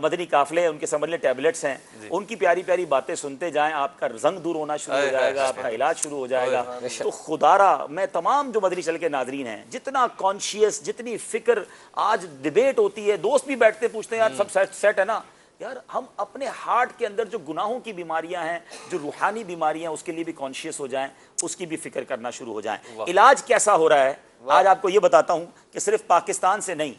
مدنی قافلے ان کے سمجھ لیں ٹیبلٹس ہیں. ان کی پیاری پیاری باتیں سنتے جائیں، آپ کا زنگ دور ہونا شروع ہو جائے گا، آپ کا علاج شروع ہو جائے گا. تو خدا را میں تمام جو مدنی چل کے ناظرین ہیں، جتنا کانشیس، جتنی فکر آج ڈیبیٹ ہوتی ہے، دوست بھی بیٹھتے پوچھتے ہیں یار سب سیٹ ہے نا، یار ہم اپنے ہارٹ کے اندر جو گناہوں کی بیماریاں ہیں، جو روحانی بیماریاں، اس کے لیے بھی کانشیس ہو جائیں، اس کی بھی فکر کرنا شروع ہو جائیں. علاج کیسا ہو رہا ہے آج آپ کو یہ بتاتا ہوں کہ صرف پاکستان سے نہیں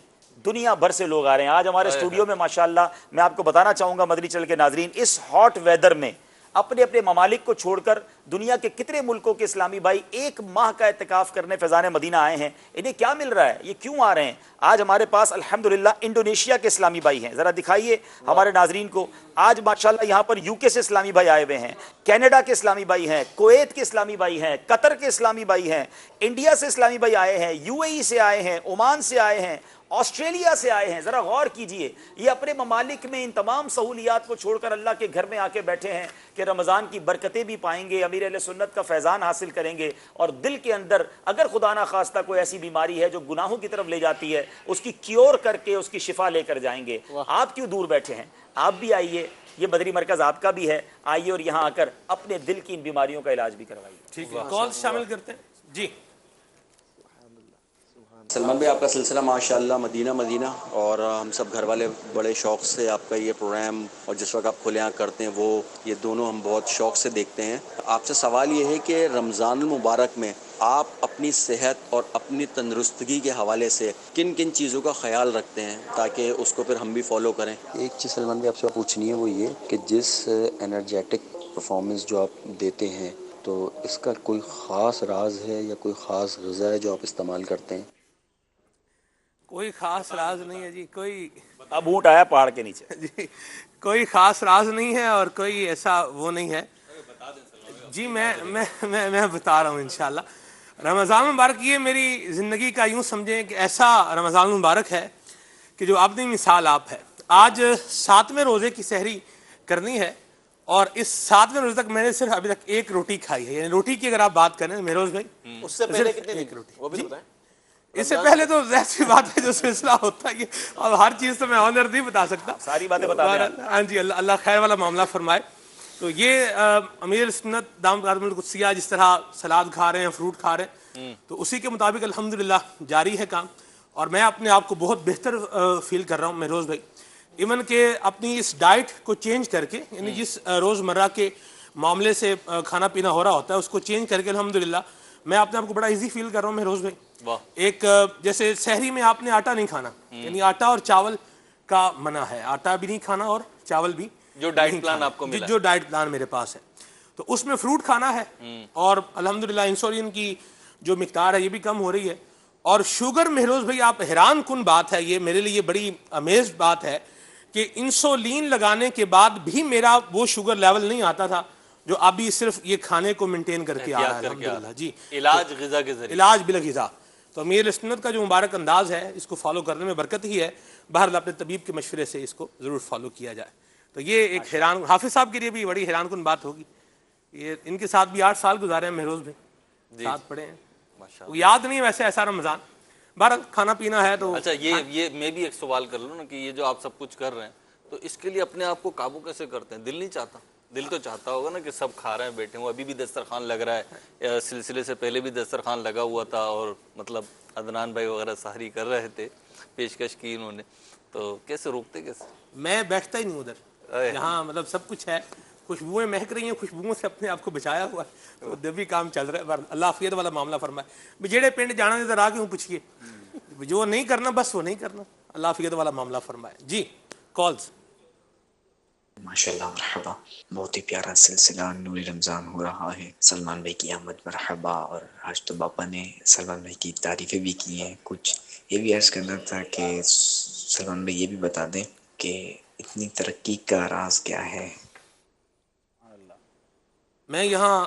دنیا بھر سے لوگ آ رہے ہیں. آج ہمارے اسٹوڈیو میں ماشاءاللہ میں آپ کو بتانا چاہوں گا مدنی چل کے ناظرین، اس ہاٹ ویدر میں اپنے اپنے ممالک کو چھوڑ کر دنیا کے کتنے ملکوں کے اسلامی بھائی 1 ماہ کا اعتکاف کرنے فیضان مدینہ آئے ہیں. انہیں کیا مل رہا ہے؟ یہ کیوں آ رہے ہیں؟ آج ہمارے پاس الحمدللہ انڈونیشیا کے اسلامی بھائی ہیں، ذرا دکھائیے ہمارے ناظرین کو. آج ماشاءاللہ یہاں پر UK سے اسلامی بھائی آئے ہوئے ہیں، کینیڈا کے اسلامی بھائی ہیں، کویت کے اسلامی بھائی ہیں، قطر کے اسلامی بھائی ہیں، انڈیا سے اسلامی بھائی آئے ہیں، UAE سے آئے ہیں، عمان سے آئے ہیں، آسٹریلیا سے آئے ہیں. ذرا غور کیجئے، یہ اپنے ممالک میں ان تمام سہولیات کو چھوڑ کر اللہ کے گھر میں آ کے بیٹھے ہیں کہ رمضان کی برکتیں بھی پائیں گے، امیر اہل سنت کا فیضان حاصل کریں گے، اور دل کے اندر اگر خدا نہ خواستہ کوئی ایسی بیماری ہے جو گناہوں کی طرف لے جاتی ہے، اس کی کیور کر کے اس کی شفا لے کر جائیں گے. آپ کیوں دور بیٹھے ہیں؟ آپ بھی آئیے، یہ بدری مرکز آپ کا بھی ہے، آئیے اور یہاں آ کر اپنے دل کی ان بیماریوں کا علاج بھی کروائیے. ٹھیک ہے، کال شامل کرتے ہیں. جی سلمان بھائی، آپ کا سلسلہ ماشاءاللہ مدینہ مدینہ، اور ہم سب گھر والے بڑے شوق سے آپ کا یہ پروگرام اور جس وقت آپ کھلے کرتے ہیں وہ یہ دونوں ہم بہت شوق سے دیکھتے ہیں. آپ سے سوال یہ ہے کہ رمضان المبارک میں آپ اپنی صحت اور اپنی تندرستگی کے حوالے سے کن کن چیزوں کا خیال رکھتے ہیں تاکہ اس کو پھر ہم بھی فالو کریں؟ ایک چیز سلمان بھائی آپ سے پوچھنی ہے وہ یہ کہ جس انرجیٹک پرفارمنس جو آپ دیتے ہیں تو اس کا کوئی خاص راز ہے یا کوئی خاص غذا ہے جو آپ استعمال کرتے ہیں؟ کوئی خاص راز نہیں ہے جی، کوئی اب اونٹ آیا پہاڑ کے نیچے. جی کوئی خاص راز نہیں ہے اور کوئی ایسا وہ نہیں ہے. جی میں بتا رہا ہوں انشاءاللہ. رمضان مبارک یہ میری زندگی کا یوں سمجھیں کہ ایسا رمضان مبارک ہے کہ جو اپنی مثال آپ ہے. آج 7ویں روزے کی سحری کرنی ہے، اور اس 7ویں روزے تک میں نے صرف ابھی تک 1 روٹی کھائی ہے. یعنی روٹی کی اگر آپ بات کریں مہروز بھائی، اس سے پہلے کتنے 1 روٹی وہ بھی بتائیں. اس سے پہلے تو ظاہر سی بات ہے جو سلسلہ ہوتا ہے، اب ہر چیز تو میں آنر نہیں بتا سکتا، ساری باتیں بتا دیں. ہاں جی، اللہ خیر والا معاملہ فرمائے. تو یہ امیر سنت دامت قدم القدسیہ جس طرح سلاد کھا رہے ہیں، فروٹ کھا رہے ہیں، تو اسی کے مطابق الحمدللہ جاری ہے کام. اور میں اپنے آپ کو بہت بہتر فیل کر رہا ہوں مہروز بھائی، ایون کہ اپنی اس ڈائٹ کو چینج کر کے، یعنی جس روزمرہ کے معاملے سے کھانا پینا ہو رہا ہوتا ہے اس کو چینج کر کے الحمدللہ میں اپنے آپ کو بڑا ایزی فیل کر رہا ہوں مہروز بھائی. ایک جیسے سحری میں آپ نے آٹا نہیں کھانا، یعنی آٹا اور چاول کا منع ہے، آٹا بھی نہیں کھانا اور چاول بھی جو ڈائٹ پلان آپ کو ملا، جو ڈائٹ پلان میرے پاس ہے. تو اس میں فروٹ کھانا ہے، اور الحمدللہ انسولین کی جو مقدار ہے یہ بھی کم ہو رہی ہے. اور شوگر مہروز بھائی آپ حیران کن بات ہے، یہ میرے لیے بڑی امیزڈ بات ہے کہ انسولین لگانے کے بعد بھی میرا وہ شوگر لیول نہیں آتا تھا جو ابھی صرف یہ کھانے کو مینٹین کر کے آ رہا ہے الحمدللہ. جی علاج غذا کے ذریعے، علاج بالغذا. تو امیر سنت کا جو مبارک انداز ہے اس کو فالو کرنے میں برکت ہی ہے. بہرحال اپنے طبیب کے مشورے سے اس کو ضرور فالو کیا جائے. تو یہ ایک حیران، حافظ صاحب کے لیے بھی بڑی حیران کن بات ہوگی. یہ ان کے ساتھ بھی 8 سال گزارے ہیں مہروز بھائی، ساتھ پڑھے ہیں. وہ یاد نہیں ویسے ایسا رمضان، بہرحال کھانا پینا ہے تو. اچھا یہ میں بھی ایک سوال کر لوں نا کہ یہ جو آپ سب کچھ کر رہے ہیں تو اس کے لیے اپنے آپ کو قابو کیسے کرتے ہیں؟ دل نہیں چاہتا؟ دل تو چاہتا ہوگا نا کہ سب کھا رہے ہیں بیٹھے ہوں. ابھی بھی دسترخوان لگ رہا ہے، سلسلے سے پہلے بھی دسترخوان لگا ہوا تھا، اور مطلب عدنان بھائی وغیرہ سحری کر رہے تھے، پیشکش کی انہوں نے. تو کیسے روکتے کیسے؟ میں بیٹھتا ہی نہیں ادھر جہاں مطلب سب کچھ ہے. خوشبوئیں مہک رہی ہیں، خوشبوؤں سے اپنے آپ کو بچایا ہوا ہے، تو جب بھی کام چل رہا ہے. اللہ عافیت والا معاملہ فرمائے. جہے پنڈ جانا ادھر آ کے ہوں پوچھیے، جو نہیں کرنا بس وہ نہیں کرنا. اللہ عافیت والا معاملہ فرمائے. جی کالز. ماشاءاللہ مرحبا. بہت ہی پیارا سلسلہ نور رمضان ہو رہا ہے. سلمان بھائی کی آمد مرحبا. اور آج تو باپا نے سلمان بھائی کی تعریفیں بھی کی ہیں. کچھ یہ بھی عرض کرنا تھا کہ سلمان بھائی یہ بھی بتا دیں کہ اتنی ترقی کا راز کیا ہے. میں یہاں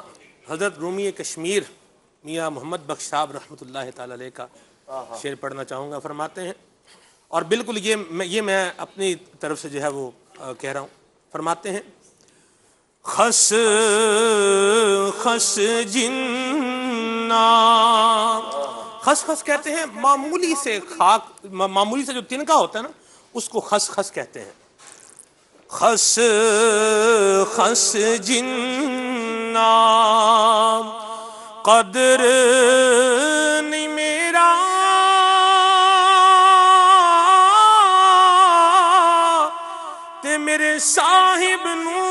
حضرت رومی کشمیر میاں محمد بخش صاحب رحمۃ اللہ تعالی علیہ کا شعر پڑھنا چاہوں گا. فرماتے ہیں، اور بالکل یہ میں اپنی طرف سے جو ہے وہ کہہ رہا ہوں. فرماتے ہیں، خس خس جنّا، خس خس کہتے ہیں معمولی سے خاک، معمولی سے جو تنکا ہوتا ہے نا اس کو خس خس کہتے ہیں. خس خس جنّا قدر نہیں میرا تے میرے صاحب نو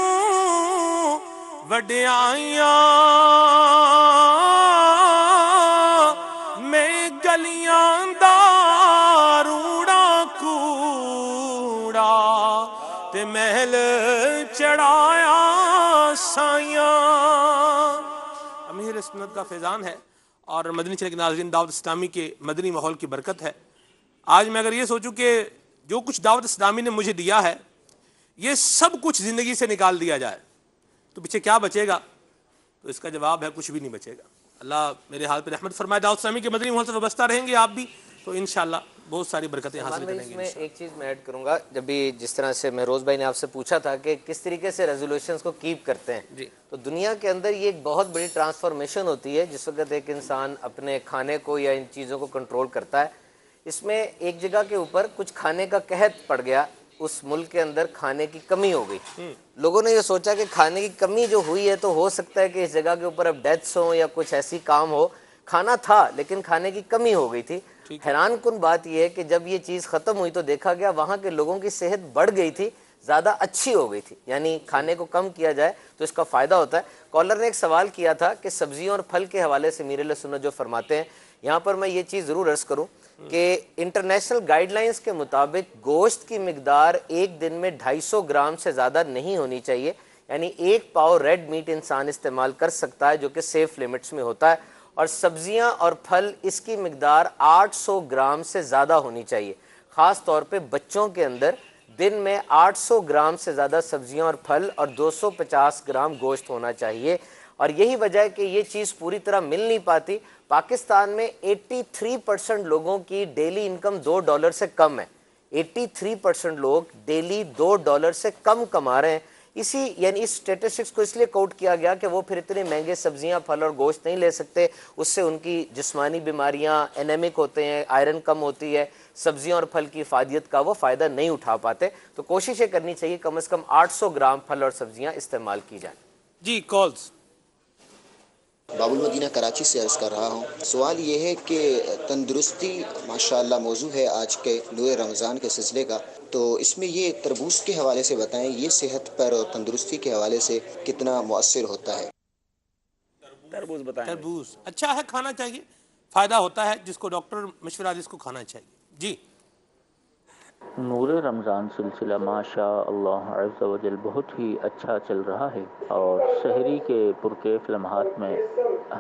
وڈیائیاں میں گلیاں دا روڑا کوڑا تے محل چڑھایا سائیاں. امیر سنت کا فیضان ہے اور مدنی چینل کے ناظرین، دعوت اسلامی کے مدنی ماحول کی برکت ہے. آج میں اگر یہ سوچوں کہ جو کچھ دعوت اسلامی نے مجھے دیا ہے یہ سب کچھ زندگی سے نکال دیا جائے تو پیچھے کیا بچے گا؟ تو اس کا جواب ہے کچھ بھی نہیں بچے گا. اللہ میرے حال پہ رحمت فرمائے. دعوت اسلامی کے مدنی ماحول سے وابستہ رہیں گے آپ بھی تو انشاءاللہ بہت ساری برکتیں حاصل کریں گے. میں ایک چیز میں ایڈ کروں گا، جب بھی جس طرح سے مہروز بھائی نے آپ سے پوچھا تھا کہ کس طریقے سے ریزولوشنز کو کیپ کرتے ہیں، تو دنیا کے اندر یہ ایک بہت بڑی ٹرانسفارمیشن ہوتی ہے جس وقت ایک انسان اپنے کھانے کو یا ان چیزوں کو کنٹرول کرتا ہے. اس میں ایک جگہ کے اوپر کچھ کھانے کا قحط پڑ گیا، اس ملک کے اندر کھانے کی کمی ہو گئی. لوگوں نے یہ سوچا کہ کھانے کی کمی جو ہوئی ہے تو ہو سکتا ہے کہ اس جگہ کے اوپر اب ڈیتھس ہوں یا کچھ ایسی کام ہو. کھانا تھا لیکن کھانے کی کمی ہو گئی تھی. حیران کن بات یہ ہے کہ جب یہ چیز ختم ہوئی تو دیکھا گیا وہاں کے لوگوں کی صحت بڑھ گئی تھی، زیادہ اچھی ہو گئی تھی. یعنی کھانے کو کم کیا جائے تو اس کا فائدہ ہوتا ہے. کالر نے ایک سوال کیا تھا کہ سبزیوں اور پھل کے حوالے سے امیر اہل سنت جو فرماتے ہیں، یہاں پر میں یہ چیز ضرور عرض کروں کہ انٹرنیشنل گائیڈ لائنز کے مطابق گوشت کی مقدار ایک دن میں 250 گرام سے زیادہ نہیں ہونی چاہیے. یعنی 1 پاؤ ریڈ میٹ انسان استعمال کر سکتا ہے جو کہ سیف لیمٹس میں ہوتا ہے، اور سبزیاں اور پھل اس کی مقدار 800 گرام سے زیادہ ہونی چاہیے. خاص طور پہ بچوں کے اندر دن میں 800 گرام سے زیادہ سبزیاں اور پھل اور 250 گرام گوشت ہونا چاہیے. اور یہی وجہ ہے کہ یہ چیز پوری طرح مل نہیں پاتی. پاکستان میں 83% لوگوں کی ڈیلی انکم $2 سے کم ہے. 83% لوگ ڈیلی $2 سے کم کما رہے ہیں. یعنی اس اسٹیٹسٹکس کو اس لیے کوٹ کیا گیا کہ وہ پھر اتنے مہنگے سبزیاں پھل اور گوشت نہیں لے سکتے. اس سے ان کی جسمانی بیماریاں، اینیمک ہوتے ہیں، آئرن کم ہوتی ہے، سبزیاں اور پھل کی افادیت کا وہ فائدہ نہیں اٹھا پاتے. تو کوششیں کرنی چاہیے کم از کم 800 گرام پھل اور سبزیاں استعمال کی جائیں. جی کالز. باب المدینہ کراچی سے عرض کر رہا ہوں. سوال یہ ہے کہ تندرستی ماشاءاللہ موضوع ہے آج کے نور رمضان کے سلسلے کا، تو اس میں یہ تربوز کے حوالے سے بتائیں، یہ صحت پر اور تندرستی کے حوالے سے کتنا مؤثر ہوتا ہے؟ تربوز بتائیں. تربوز اچھا ہے، کھانا چاہیے، فائدہ ہوتا ہے. جس کو ڈاکٹر مشورہ جس کو کھانا چاہیے. جی نور رمضان سلسلہ ماشاء اللہ عز و جل بہت ہی اچھا چل رہا ہے، اور سحری کے پرکیف لمحات میں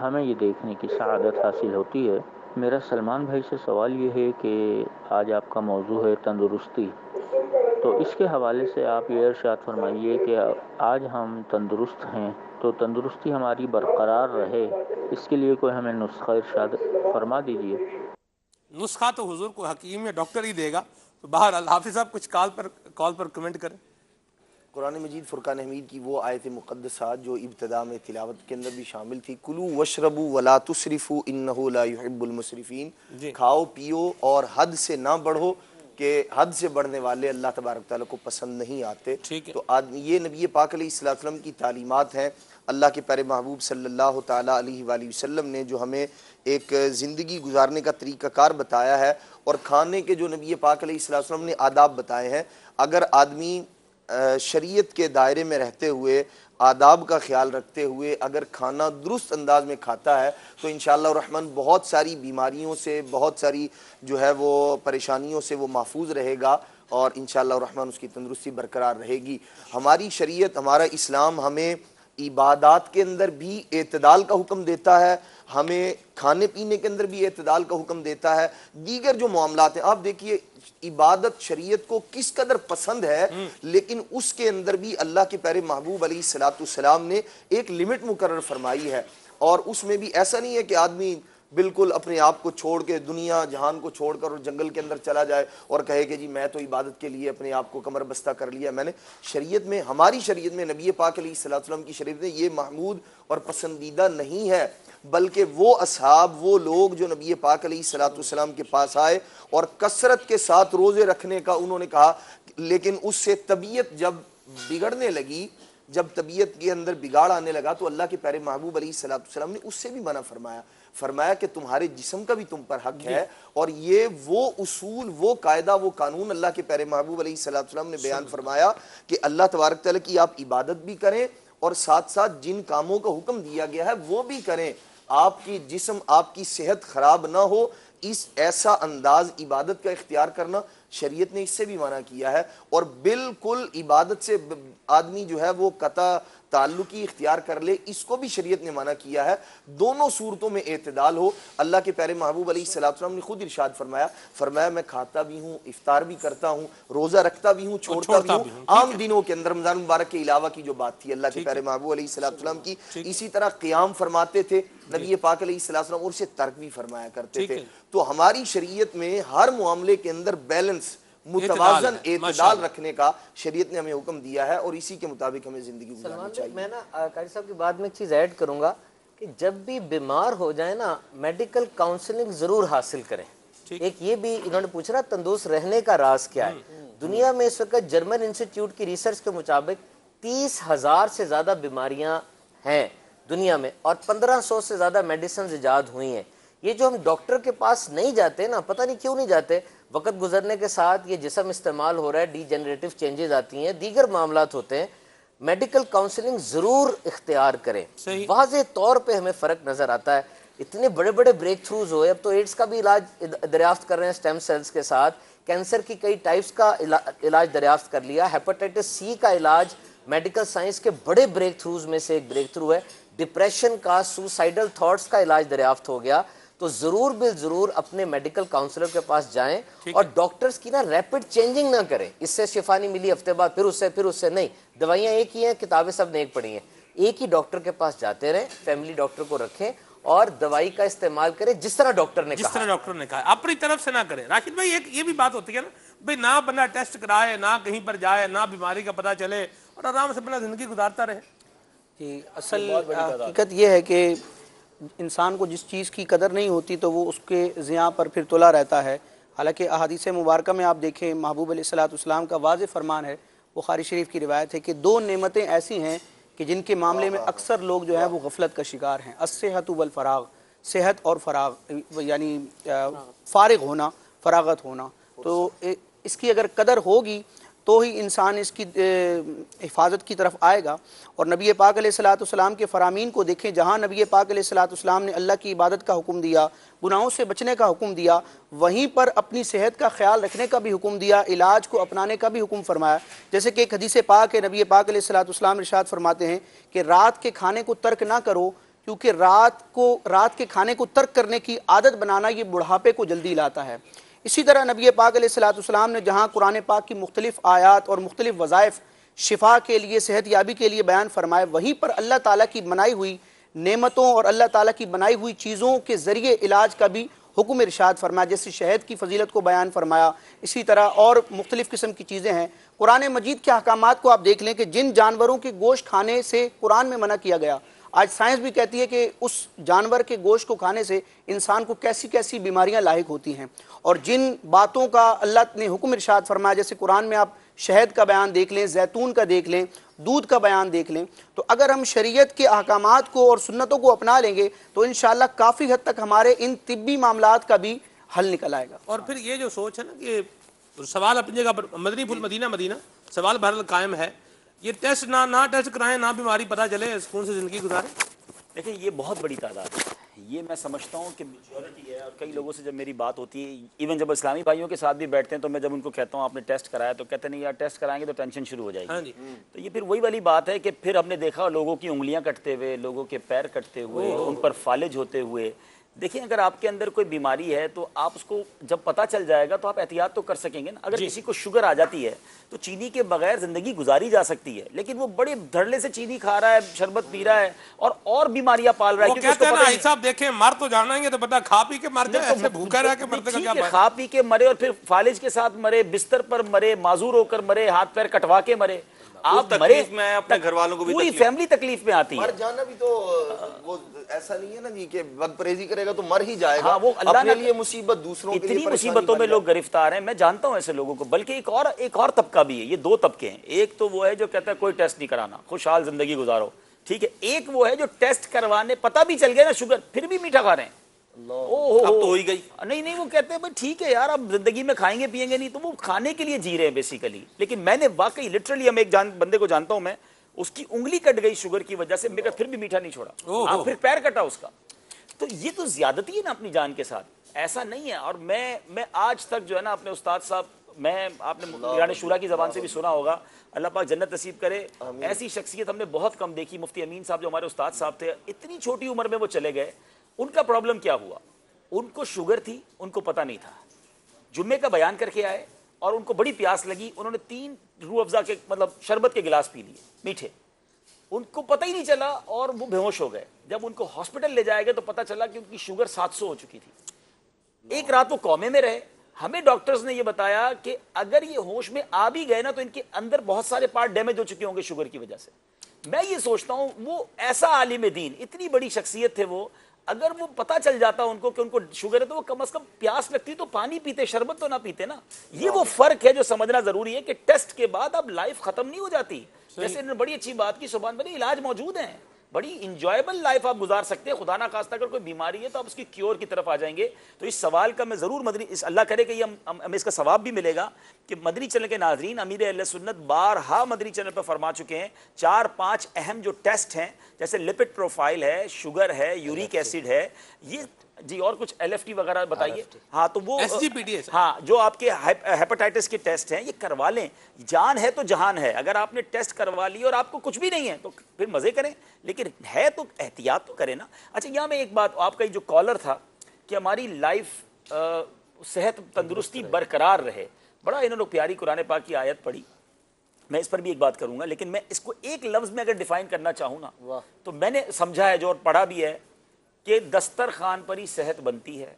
ہمیں یہ دیکھنے کی سعادت حاصل ہوتی ہے. میرا سلمان بھائی سے سوال یہ ہے کہ آج آپ کا موضوع ہے تندرستی، تو اس کے حوالے سے آپ یہ ارشاد فرمائیے کہ آج ہم تندرست ہیں تو تندرستی ہماری برقرار رہے، اس کے لیے کوئی ہمیں نسخہ ارشاد فرما دیجیے. نسخہ تو حضور کو حکیم یا ڈاکٹر ہی دے گا. تو بہرحال حافظ صاحب کچھ کال پر کمنٹ کریں. قرآن مجید فرقان حمید کی وہ آیت مقدسات جو ابتدا میں تلاوت کے اندر بھی شامل تھی، کلو وشربو ولا تسرفو انہو لا یحب المسرفین، کھاؤ پیو اور حد سے نہ بڑھو کہ حد سے بڑھنے والے اللہ تبارک تعالیٰ کو پسند نہیں آتے. تو یہ نبی پاک علیہ السلام کی تعلیمات ہیں. اللہ کے پیارے محبوب صلی اللہ تعالیٰ علیہ وآلہ وسلم نے جو ہمیں ایک زندگی گزارنے کا طریقہ کار بتایا ہے، اور کھانے کے جو نبی پاک علیہ السلام نے آداب بتائے ہیں، اگر آدمی شریعت کے دائرے میں رہتے ہوئے آداب کا خیال رکھتے ہوئے اگر کھانا درست انداز میں کھاتا ہے تو انشاءاللہ الرحمن بہت ساری بیماریوں سے، بہت ساری جو ہے وہ پریشانیوں سے وہ محفوظ رہے گا، اور انشاءاللہ الرحمن اس کی تندرستی برقرار رہے گی۔ ہماری شریعت، ہمارا اسلام ہمیں عبادات کے اندر بھی اعتدال کا حکم دیتا ہے، ہمیں کھانے پینے کے اندر بھی اعتدال کا حکم دیتا ہے، دیگر جو معاملات ہیں آپ دیکھیے عبادت شریعت کو کس قدر پسند ہے، لیکن اس کے اندر بھی اللہ کے پیارے محبوب علیہ السلام نے ایک لمٹ مقرر فرمائی ہے، اور اس میں بھی ایسا نہیں ہے کہ آدمی بالکل اپنے آپ کو چھوڑ کے دنیا جہان کو چھوڑ کر اور جنگل کے اندر چلا جائے اور کہے کہ جی میں تو عبادت کے لیے اپنے آپ کو کمر بستہ کر لیا میں نے۔ شریعت میں، ہماری شریعت میں، نبی پاک علیہ السلام کی شریعت میں یہ محمود اور پسندیدہ نہیں ہے، بلکہ وہ اصحاب، وہ لوگ جو نبی پاک علیہ السلام کے پاس آئے اور کثرت کے ساتھ روزے رکھنے کا انہوں نے کہا، لیکن اس سے طبیعت جب بگڑنے لگی، جب طبیعت کے اندر بگاڑ آنے لگا تو اللہ کے پیارے محبوب علیہ السلام نے اس سے بھی منع فرمایا کہ تمہارے جسم کا بھی تم پر حق ہے، اور یہ وہ اصول، وہ قاعدہ، وہ قانون اللہ کے پیارے محبوب علیہ السلام نے بیان فرمایا کہ اللہ تبارک تعالیٰ کی آپ عبادت بھی کریں اور ساتھ ساتھ جن کاموں کا حکم دیا گیا ہے وہ بھی کریں۔ آپ کی جسم، آپ کی صحت خراب نہ ہو، اس ایسا انداز عبادت کا اختیار کرنا شریعت نے اس سے بھی منع کیا ہے، اور بالکل عبادت سے آدمی جو ہے وہ قطع تعلقی اختیار کر لے، اس کو بھی شریعت نے منع کیا ہے۔ دونوں صورتوں میں اعتدال ہو۔ اللہ کے پیارے محبوب علیہ السلام نے خود ارشاد فرمایا میں کھاتا بھی ہوں، افطار بھی کرتا ہوں، روزہ رکھتا بھی ہوں، چھوڑتا بھی ہوں، عام دنوں کے اندر رمضان مبارک کے علاوہ کی جو بات تھی اللہ کے پیارے محبوب علیہ السلام کی۔ اسی طرح قیام فرماتے تھے نبی پاک علیہ السلام، اور اسے ترک بھی فرمایا کرتے تھے۔ تو ہماری شریعت میں ہر معاملے کے اندر بیلنس، متوازن اعتدال رکھنے کا شریعت نے ہمیں حکم دیا ہے، اور اسی کے مطابق ہمیں زندگی گزارنی چاہیے۔ میں نا قاری صاحب کی بات میں ایک چیز ایڈ کروں گا کہ جب بھی بیمار ہو جائے نا میڈیکل کاؤنسلنگ ضرور حاصل کریں۔ ایک یہ بھی انہوں نے پوچھا نا تندرست رہنے کا راز کیا ہے۔ دنیا میں اس وقت جرمن انسٹیٹیوٹ کی ریسرچ کے مطابق 30,000 سے زیادہ بیماریاں ہیں دنیا میں، اور 1500 سے زیادہ میڈیسنز ایجاد ہوئی ہیں۔ یہ جو ہم ڈاکٹر کے پاس نہیں جاتے نا، پتہ نہیں کیوں نہیں جاتے، وقت گزرنے کے ساتھ یہ جسم استعمال ہو رہا ہے، ڈی جنریٹو چینجز آتی ہیں، دیگر معاملات ہوتے ہیں، میڈیکل کاؤنسلنگ ضرور اختیار کریں۔ واضح طور پہ ہمیں فرق نظر آتا ہے، اتنے بڑے بڑے بریک تھروز ہوئے، اب تو ایڈز کا بھی علاج دریافت کر رہے ہیں سٹیم سیلز کے ساتھ، کینسر کی کئی ٹائپس کا علاج دریافت کر لیا، ہیپاٹائٹس سی کا علاج میڈیکل سائنس کے بڑے بریک تھروز میں سے ایک بریک تھرو ہے، ڈپریشن کا، سوسائیڈل تھاٹس کا علاج دریافت ہو گیا۔ تو ضرور بالضرور اپنے میڈیکل کاؤنسلر کے پاس جائیں، اور ڈاکٹرز کی نا ریپڈ چینجنگ نہ کریں، اس سے شفا نہیں ملی ہفتے بعد پھر اس سے نہیں، دوائیاں ایک ہی ہیں، کتابیں سب نے ایک پڑھی ہیں، ایک ہی ڈاکٹر کے پاس جاتے رہیں، فیملی ڈاکٹر کو رکھیں اور دوائی کا استعمال کریں جس طرح ڈاکٹر نے کہا، اپنی طرف سے نہ کریں۔ راشد بھائی ایک یہ بھی بات ہوتی ہے نا بھئی، نہ بندہ ٹیسٹ کرائے، نہ کہیں پر جائے، نہ بیماری کا پتہ چلے، اور آرام سے اپنا زندگی گزارتا رہے۔ جی، اصل حقیقت یہ ہے کہ انسان کو جس چیز کی قدر نہیں ہوتی تو وہ اس کے زیاں پر پھر تلا رہتا ہے۔ حالانکہ احادیث مبارکہ میں آپ دیکھیں محبوب علیہ السلام کا واضح فرمان ہے، بخاری شریف کی روایت ہے کہ 2 نعمتیں ایسی ہیں کہ جن کے معاملے میں اکثر لوگ جو ہیں وہ غفلت کا شکار ہیں، الصحت والفراغ، صحت اور فراغ، یعنی فارغ ہونا، فراغت ہونا۔ تو اس کی اگر قدر ہوگی تو ہی انسان اس کی حفاظت کی طرف آئے گا۔ اور نبی پاک علیہ السلام کے فرامین کو دیکھیں، جہاں نبی پاک علیہ السلام نے اللہ کی عبادت کا حکم دیا، گناہوں سے بچنے کا حکم دیا، وہیں پر اپنی صحت کا خیال رکھنے کا بھی حکم دیا، علاج کو اپنانے کا بھی حکم فرمایا۔ جیسے کہ ایک حدیث پاک ہے، نبی پاک علیہ السلام ارشاد فرماتے ہیں کہ رات کے کھانے کو ترک نہ کرو، کیونکہ رات کے کھانے کو ترک کرنے کی عادت بنانا یہ بڑھاپے کو جلدی لاتا ہے۔ اسی طرح نبی پاک علیہ السلام نے جہاں قرآن پاک کی مختلف آیات اور مختلف وظائف شفا کے لیے، صحت یابی کے لیے بیان فرمائے، وہیں پر اللہ تعالیٰ کی بنائی ہوئی نعمتوں اور اللہ تعالیٰ کی بنائی ہوئی چیزوں کے ذریعے علاج کا بھی حکم ارشاد فرمایا، جیسے شہد کی فضیلت کو بیان فرمایا، اسی طرح اور مختلف قسم کی چیزیں ہیں۔ قرآن مجید کے احکامات کو آپ دیکھ لیں کہ جن جانوروں کے گوشت کھانے سے قرآن میں منع کیا گیا، آج سائنس بھی کہتی ہے کہ اس جانور کے گوشت کو کھانے سے انسان کو کیسی کیسی بیماریاں لاحق ہوتی ہیں، اور جن باتوں کا اللہ نے حکم ارشاد فرمایا، جیسے قرآن میں آپ شہد کا بیان دیکھ لیں، زیتون کا دیکھ لیں، دودھ کا بیان دیکھ لیں، تو اگر ہم شریعت کے احکامات کو اور سنتوں کو اپنا لیں گے تو انشاءاللہ کافی حد تک ہمارے ان طبی معاملات کا بھی حل نکل آئے گا۔ اور پھر یہ جو سوچ ہے نا کہ سوال اپنی جگہ پر، مدنی پھول مدینہ سوال بہرحال قائم ہے، یہ ٹیسٹ نہ ٹیسٹ کرائیں، نہ بیماری پتہ چلے، سکون سے زندگی گزاریں؟ دیکھیں یہ بہت بڑی تعداد ہے، یہ میں سمجھتا ہوں کہ میجورٹی ہے. اور کئی لوگوں سے جب میری بات ہوتی ہے، ایون جب اسلامی بھائیوں کے ساتھ بھی بیٹھتے ہیں، تو میں جب ان کو کہتا ہوں آپ نے ٹیسٹ کرایا، تو کہتے ہیں نہیں یار ٹیسٹ کرائیں گے تو ٹینشن شروع ہو جائے گی. تو یہ پھر وہی والی بات ہے کہ پھر ہم نے دیکھا لوگوں کی انگلیاں کٹتے ہوئے، لوگوں کے پیر کٹتے ہوئے، ان پر فالج ہوتے ہوئے. دیکھیں اگر آپ کے اندر کوئی بیماری ہے تو آپ اس کو جب پتہ چل جائے گا تو آپ احتیاط تو کر سکیں گے نا. اگر کسی کو شوگر آ جاتی ہے تو چینی کے بغیر زندگی گزاری جا سکتی ہے، لیکن وہ بڑے دھڑلے سے چینی کھا رہا ہے، شربت پی رہا ہے اور بیماریاں پال رہا ہے. وہ کہتے ہیں نا بھائی صاحب دیکھیں مر تو جانا ہی ہے، تو بتا کھا پی کے مر جائے، ایسے بھوکا رہ کے مرنے کا کیا بات ہے؟ کھا پی کے مرے اور پھر فالج کے ساتھ مرے، بستر پر مرے، معذور ہو کر مرے، ہاتھ پیر کٹوا کے مرے. آپ مرے میں اپنے گھر والوں کو بھی پوری فیملی تکلیف میں آتی ہے. مر جانا بھی تو وہ ایسا نہیں ہے نا جی کہ بد پرہیزی کرے گا تو مر ہی جائے گا. ہاں وہ اللہ اپنے لیے مصیبت، دوسروں کے لیے اتنی مصیبتوں میں لوگ گرفتار ہیں. میں جانتا ہوں ایسے لوگوں کو. بلکہ ایک اور طبقہ بھی ہے. یہ دو طبقے ہیں. ایک تو وہ ہے جو کہتا ہے کوئی ٹیسٹ نہیں کرانا، خوشحال زندگی گزارو، ٹھیک ہے. ایک وہ ہے جو ٹیسٹ کروانے پتہ بھی چل گیا نا شوگر، پھر بھی میٹھا کھا رہے ہیں. اب تو ہو ہی گئی. نہیں وہ کہتے ہیں بھائی ٹھیک ہے یار اب زندگی میں کھائیں گے پیئیں گے نہیں، تو وہ کھانے کے لیے جی رہے ہیں بیسیکلی. لیکن میں نے واقعی لٹرلی ہم ایک بندے کو جانتا ہوں میں، اس کی انگلی کٹ گئی شوگر کی وجہ سے، میرا پھر بھی میٹھا نہیں چھوڑا، پھر پیر کٹا اس کا. تو یہ تو زیادتی ہے نا اپنی جان کے ساتھ. ایسا نہیں ہے. اور میں آج تک جو ہے نا اپنے استاد صاحب، آپ نے میران شورا کی زبان سے بھی سنا ہوگا، اللہ پاک جنت نصیب کرے، ایسی شخصیت ہم نے بہت کم دیکھی. مفتی امین صاحب جو ہمارے استاد صاحب تھے، اتنی چھوٹی عمر میں وہ چلے گئے. ان کا پرابلم کیا ہوا؟ ان کو شوگر تھی، ان کو پتہ نہیں تھا. جمعے کا بیان کر کے آئے اور ان کو بڑی پیاس لگی، انہوں نے 3 روح افزا کے مطلب شربت کے گلاس پی لیے میٹھے. ان کو پتہ ہی نہیں چلا اور وہ بے ہوش ہو گئے. جب ان کو ہاسپٹل لے جائے گئے تو پتہ چلا کہ ان کی شوگر 700 ہو چکی تھی. ایک رات وہ کومے میں رہے. ہمیں ڈاکٹرز نے یہ بتایا کہ اگر یہ ہوش میں آ بھی گئے نا تو ان کے اندر بہت سارے پارٹ ڈیمیج ہو چکے ہوں گے شوگر کی وجہ سے. میں یہ سوچتا ہوں وہ ایسا عالم دین، اتنی بڑی شخصیت تھے وہ، اگر وہ پتہ چل جاتا ان کو کہ ان کو شوگر ہے تو وہ کم از کم پیاس لگتی تو پانی پیتے، شربت تو نہ پیتے نا. یہ وہ فرق ہے جو سمجھنا ضروری ہے کہ ٹیسٹ کے بعد اب لائف ختم نہیں ہو جاتی. جیسے انہوں نے بڑی اچھی بات کی، سبحان اللہ، علاج موجود ہیں، بڑی انجوائبل لائف آپ گزار سکتے ہیں. خدا نہ خواستہ اگر کوئی بیماری ہے تو آپ اس کی کیور کی طرف آ جائیں گے. تو اس سوال کا میں ضرور اللہ کرے کہ ہمیں اس کا ثواب بھی ملے گا کہ مدنی چینل کے ناظرین، امیر اہل سنت بارہا مدنی چینل پر فرما چکے ہیں 4-5 اہم جو ٹیسٹ ہیں، جیسے لپڈ پروفائل ہے، شوگر ہے، یورک ایسڈ ہے، یہ جی اور کچھ LFT وغیرہ بتائیے. ہاں تو وہ ہاں جو آپ کے ہیپاٹائٹس کے ٹیسٹ ہیں یہ کروا لیں. جان ہے تو جہان ہے. اگر آپ نے ٹیسٹ کروا لی اور آپ کو کچھ بھی نہیں ہے تو پھر مزے کریں، لیکن ہے تو احتیاط تو کریں نا. اچھا یہاں میں ایک بات، آپ کا جو کالر تھا کہ ہماری لائف صحت تندرستی برقرار رہے، بڑا انہوں نے پیاری قرآن پاک کی آیت پڑھی. میں اس پر بھی ایک بات کروں گا، لیکن میں اس کو ایک لفظ میں اگر ڈیفائن کرنا چاہوں نا تو میں نے سمجھا ہے جو اور پڑھا بھی ہے کہ دسترخوان پر ہی صحت بنتی ہے،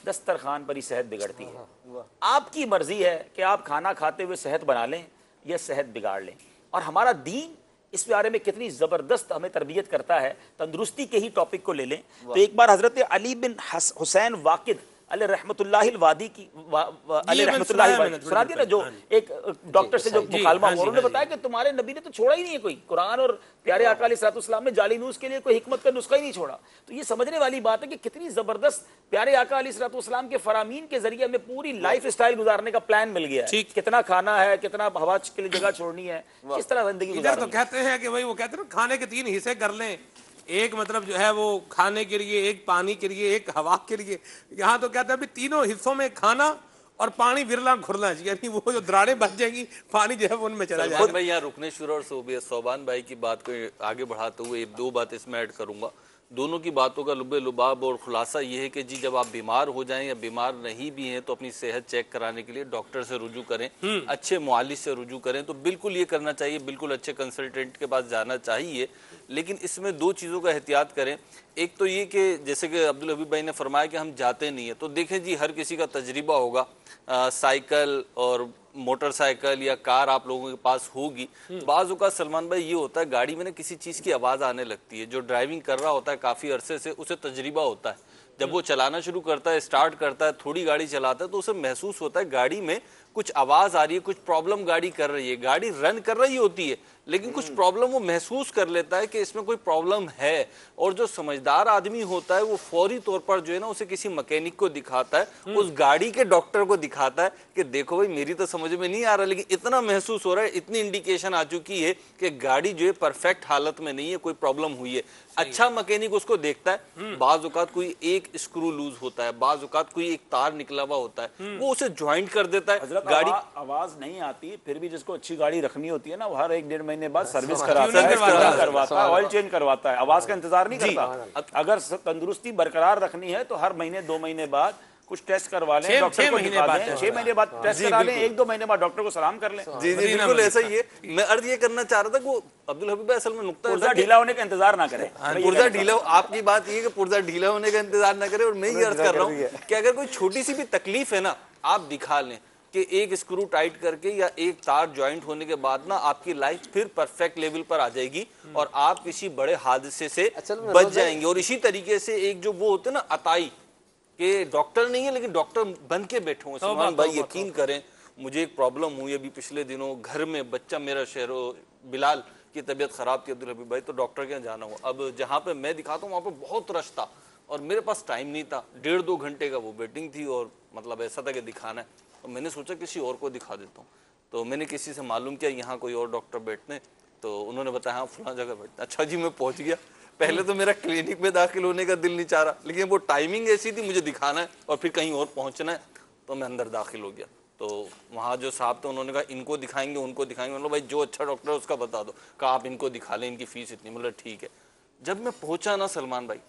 دسترخوان پر ہی صحت بگڑتی ہے. آپ کی مرضی ہے کہ آپ کھانا کھاتے ہوئے صحت بنا لیں یا صحت بگاڑ لیں. اور ہمارا دین اس بارے میں کتنی زبردست ہمیں تربیت کرتا ہے. تندرستی کے ہی ٹاپک کو لے لیں تو ایک بار حضرت علی بن حسین واقد علیہ رحمۃ اللہ الوادی کی علیہ رحمۃ اللہ سنا دیا نا، جو ایک ڈاکٹر سے جو مکالمہ ہوا، انہوں نے بتایا کہ تمہارے نبی نے تو چھوڑا ہی نہیں ہے کوئی، قرآن اور پیارے آقا علیہ السلام نے جعلی نوز کے لیے کوئی حکمت کا نسخہ ہی نہیں چھوڑا. تو یہ سمجھنے والی بات ہے کہ کتنی زبردست پیارے آقا علیہ السلام کے فرامین کے ذریعے ہمیں پوری لائف اسٹائل گزارنے کا پلان مل گیا ہے. کتنا کھانا ہے، کتنا ہوا کے لیے جگہ چھوڑنی ہے، کس طرح زندگی گزارنی ہے. تو کہتے ہیں کہ وہ کہتے ہیں کھانے کے 3 حصے کر لیں، ایک مطلب جو ہے وہ کھانے کے لیے، ایک پانی کے لیے، ایک ہوا کے لیے. یہاں تو کہتے ہیں بھی تینوں حصوں میں کھانا اور پانی ورلا کھرنا، یعنی وہ جو دراڑیں بچ جائیں گی پانی جو ہے وہ ان میں چلا جائے گا. میں یہاں رکن شورا اور صوبان بھائی کی بات کو آگے بڑھاتے ہوئے 2 باتیں اس میں ایڈ کروں گا. دونوں کی باتوں کا لب لباب اور خلاصہ یہ ہے کہ جی جب آپ بیمار ہو جائیں یا بیمار نہیں بھی ہیں تو اپنی صحت چیک کرانے کے لیے ڈاکٹر سے رجوع کریں، اچھے معالج سے رجوع کریں. تو بالکل یہ کرنا چاہیے، بالکل اچھے کنسلٹنٹ کے پاس جانا چاہیے. لیکن اس میں 2 چیزوں کا احتیاط کریں. ایک تو یہ کہ جیسے کہ عبدالحبیب بھائی نے فرمایا کہ ہم جاتے نہیں ہیں، تو دیکھیں جی ہر کسی کا تجربہ ہوگا. سائیکل اور موٹر سائیکل یا کار آپ لوگوں کے پاس ہوگی. بعض اوقات سلمان بھائی یہ ہوتا ہے گاڑی میں نا کسی چیز کی آواز آنے لگتی ہے، جو ڈرائیونگ کر رہا ہوتا ہے کافی عرصے سے اسے تجربہ ہوتا ہے، جب وہ چلانا شروع کرتا ہے، اسٹارٹ کرتا ہے، تھوڑی گاڑی چلاتا ہے تو اسے محسوس ہوتا ہے گاڑی میں کچھ آواز آ رہی ہے، کچھ پرابلم گاڑی کر رہی ہے، گاڑی رن کر رہی ہوتی ہے لیکن کچھ پرابلم وہ محسوس کر لیتا ہے کہ اس میں کوئی پرابلم ہے، اور جو سمجھدار آدمی ہوتا ہے وہ فوری طور پر جو ہے نا اسے کسی مکینک کو دکھاتا ہے، اس گاڑی کے ڈاکٹر کو دکھاتا ہے کہ دیکھو بھائی میری تو سمجھ میں نہیں آ رہا لیکن اتنا محسوس ہو رہا ہے، اتنی انڈیکیشن آ چکی ہے کہ گاڑی جو ہے پرفیکٹ حالت میں نہیں ہے، کوئی پرابلم ہوئی ہے۔ اچھا مکینک اس کو دیکھتا ہے، بعض اوقات کوئی ایک اسکرو لوز ہوتا ہے، بعض اوقات کوئی ایک تار نکلا ہوا ہوتا ہے، وہ اسے جوائنٹ کر دیتا ہے، گاڑی آواز نہیں آتی پھر بھی جس کو اچھی گاڑی رکھنی ہوتی ہے نا وہ ہر 1-1.5 مہینے بعد سروس کراتا ہے، آئل چینج کرواتا ہے، آواز کا انتظار نہیں کرتا۔ اگر تندرستی برقرار رکھنی ہے تو ہر مہینے 2 مہینے بعد کچھ ٹیسٹ کروا لیں، ڈاکٹر کو دکھا دیں، 6 مہینے بعد ٹیسٹ کرا لیں، 1-2 مہینے بعد ڈاکٹر کو سلام کر لیں۔ جی بالکل ایسا ہی ہے۔ میں عرض یہ کرنا چاہ رہا تھا کہ وہ عبدالحبیب اصل میں نقطہ پرزہ ڈھیلا ہونے کا انتظار نہ کریں، پرزہ ڈھیلا، آپ کی بات یہ کہ پرزہ ڈھیلا ہونے کا انتظار نہ کرے، اور میں یہ عرض کر رہا ہوں کہ اگر کوئی چھوٹی سی بھی تکلیف ہے نا آپ دکھا لیں کہ ایک اسکرو ٹائٹ کر کے یا ایک تار جوائنٹ ہونے کے بعد نا آپ کی لائف پھر پرفیکٹ لیول پر آ جائے گی اور آپ کسی بڑے حادثے سے بچ جائیں گے۔ اور اسی طریقے سے ایک جو وہ ہوتے ہیں نا عطائی کہ ڈاکٹر نہیں ہے لیکن ڈاکٹر بن کے بیٹھے ہوں، سلمان بھائی یقین کریں مجھے ایک پرابلم ہوئی ابھی پچھلے دنوں، گھر میں بچہ میرا بلال کی طبیعت خراب تھی عبدالحبیب بھائی، تو ڈاکٹر کے یہاں جانا ہوا۔ اب جہاں پہ میں دکھاتا ہوں وہاں پہ بہت رش تھا اور میرے پاس ٹائم نہیں تھا، 1.5-2 گھنٹے کا وہ ویٹنگ تھی اور مطلب ایسا تھا کہ دکھانا ہے، تو میں نے سوچا کسی اور کو دکھا دیتا ہوں، تو میں نے کسی سے معلوم کیا یہاں کوئی اور ڈاکٹر بیٹھتے ہیں، تو انہوں نے بتایا ہاں فلاں جگہ بیٹھتے ہیں۔ اچھا جی میں پہنچ گیا، پہلے تو میرا کلینک میں داخل ہونے کا دل نہیں چاہ رہا لیکن وہ ٹائمنگ ایسی تھی مجھے دکھانا ہے اور پھر کہیں اور پہنچنا ہے، تو میں اندر داخل ہو گیا۔ تو وہاں جو صاحب تھے انہوں نے کہا ان کو دکھائیں گے ان کو دکھائیں گے، بھائی جو اچھا ڈاکٹر ہے اس کا بتا دو، کہا آپ ان کو دکھا لیں ان کی فیس اتنی، مطلب ٹھیک ہے۔ جب میں پہنچا نا سلمان بھائی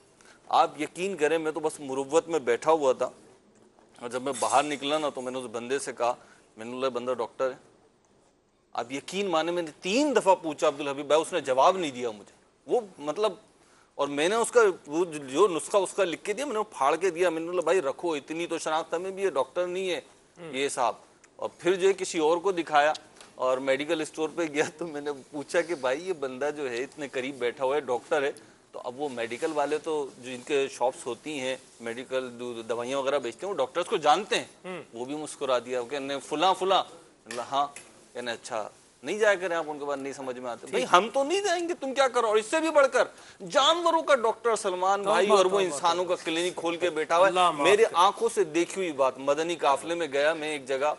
آپ یقین کریں میں تو بس مروت میں بیٹھا ہوا تھا، اور جب میں باہر نکلا نا تو میں نے اس بندے سے کہا میں نے بولا بندہ ڈاکٹر ہے؟ آپ یقین مانے میں نے 3 دفعہ پوچھا عبدالحبیب بھائی، اس نے جواب نہیں دیا مجھے، وہ مطلب، اور میں نے اس کا وہ جو نسخہ اس کا لکھ کے دیا میں نے پھاڑ کے دیا، میں نے بولا بھائی رکھو اتنی تو شناخت ہمیں بھی ہے، ڈاکٹر نہیں ہے یہ صاحب۔ اور پھر جو ہے کسی اور کو دکھایا اور میڈیکل اسٹور پہ گیا تو میں نے پوچھا کہ بھائی یہ بندہ جو ہے اتنے قریب بیٹھا ہوا ہے ڈاکٹر ہے، تو اب وہ میڈیکل والے تو جو ان کے شاپس ہوتی ہیں میڈیکل دوائیاں وغیرہ بیچتے ہیں وہ ڈاکٹرز کو جانتے ہیں، وہ بھی مسکرا دیا کہ فلاں فلاں، ہاں کہنے اچھا نہیں جایا کریں آپ ان کے بعد نہیں سمجھ میں آتے، بھائی ہم تو نہیں جائیں گے تم کیا کرو، اور اس سے بھی بڑھ کر جانوروں کا ڈاکٹر سلمان بھائی اور وہ انسانوں کا کلینک کھول کے بیٹھا ہوا ہے۔ میرے آنکھوں سے دیکھی ہوئی بات، مدنی قافلے میں گیا میں ایک جگہ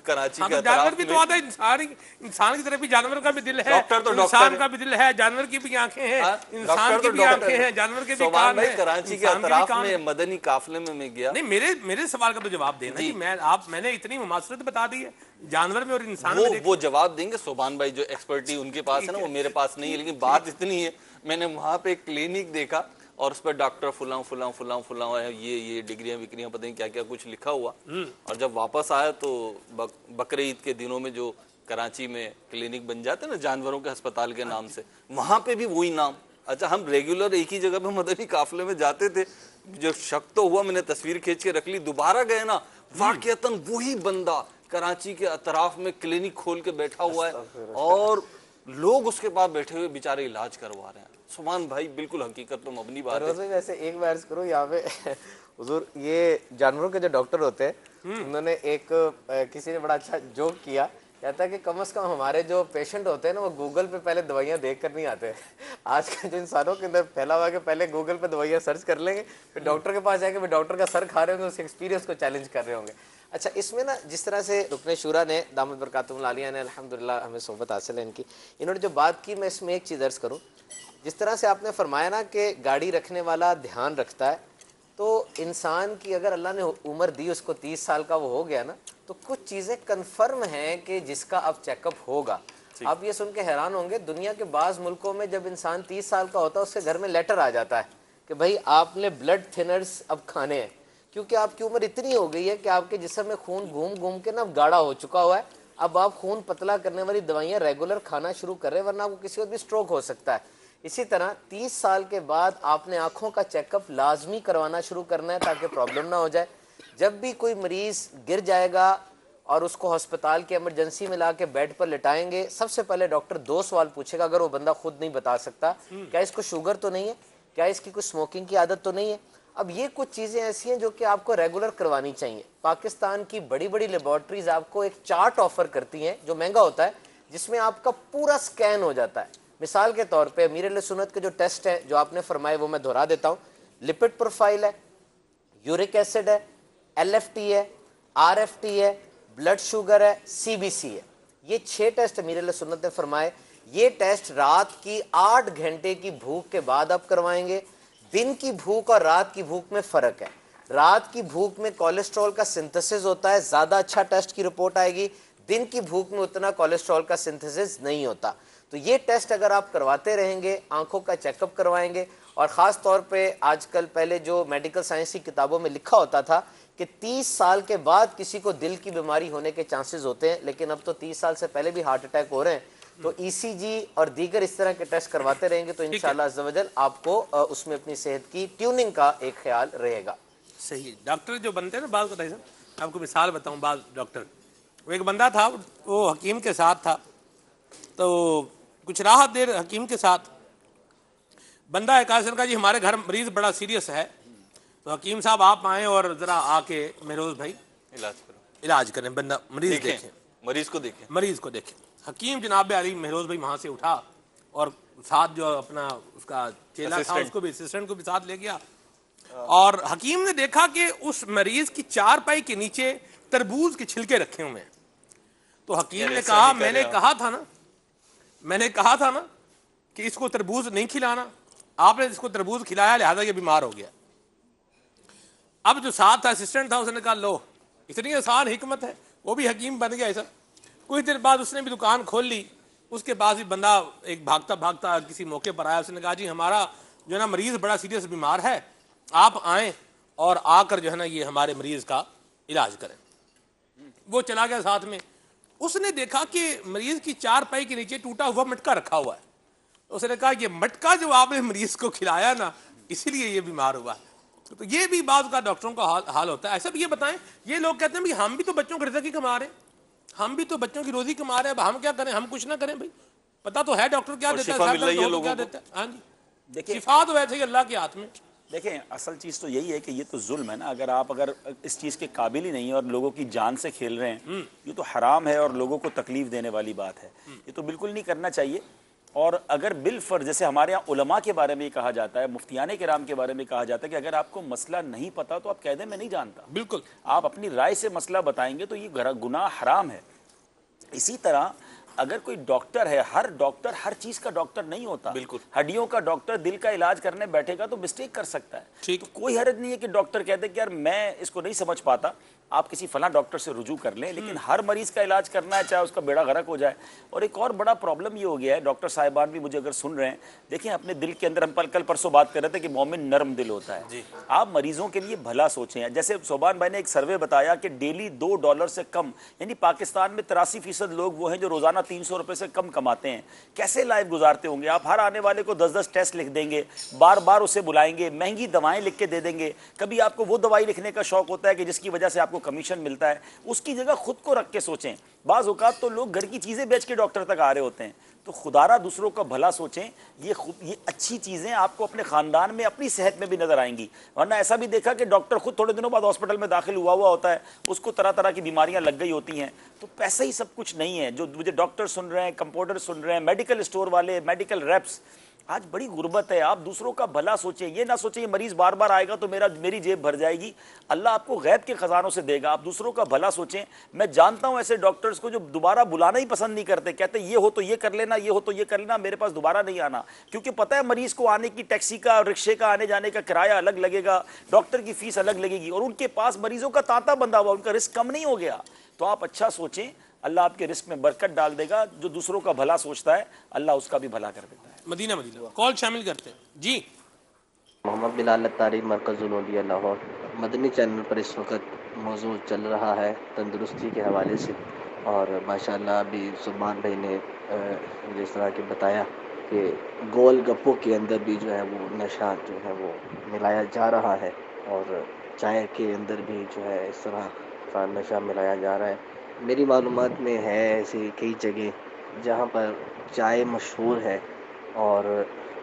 کراچی کے جانور بھی تو آتا ہے، انسان کی طرف بھی جانور کا بھی دل ہے، انسان کا بھی دل ہے، جانور کی بھی آنکھیں ہیں، انسان کی بھی آنکھیں ہیں، جانور کے بھی کان ہیں۔ کراچی کے اطراف میں مدنی قافلے میں گیا، نہیں میرے سوال کا تو جواب دینا جی، میں نے اتنی مماثلت بتا دی ہے جانور میں اور انسان میں، وہ جواب دیں گے سبحان بھائی، جو ایکسپرٹی ان کے پاس ہے نا وہ میرے پاس نہیں ہے، لیکن بات اتنی ہے میں نے وہاں پہ ایک کلینک دیکھا اور اس پہ ڈاکٹر فلاں فلاں فلاں فلاں یہ ڈگریاں وگریاں پتہ نہیں کیا کیا کچھ لکھا ہوا، اور جب واپس آیا تو بقر عید کے دنوں میں جو کراچی میں کلینک بن جاتے ہیں نا جانوروں کے ہسپتال کے نام سے، وہاں پہ بھی وہی نام۔ اچھا ہم ریگولر ایک ہی جگہ پہ مدنی قافلے میں جاتے تھے، جو شک تو ہوا میں نے تصویر کھینچ کے رکھ لی، دوبارہ گئے نا واقعتاً وہی بندہ کراچی کے اطراف میں کلینک کھول کے بیٹھا ہوا ہے اور لوگ اس کے پاس بیٹھے ہوئے بیچارے علاج کروا رہے ہیں۔ سبحان بھائی بالکل حقیقت تو مبنی بات ہے۔ ویسے ایک میں عرض کروں یہاں پہ حضور، یہ جانوروں کے جو ڈاکٹر ہوتے ہیں انہوں نے ایک کسی نے بڑا اچھا جوک کیا، کہتا ہے کہ کم از کم ہمارے جو پیشنٹ ہوتے ہیں نا وہ گوگل پہ پہلے دوائیاں دیکھ کر نہیں آتے، آج کل جو انسانوں کے اندر پھیلا ہوا ہے کہ پہلے گوگل پہ دوائیاں سرچ کر لیں گے پھر ڈاکٹر کے پاس جائیں گے، پھر ڈاکٹر کا سر کھا رہے ہوں گے، اس ایکسپیرینس کو چیلنج کر رہے ہوں گے۔ اچھا اس میں نا جس طرح سے رکن شورا نے دامت برکاتہم العالیہ نے الحمدللہ ہمیں صحبت حاصل ہے ان کی، انہوں نے جو بات کی میں اس میں ایک چیز عرض کروں، جس طرح سے آپ نے فرمایا نا کہ گاڑی رکھنے والا دھیان رکھتا ہے، تو انسان کی اگر اللہ نے عمر دی اس کو 30 سال کا وہ ہو گیا نا تو کچھ چیزیں کنفرم ہیں کہ جس کا اب چیک اپ ہوگا۔ آپ یہ سن کے حیران ہوں گے دنیا کے بعض ملکوں میں جب انسان 30 سال کا ہوتا ہے اس کے گھر میں لیٹر آ جاتا ہے کہ بھائی آپ نے بلڈ تھنرز اب کھانے ہیں، کیونکہ آپ کی عمر اتنی ہو گئی ہے کہ آپ کے جسم میں خون گھوم گھوم کے نا گاڑھا ہو چکا ہوا ہے، اب آپ خون پتلا کرنے والی دوائیاں ریگولر کھانا شروع کر رہے ہیں ورنہ آپ کو کسی وقت بھی سٹروک ہو سکتا ہے۔ اسی طرح 30 سال کے بعد آپ نے آنکھوں کا چیک اپ لازمی کروانا شروع کرنا ہے تاکہ پرابلم نہ ہو جائے۔ جب بھی کوئی مریض گر جائے گا اور اس کو ہسپتال کے ایمرجنسی میں لا کے بیڈ پر لٹائیں گے، سب سے پہلے ڈاکٹر 2 سوال پوچھے گا اگر وہ بندہ خود نہیں بتا سکتا، کیا اس کو شوگر تو نہیں ہے، کیا اس کی کوئی سموکنگ کی عادت تو نہیں ہے، اب یہ کچھ چیزیں ایسی ہیں جو کہ آپ کو ریگولر کروانی چاہیے. پاکستان کی بڑی بڑی لیبارٹریز آپ کو ایک چارٹ آفر کرتی ہیں جو مہنگا ہوتا ہے, جس میں آپ کا پورا سکین ہو جاتا ہے. مثال کے طور پہ امیر اہل سنت کے جو ٹیسٹ ہے جو آپ نے فرمائے وہ میں دہرا دیتا ہوں. لپڈ پروفائل ہے, یورک ایسڈ ہے, ایل ایف ٹی ہے, آر ایف ٹی ہے, بلڈ شوگر ہے, سی بی سی ہے. یہ 6 ٹیسٹ امیر اہل سنت نے فرمائے. یہ ٹیسٹ رات کی 8 گھنٹے کی بھوک کے بعد آپ کروائیں گے. دن کی بھوک اور رات کی بھوک میں فرق ہے. رات کی بھوک میں کولیسٹرول کا سنتھسس ہوتا ہے, زیادہ اچھا ٹیسٹ کی رپورٹ آئے گی. دن کی بھوک میں اتنا کولیسٹرول کا سنتھسس نہیں ہوتا. تو یہ ٹیسٹ اگر آپ کرواتے رہیں گے, آنکھوں کا چیک اپ کروائیں گے, اور خاص طور پہ آج کل پہلے جو میڈیکل سائنس کی کتابوں میں لکھا ہوتا تھا کہ 30 سال کے بعد کسی کو دل کی بیماری ہونے کے چانسز ہوتے ہیں, لیکن اب تو 30 سال سے پہلے بھی ہارٹ اٹیک ہو رہے ہیں. تو ای سی جی اور دیگر اس طرح کے ٹیسٹ کرواتے رہیں گے تو انشاءاللہ عز و جل آپ کو اس میں اپنی صحت کی ٹیوننگ کا ایک خیال رہے گا. صحیح. ڈاکٹر جو بنتے ہیں نا بعض بتائیے صاحب, آپ کو مثال بتاؤں. بعض ڈاکٹر, وہ ایک بندہ تھا, وہ حکیم کے ساتھ تھا, تو کچھ راحت دیر حکیم کے ساتھ. بندہ ایک آسن کا جی ہمارے گھر مریض بڑا سیریس ہے, تو حکیم صاحب آپ آئیں اور ذرا آ کے مہروز بھائی علاج کریں, بندہ مریض دیکھیں, مریض کو دیکھیں. حکیم جناب علی مہروز بھائی وہاں سے اٹھا اور ساتھ جو اپنا اس کا چیلا تھا اس کو بھی, اسسٹنٹ کو بھی ساتھ لے گیا. اور حکیم نے دیکھا کہ اس مریض کی 4 پائی کے نیچے تربوز کے چھلکے رکھے ہوئے ہیں. تو حکیم نے کہا میں نے کہا تھا نا کہ اس کو تربوز نہیں کھلانا, آپ نے اس کو تربوز کھلایا لہذا یہ بیمار ہو گیا. اب جو ساتھ تھا اسسٹنٹ تھا, اس نے کہا لو اتنی آسان حکمت ہے, وہ بھی حکیم بن گیا ایسا. کچھ دیر بعد اس نے بھی دکان کھول لی. اس کے بعد بھی بندہ ایک بھاگتا بھاگتا کسی موقع پر آیا, اس نے کہا جی ہمارا جو ہے نا مریض بڑا سیریس بیمار ہے, آپ آئیں اور آ کر جو ہے نا یہ ہمارے مریض کا علاج کریں. وہ چلا گیا ساتھ میں. اس نے دیکھا کہ مریض کی 4 پائی کے نیچے ٹوٹا ہوا مٹکا رکھا ہوا ہے. اس نے کہا یہ مٹکا جو آپ نے مریض کو کھلایا نا اسی لیے یہ بیمار ہوا. تو یہ بھی بعض کا ڈاکٹروں کا حال ہوتا ہے. ایسا بھی یہ بتائیں, یہ لوگ کہتے ہیں بھائی ہم بھی تو بچوں کے رزق ہی کما رہے ہیں, ہم بھی تو بچوں کی روزی کما رہے ہیں, اب ہم کیا کریں, ہم کچھ نہ کریں. بھائی پتا تو ہے ڈاکٹر کیا دیتا ہے, کیا دیتا ہے. ہاں جی, شفا تو ویسے ہی اللہ کے ہاتھ میں. دیکھیں اصل چیز تو یہی ہے کہ یہ تو ظلم ہے نا. اگر اس چیز کے قابل ہی نہیں ہے اور لوگوں کی جان سے کھیل رہے ہیں, یہ تو حرام ہے اور لوگوں کو تکلیف دینے والی بات ہے. یہ تو بالکل نہیں کرنا چاہیے. اور اگر بالفرض جیسے ہمارے یہاں علماء کے بارے میں یہ کہا جاتا ہے, مفتیان کرام کے بارے میں کہا جاتا ہے کہ اگر آپ کو مسئلہ نہیں پتا تو آپ کہہ دیں میں نہیں جانتا. بالکل آپ اپنی رائے سے مسئلہ بتائیں گے تو یہ گناہ حرام ہے. اسی طرح اگر کوئی ڈاکٹر ہے, ہر ڈاکٹر ہر چیز کا ڈاکٹر نہیں ہوتا. بالکل. ہڈیوں کا ڈاکٹر دل کا علاج کرنے بیٹھے گا تو مسٹیک کر سکتا ہے. تو کوئی حرج نہیں ہے کہ ڈاکٹر کہتے کہ یار میں اس کو نہیں سمجھ پاتا, آپ کسی فلاں ڈاکٹر سے رجوع کر لیں, لیکن ہر مریض کا علاج کرنا ہے چاہے اس کا بیڑا غرق ہو جائے. اور ایک اور بڑا پرابلم یہ ہو گیا ہے, ڈاکٹر صاحبان بھی مجھے اگر سن رہے ہیں, دیکھیں اپنے دل کے اندر, ہم کل پرسوں بات کر رہے تھے کہ مومن نرم دل ہوتا ہے. آپ مریضوں کے لیے بھلا سوچیں. جیسے صوبان بھائی نے ایک سروے بتایا کہ ڈیلی $2 سے کم, یعنی پاکستان میں 83% لوگ وہ ہیں جو روزانہ 300 روپے سے کم کماتے ہیں. کیسے لائف گزارتے ہوں گے آپ؟ ہر آنے والے کو 10 ٹیسٹ لکھ دیں گے, بار بار اسے بلائیں گے, مہنگی دوائیں لکھ کے دے دیں گے. کبھی آپ کو وہ دوائی لکھنے کا شوق ہوتا ہے کہ جس کی وجہ سے آپ کو کمیشن ملتا ہے, اس کی جگہ خود کو رکھ کے سوچیں. بعض اوقات تو لوگ گھر کی چیزیں بیچ کے ڈاکٹر تک آ رہے ہوتے ہیں. تو خدارہ دوسروں کا بھلا سوچیں. یہ اچھی چیزیں آپ کو اپنے خاندان میں, اپنی صحت میں بھی نظر آئیں گی. ورنہ ایسا بھی دیکھا کہ ڈاکٹر خود تھوڑے دنوں بعد ہاسپٹل میں داخل ہوا ہوتا ہے, اس کو طرح طرح کی بیماریاں لگ گئی ہوتی ہیں. تو پیسہ ہی سب کچھ نہیں ہے. جو مجھے ڈاکٹر سن رہے ہیں, کمپاؤنڈر سن رہے ہیں, میڈیکل اسٹور والے, میڈیکل ریپس, آج بڑی غربت ہے. آپ دوسروں کا بھلا سوچیں. یہ نہ سوچیں یہ مریض بار بار آئے گا تو میری جیب بھر جائے گی. اللہ آپ کو غیب کے خزانوں سے دے گا. آپ دوسروں کا بھلا سوچیں. میں جانتا ہوں ایسے ڈاکٹرز کو جو دوبارہ بلانا ہی پسند نہیں کرتے, کہتے یہ ہو تو یہ کر لینا, یہ ہو تو یہ کر لینا, میرے پاس دوبارہ نہیں آنا. کیونکہ پتہ ہے مریض کو آنے کی ٹیکسی کا, رکشے کا آنے جانے کا کرایہ الگ لگے گا, ڈاکٹر کی فیس الگ لگے گی, اور ان کے پاس مریضوں کا تانتا بندھا ہوا, ان کا رسک کم نہیں ہو گیا. تو آپ اچھا سوچیں, اللہ آپ کے رزق میں برکت ڈال دے گا. جو دوسروں کا بھلا سوچتا ہے اللہ اس کا بھی بھلا کر دیتا ہے. مدینہ کال شامل کرتے ہیں جی. محمد بلال اتاری, مرکز العلوم لاہور. مدنی چینل پر اس وقت موضوع چل رہا ہے تندرستی کے حوالے سے, اور ماشاءاللہ ابھی سلمان بھائی نے جس طرح کہ بتایا کہ گول گپوں کے اندر بھی جو ہے وہ نشہ جو ہے وہ ملایا جا رہا ہے, اور چائے کے اندر بھی جو ہے اس طرح کا نشہ ملایا جا رہا ہے. میری معلومات میں ہے ایسی کئی جگہ جہاں پر چائے مشہور ہے, اور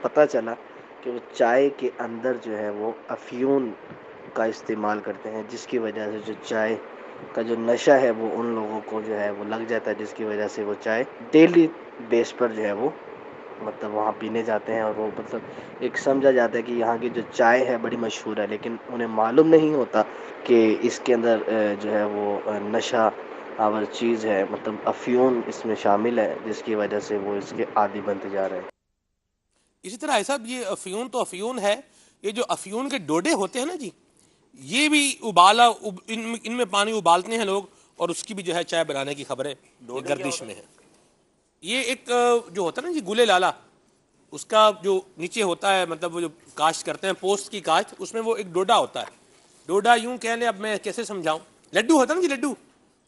پتہ چلا کہ وہ چائے کے اندر جو ہے وہ افیون کا استعمال کرتے ہیں، جس کی وجہ سے جو چائے کا جو نشہ ہے وہ ان لوگوں کو جو ہے وہ لگ جاتا ہے، جس کی وجہ سے وہ چائے ڈیلی بیس پر جو ہے وہ مطلب وہاں پینے جاتے ہیں، اور وہ مطلب ایک سمجھا جاتا ہے کہ یہاں کی جو چائے ہے بڑی مشہور ہے، لیکن انہیں معلوم نہیں ہوتا کہ اس کے اندر جو ہے وہ نشہ آور چیز ہے، مطلب افیون اس میں شامل ہے، جس کی وجہ سے وہ اس کے عادی بنتے جا رہے ہیں۔ اسی طرح ایسا یہ افیون تو افیون ہے، یہ جو افیون کے ڈوڈے ہوتے ہیں نا جی، یہ بھی ان میں پانی ابالتے ہیں لوگ، اور اس کی بھی جو ہے چائے بنانے کی خبریں گردش میں ہے۔ یہ ایک جو ہوتا ہے نا جی گلے لالا، اس کا جو نیچے ہوتا ہے مطلب وہ جو کاشت کرتے ہیں پوسٹ کی کاشت، اس میں وہ ایک ڈوڈا ہوتا ہے، ڈوڈا یوں کہہ لیں، اب میں کیسے سمجھاؤں، لڈو ہوتا ہے نا جی،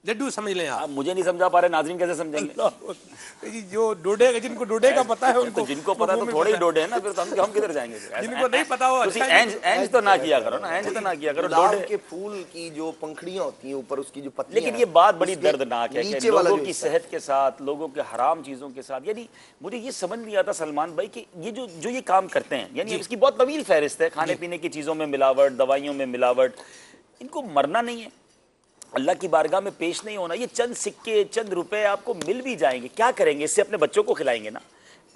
لڈو سمجھ لیں آپ۔ مجھے نہیں سمجھا پا رہے، ناظرین کیسے سمجھیں گے؟ جی جو ڈوڈے جن کو ڈوڈے کا پتہ ہے ان کو، جن کو پتہ ہے تو تھوڑے ہی ڈوڈے ہیں نا، پھر تو ہم کدھر جائیں گے؟ جن کو نہیں پتا ہو اینج تو نہ کیا کرو نا، اینج تو نہ کیا کرو۔ گلاب کے پھول کی جو پنکھڑیاں ہوتی ہیں اوپر اس کی جو پتیاں، لیکن یہ بات بڑی دردناک ہے کہ لوگوں کی صحت کے ساتھ، لوگوں کے حرام چیزوں کے ساتھ، یعنی مجھے یہ سمجھ نہیں آتا سلمان بھائی کہ یہ جو یہ کام کرتے ہیں، یعنی اس کی بہت طویل فہرست ہے، کھانے پینے کی چیزوں میں ملاوٹ، دوائیوں میں ملاوٹ، ان کو مرنا نہیں ہے، اللہ کی بارگاہ میں پیش نہیں ہونا، یہ چند سکے چند روپے آپ کو مل بھی جائیں گے، کیا کریں گے اس سے؟ اپنے بچوں کو کھلائیں گے نا۔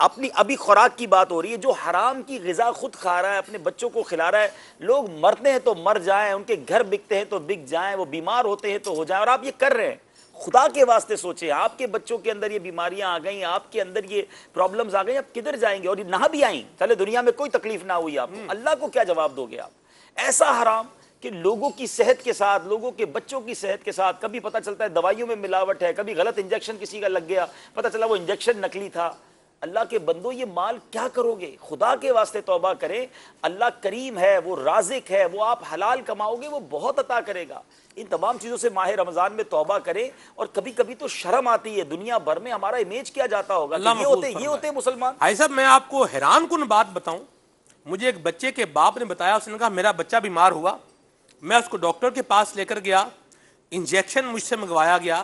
اپنی ابھی خوراک کی بات ہو رہی ہے، جو حرام کی غذا خود کھا رہا ہے، اپنے بچوں کو کھلا رہا ہے، لوگ مرتے ہیں تو مر جائیں، ان کے گھر بکتے ہیں تو بک جائیں، وہ بیمار ہوتے ہیں تو ہو جائیں، اور آپ یہ کر رہے ہیں۔ خدا کے واسطے سوچیں، آپ کے بچوں کے اندر یہ بیماریاں آ گئیں، آپ کے اندر یہ پرابلمز آ گئیں، آپ کدھر جائیں گے؟ اور یہ نہ بھی آئیں، چلے دنیا میں کوئی تکلیف نہ ہوئی آپ کو، اللہ کو کیا جواب دو گے آپ؟ ایسا حرام کہ لوگوں کی صحت کے ساتھ، لوگوں کے بچوں کی صحت کے ساتھ، کبھی پتہ چلتا ہے دوائیوں میں ملاوٹ ہے، کبھی غلط انجیکشن کسی کا لگ گیا، پتہ چلا وہ انجیکشن نکلی تھا۔ اللہ کے بندو یہ مال کیا کرو گے؟ خدا کے واسطے توبہ کریں، اللہ کریم ہے، وہ رازق ہے، وہ آپ حلال کماؤ گے وہ بہت عطا کرے گا۔ ان تمام چیزوں سے ماہ رمضان میں توبہ کریں، اور کبھی کبھی تو شرم آتی ہے، دنیا بھر میں ہمارا امیج کیا جاتا ہوگا کہ یہ ہوتے مسلمان۔ بھائی صاحب میں آپ کو حیران کن بات بتاؤں، مجھے ایک بچے کے باپ نے بتایا، اس نے کہا میرا بچہ بیمار ہوا، میں اس کو ڈاکٹر کے پاس لے کر گیا، انجیکشن مجھ سے منگوایا گیا،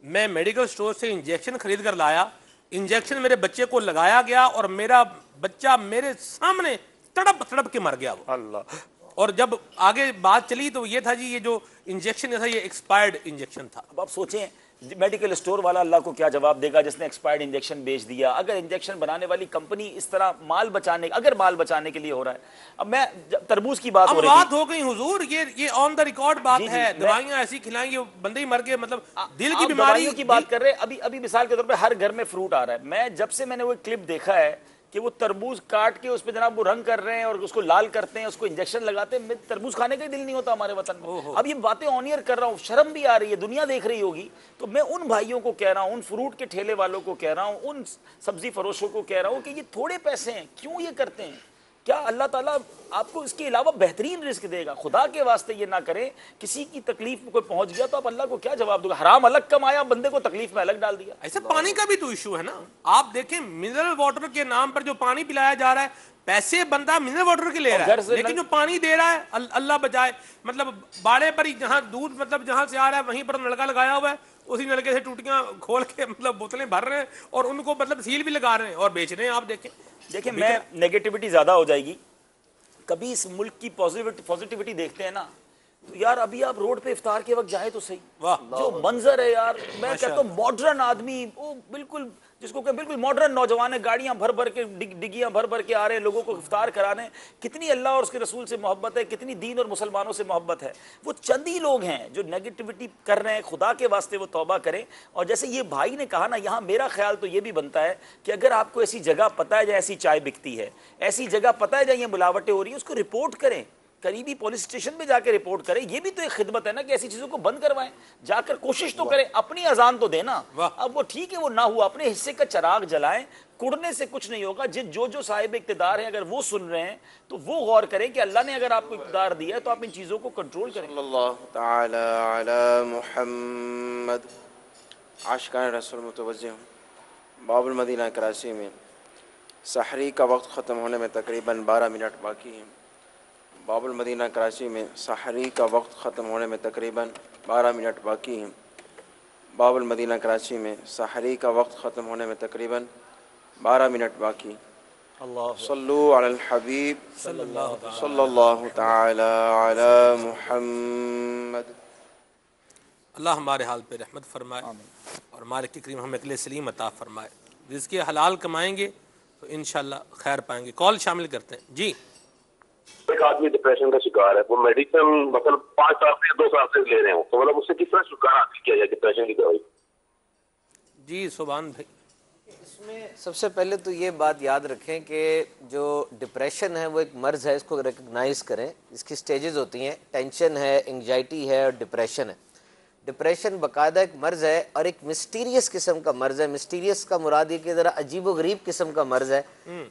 میں میڈیکل سٹور سے انجیکشن خرید کر لایا، انجیکشن میرے بچے کو لگایا گیا، اور میرا بچہ میرے سامنے تڑپ کے مر گیا وہ۔ اللہ۔ اور جب آگے بات چلی تو یہ تھا جی یہ جو انجیکشن تھا یہ ایکسپائرڈ انجیکشن تھا۔ اب آپ سوچیں میڈیکل اسٹور والا اللہ کو کیا جواب دے گا جس نے ایکسپائرڈ انجیکشن بیچ دیا؟ اگر انجیکشن بنانے والی کمپنی اس طرح مال بچانے کے لیے ہو رہا ہے۔ اب میں تربوز کی بات ہو رہی تھی، بات ہو گئی حضور، یہ آن دا ریکارڈ بات ہے، دوائیاں ایسی کھلائیں گے بندے ہی مر گئے، مطلب دل کی بیماری کی بات کر رہے ہیں۔ ابھی مثال کے طور پہ ہر گھر میں فروٹ آ رہا ہے، میں جب سے میں نے وہ کلپ دیکھا ہے کہ وہ تربوز کاٹ کے اس پہ جناب وہ رنگ کر رہے ہیں اور اس کو لال کرتے ہیں، اس کو انجیکشن لگاتے ہیں، تربوز کھانے کا ہی دل نہیں ہوتا ہمارے وطن میں۔ اب یہ باتیں آن ایئر کر رہا ہوں، شرم بھی آ رہی ہے، دنیا دیکھ رہی ہوگی، تو میں ان بھائیوں کو کہہ رہا ہوں، ان فروٹ کے ٹھیلے والوں کو کہہ رہا ہوں، ان سبزی فروشوں کو کہہ رہا ہوں کہ یہ تھوڑے پیسے ہیں، کیوں یہ کرتے ہیں؟ کیا اللہ تعالیٰ آپ کو اس کے علاوہ بہترین رزق دے گا؟ خدا کے واسطے یہ نہ کریں، کسی کی تکلیف میں کوئی پہنچ گیا تو آپ اللہ کو کیا جواب دو گے؟ حرام الگ کمایا، بندے کو تکلیف میں الگ ڈال دیا۔ ایسے پانی کا بھی تو ایشو ہے نا، آپ دیکھیں منرل واٹر کے نام پر جو پانی پلایا جا رہا ہے، پیسے بندہ منرل واٹر کے لے رہا ہے، لیکن جو پانی دے رہا ہے اللہ بچائے، مطلب باڑے پر ہی جہاں دودھ مطلب جہاں سے آ رہا ہے وہیں پر نلکا لگایا ہوا ہے، اسی نلکے سے ٹوٹیاں کھول کے مطلب بوتلیں بھر رہے ہیں اور ان کو مطلب سیل بھی لگا رہے ہیں اور بیچ رہے ہیں۔ آپ دیکھیں میں نیگیٹیوٹی زیادہ ہو جائے گی، کبھی اس ملک کی پوزیٹیوٹی دیکھتے ہیں نا تو یار ابھی آپ روڈ پہ افطار کے وقت جائیں تو صحیح، جو منظر ہے یار، میں کہتا ہوں ماڈرن آدمی، وہ بالکل جس کو کہ بالکل ماڈرن نوجوان ہیں، گاڑیاں بھر بھر کے ڈگیاں بھر بھر کے آ رہے ہیں لوگوں کو افطار کرانے، کتنی اللہ اور اس کے رسول سے محبت ہے، کتنی دین اور مسلمانوں سے محبت ہے۔ وہ چند ہی لوگ ہیں جو نیگیٹیوٹی کر رہے ہیں، خدا کے واسطے وہ توبہ کریں۔ اور جیسے یہ بھائی نے کہا نا، یہاں میرا خیال تو یہ بھی بنتا ہے کہ اگر آپ کو ایسی جگہ پتہ ہے جہاں ایسی چائے بکتی ہے، ایسی جگہ پتہ ہے جہاں یہ ملاوٹیں ہو رہی ہیں، اس کو رپورٹ کریں، قریبی پولیس اسٹیشن میں جا کے رپورٹ کریں۔ یہ بھی تو ایک خدمت ہے نا کہ ایسی چیزوں کو بند کروائیں، جا کر کوشش تو کریں، اپنی اذان تو دینا۔ اب وہ ٹھیک ہے وہ نہ ہوا، اپنے حصے کا چراغ جلائیں، کڑنے سے کچھ نہیں ہوگا۔ جو صاحب اقتدار ہیں اگر وہ سن رہے ہیں تو وہ غور کریں کہ اللہ نے اگر آپ کو اقتدار دیا ہے تو آپ ان چیزوں کو کنٹرول کریں۔ صلی اللہ تعالی علی محمد۔ عاشقان رسول متوجہ ہوں، باب المدینہ کراچی میں سحری کا وقت ختم ہونے میں تقریباً 12 منٹ باقی ہیں۔ باب المدینہ کراچی میں سحری کا وقت ختم ہونے میں تقریباً 12 منٹ باقی ہیں۔ باب المدینہ کراچی میں سحری کا وقت ختم ہونے میں تقریباً 12 منٹ باقی۔ صلو علی الحبیب صلی اللہ تعالی علی محمد۔ اللہ ہمارے حال پہ رحمت فرمائے اور مالک کریم ہمیں عقل سلیم عطا فرمائے۔ رزق حلال کمائیں گے تو انشاءاللہ خیر پائیں گے۔ کال شامل کرتے ہیں جی۔ ایک آدمی ڈپریشن کا شکار ہے، وہ میڈیسن مطلب 5 سال سے 2 سال سے لے رہے ہوں، تو مطلب اس سے کس طرح چھٹکارا حاصل کیا جائے ڈپریشن کی دوائی؟ جی سبحان بھائی۔ اس میں سب سے پہلے تو یہ بات یاد رکھیں کہ جو ڈپریشن ہے وہ ایک مرض ہے، اس کو ریکگنائز کریں۔ اس کی سٹیجز ہوتی ہیں، ٹینشن ہے، انگزائٹی ہے اور ڈپریشن ہے۔ ڈپریشن باقاعدہ ایک مرض ہے اور ایک مسٹیریس قسم کا مرض ہے۔ مسٹیریس کا مراد یہ کہ ذرا عجیب و غریب قسم کا مرض ہے۔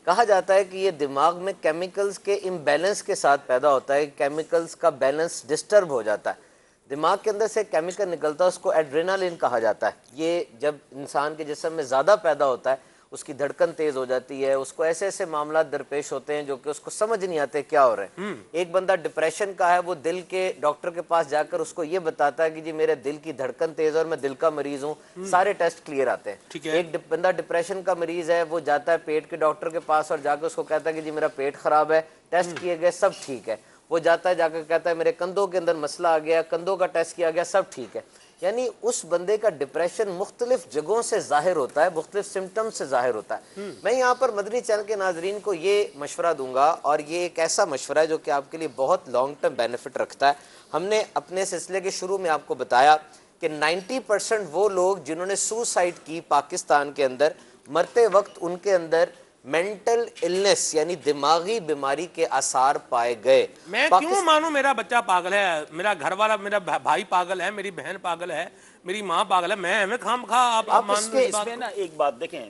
کہا جاتا ہے کہ یہ دماغ میں کیمیکلز کے امبیلنس کے ساتھ پیدا ہوتا ہے، کیمیکلز کا بیلنس ڈسٹرب ہو جاتا ہے۔ دماغ کے اندر سے کیمیکل نکلتا ہے، اس کو ایڈرینالین کہا جاتا ہے۔ یہ جب انسان کے جسم میں زیادہ پیدا ہوتا ہے، اس کی دھڑکن تیز ہو جاتی ہے، اس کو ایسے ایسے معاملات درپیش ہوتے ہیں جو کہ اس کو سمجھ نہیں آتے کیا ہو رہے ہیں۔ ایک بندہ ڈپریشن کا ہے، وہ دل کے ڈاکٹر کے پاس جا کر اس کو یہ بتاتا ہے کہ جی میرے دل کی دھڑکن تیز ہے اور میں دل کا مریض ہوں، سارے ٹیسٹ کلیئر آتے ہیں۔ ایک بندہ ڈپریشن کا مریض ہے، وہ جاتا ہے پیٹ کے ڈاکٹر کے پاس اور جا کے اس کو کہتا ہے کہ جی میرا پیٹ خراب ہے، ٹیسٹ کیے گئے سب ٹھیک ہے۔ وہ جاتا ہے جا کر کہتا ہے میرے کندھوں کے اندر مسئلہ آ گیا، کندھوں کا ٹیسٹ کیا گیا سب ٹھیک ہے۔ یعنی اس بندے کا ڈپریشن مختلف جگہوں سے ظاہر ہوتا ہے، مختلف سمٹم سے ظاہر ہوتا ہے۔ میں یہاں پر مدنی چینل کے ناظرین کو یہ مشورہ دوں گا، اور یہ ایک ایسا مشورہ ہے جو کہ آپ کے لیے بہت لانگ ٹرم بینیفٹ رکھتا ہے۔ ہم نے اپنے سلسلے کے شروع میں آپ کو بتایا کہ 90% وہ لوگ جنہوں نے سوسائڈ کی پاکستان کے اندر، مرتے وقت ان کے اندر مینٹل النس یعنی دماغی بیماری کے آثار پائے گئے۔ میں کیوں مانوں میرا بچہ پاگل ہے، میرا گھر والا، میرا بھائی پاگل ہے، میری بہن پاگل ہے، میری ماں پاگل ہے، میں خام خواہ آپ اس میں نا ایک بات دیکھیں،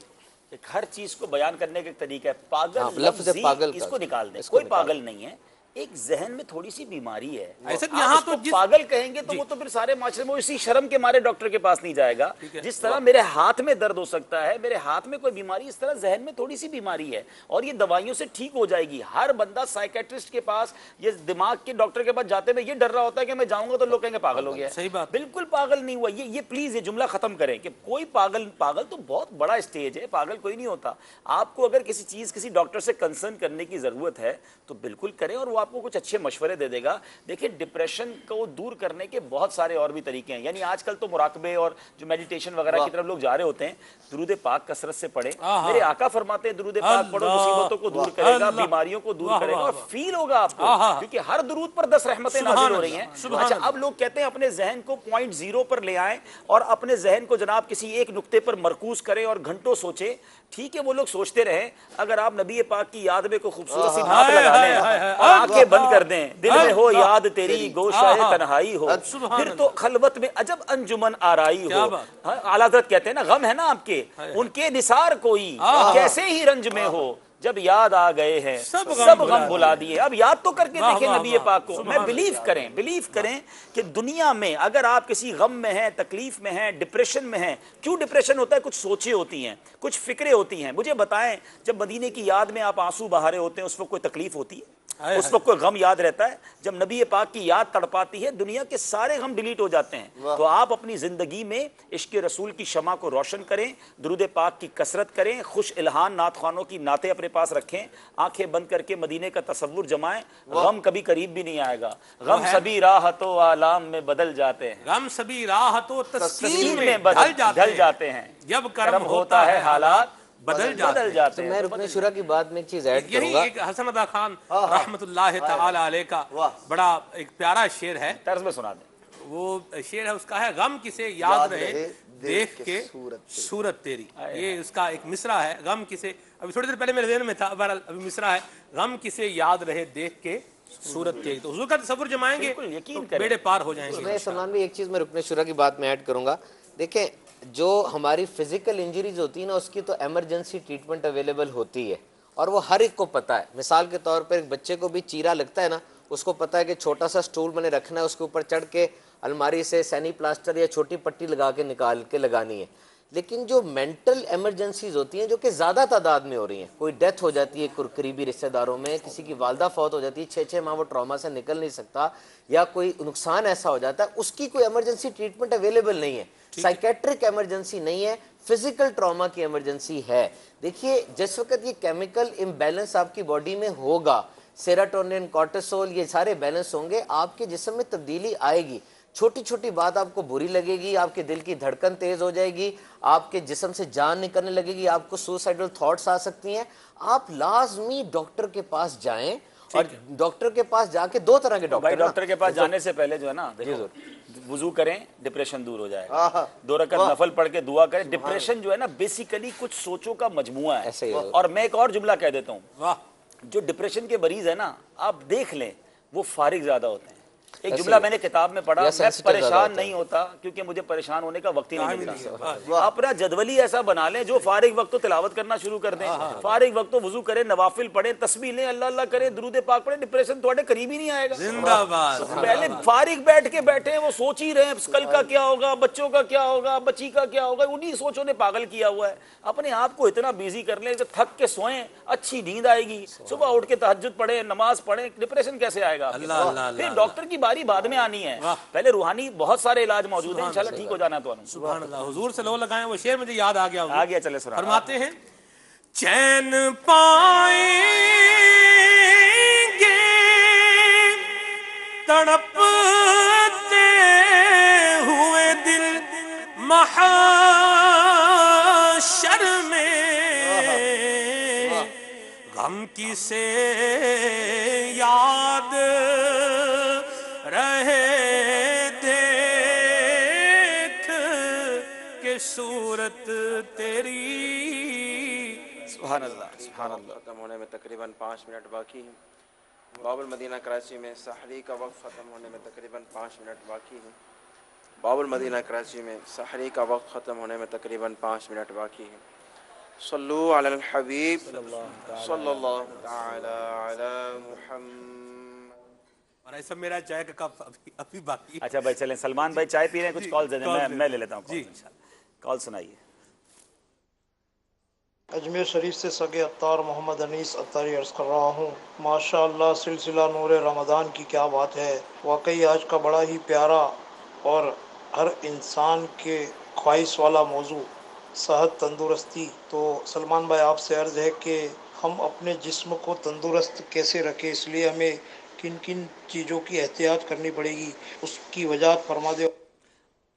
ہر چیز کو بیان کرنے کا ایک طریقہ ہے۔ پاگل لفظ پاگل اس کو نکال دیں، کوئی پاگل نہیں ہے، ایک ذہن میں تھوڑی سی بیماری ہے۔ ایسے یہاں تو پاگل کہیں گے تو وہ تو پھر سارے معاشرے میں اسی شرم کے مارے ڈاکٹر کے پاس نہیں جائے گا۔ جس طرح میرے ہاتھ میں درد ہو سکتا ہے، میرے ہاتھ میں کوئی بیماری، اس طرح ذہن میں تھوڑی سی بیماری ہے اور یہ دوائیوں سے ٹھیک ہو جائے گی۔ ہر بندہ سائیکیٹرسٹ کے پاس یا دماغ کے ڈاکٹر کے پاس جاتے میں یہ ڈر رہا ہوتا ہے کہ میں جاؤں گا تو لوگ کہیں گے پاگل ہو گیا۔ صحیح بات، بالکل پاگل نہیں ہوا۔ یہ پلیز یہ جملہ ختم کریں کہ کوئی پاگل تو بہت بڑا اسٹیج ہے، پاگل کوئی نہیں ہوتا۔ آپ کو اگر کسی چیز کسی ڈاکٹر سے کنسرن کرنے کی ضرورت ہے تو بالکل کریں اور وہ آپ کو کچھ اچھے مشورے دے دے گا۔ دیکھیں ڈپریشن کو دور کرنے کے بہت سارے اور بھی طریقے ہیں، یعنی آج کل تو مراقبے اور جو میڈیٹیشن وغیرہ کی طرف لوگ جا رہے ہوتے ہیں۔ درود پاک کثرت سے پڑھیں، میرے آقا فرماتے ہیں درود پاک پڑھو، مصیبتوں کو دور کرے گا، بیماریوں کو دور کرے گا اور فیل ہوگا آپ کو، کیونکہ ہر درود پر 10 رحمتیں نازل ہو رہی ہیں۔ اچھا اب لوگ کہتے ہیں اپنے ذہن کو 0.0 پر لے آئیں اور اپنے ذہن کو جناب کسی ایک نقطے پر مرکوز کریں اور گھنٹوں سوچیں۔ ٹھیک ہے وہ لوگ سوچتے رہیں، اگر آپ نبی پاک کی یاد میں کوئی خوبصورت سی نعت لگا لیں اور آنکھیں بند کر دیں، دل میں ہو یاد تیری گوشائے تنہائی ہو، پھر تو خلوت میں عجب انجمن آرائی ہو۔ اعلیٰ حضرت کہتے ہیں نا غم ہے نا آپ کے، ان کے نثار کوئی کیسے ہی رنج میں ہو، جب یاد آ گئے ہیں سب غم بھلا دیے۔ اب یاد تو کر کے دیکھیں نبی پاک کو۔ میں بلیو کریں کہ دنیا میں اگر آپ کسی غم میں ہیں، تکلیف میں ہیں، ڈپریشن میں ہیں، کیوں ڈپریشن ہوتا ہے؟ کچھ سوچیں ہوتی ہیں، کچھ فکریں ہوتی ہیں۔ مجھے بتائیں جب مدینے کی یاد میں آپ آنسو بہا رہے ہوتے ہیں اس وقت کوئی تکلیف ہوتی ہے؟ اس وقت کوئی غم یاد رہتا ہے؟ جب نبی پاک کی یاد تڑپاتی ہے دنیا کے سارے غم ڈیلیٹ ہو جاتے ہیں۔ تو آپ اپنی زندگی میں عشق رسول کی شمع کو روشن کریں، درود پاک کی کثرت کریں، خوش الہان نعت خوانوں کی نعتیں اپنے پاس رکھیں، آنکھیں بند کر کے مدینے کا تصور جمائیں، غم کبھی قریب بھی نہیں آئے گا۔ غم سبھی راحتوں آلام میں بدل جاتے ہیں، غم سبھی راحتوں تسکین میں ڈھل جاتے ہیں، جب کرم ہوتا ہے حالات بدل جاتے ہیں۔ میں رکن شورا کی بات میں ایک چیز ایڈ کروں گا۔ ایک حسن ادا خان رحمت اللہ تعالی علیہ کا بڑا ایک پیارا شعر ہے، طرز میں سنا دیں۔ وہ شعر ہے، اس کا ہے غم کسے یاد رہے دیکھ کے صورت تیری۔ یہ اس کا ایک مصرع ہے، غم کسے، ابھی تھوڑی دیر پہلے میرے ذہن میں تھا، بہرحال ابھی مصرع ہے، غم کسے یاد رہے دیکھ کے صورت تیری۔ تو حضور کا تصور جمائیں گے تو بیڑے پار ہو جائیں گے۔ میں سلمان بھی ایک چیز میں رکن شورا کی بات میں ایڈ کروں گا۔ دیکھیں جو ہماری فزیکل انجریز ہوتی ہیں نا اس کی تو ایمرجنسی ٹریٹمنٹ اویلیبل ہوتی ہے اور وہ ہر ایک کو پتہ ہے۔ مثال کے طور پر ایک بچے کو بھی چیرا لگتا ہے نا، اس کو پتہ ہے کہ چھوٹا سا سٹول میں نے رکھنا ہے، اس کے اوپر چڑھ کے الماری سے سینی پلاسٹر یا چھوٹی پٹی لگا کے نکال کے لگانی ہے۔ لیکن جو مینٹل ایمرجنسیز ہوتی ہیں جو کہ زیادہ تعداد میں ہو رہی ہیں, کوئی ڈیتھ ہو جاتی ہے قریبی رشتہ داروں میں, کسی کی والدہ فوت ہو جاتی ہے, 6 ماہ وہ ٹراما سے نکل نہیں سکتا, یا کوئی نقصان ایسا ہو جاتا ہے, اس کی کوئی ایمرجنسی ٹریٹمنٹ اویلیبل نہیں ہے, سائیکیٹرک ایمرجنسی نہیں ہے, فزیکل ٹراما کی ایمرجنسی ہے. دیکھیے جس وقت یہ کیمیکل امبیلنس آپ کی باڈی میں ہوگا, سیراٹونین, کورٹیسول, یہ سارے بیلنس ہوں گے, آپ کے جسم میں تبدیلی آئے گی. چھوٹی چھوٹی بات آپ کو بری لگے گی, آپ کے دل کی دھڑکن تیز ہو جائے گی, آپ کے جسم سے جان نکلنے لگے گی, آپ کو سوسائیڈل تھاٹس آ سکتی ہیں. آپ لازمی ڈاکٹر کے پاس جائیں, اور ڈاکٹر کے پاس جا کے 2 طرح کے ڈاکٹر کے پاس جانے سے پہلے جو ہے نا وضو کریں, ڈپریشن دور ہو جائے گا. 2 رکعت نفل پڑھ کے دعا کریں. ڈپریشن جو ہے نا بیسیکلی کچھ سوچوں کا مجموعہ ہے. اور میں ایک اور جملہ کہہ دیتا ہوں, جو ڈپریشن کے مریض ہے نا, آپ دیکھ لیں وہ فارغ زیادہ ہوتے ہیں. ایک جملہ میں نے کتاب میں پڑھا, میں پریشان نہیں ہوتا کیونکہ مجھے پریشان ہونے کا وقت ہی نہیں ملتا. اپنا جدولی ایسا بنا لیں جو فارغ وقت تو تلاوت کرنا شروع کر دیں, فارغ وقت تو وضو کریں, نوافل پڑھیں, تسبیح لیں, اللہ اللہ کریں, درود پاک پڑھیں. ڈپریشن تھوڑے قریب ہی نہیں آئے گا. زندہ باد. پہلے فارغ بیٹھ کے بیٹھے ہیں, وہ سوچ ہی رہے ہیں کل کا کیا ہوگا, بچوں کا کیا ہوگا, بچی کا کیا ہوگا, انہی سوچوں نے پاگل کیا ہوا ہے. اپنے آپ کو اتنا بیزی کر لیں کہ تھک کے سوئیں, اچھی نیند آئے گی, صبح اٹھ کے تہجد پڑھیں, نماز پڑھیں. ڈپریشن کیسے آئے گا؟ پھر ڈاکٹر کی باری بعد میں آنی ہے, پہلے روحانی بہت سارے علاج موجود ہیں, انشاءاللہ ٹھیک ہو جانا. تو سبحان اللہ. حضور سے لو لگائیں, وہ شعر مجھے یاد آ گیا. چلے سنا. فرماتے ہیں چین پائیں گے تڑپتے ہوئے دل محشر میں, غم کی سے یاد رہے دیکھ کے صورت تیری. سبحان اللہ, سبحان اللہ. ختم ہونے میں تقریباً 5 منٹ باقی ہیں. باب المدینہ کراچی میں سحری کا وقت ختم ہونے میں تقریباً 5 منٹ باقی ہیں. باب المدینہ کراچی میں سحری کا وقت ختم ہونے میں تقریباً 5 منٹ باقی ہیں. صلو علی الحبیب صلی اللہ تعالی علی محمد. اور ایسا میرا چائے کا کپ ابھی باقی. اچھا بھائی چلیں, سلمان بھائی چائے پی رہے ہیں, کچھ کال دے دیں, میں لے لیتا ہوں. جی کال سنائیے. اجمیر شریف سے سگے اتار محمد انیس اتاری عرض کر رہا ہوں. ماشاءاللہ سلسلہ نور رمضان کی کیا بات ہے. واقعی آج کا بڑا ہی پیارا اور ہر انسان کے خواہش والا موضوع صحت, تندرستی. تو سلمان بھائی آپ سے عرض ہے کہ ہم اپنے جسم کو تندرست کیسے رکھیں, اس لیے ہمیں کن کن چیزوں کی احتیاط کرنی پڑے گی, اس کی وجاہت فرما دے.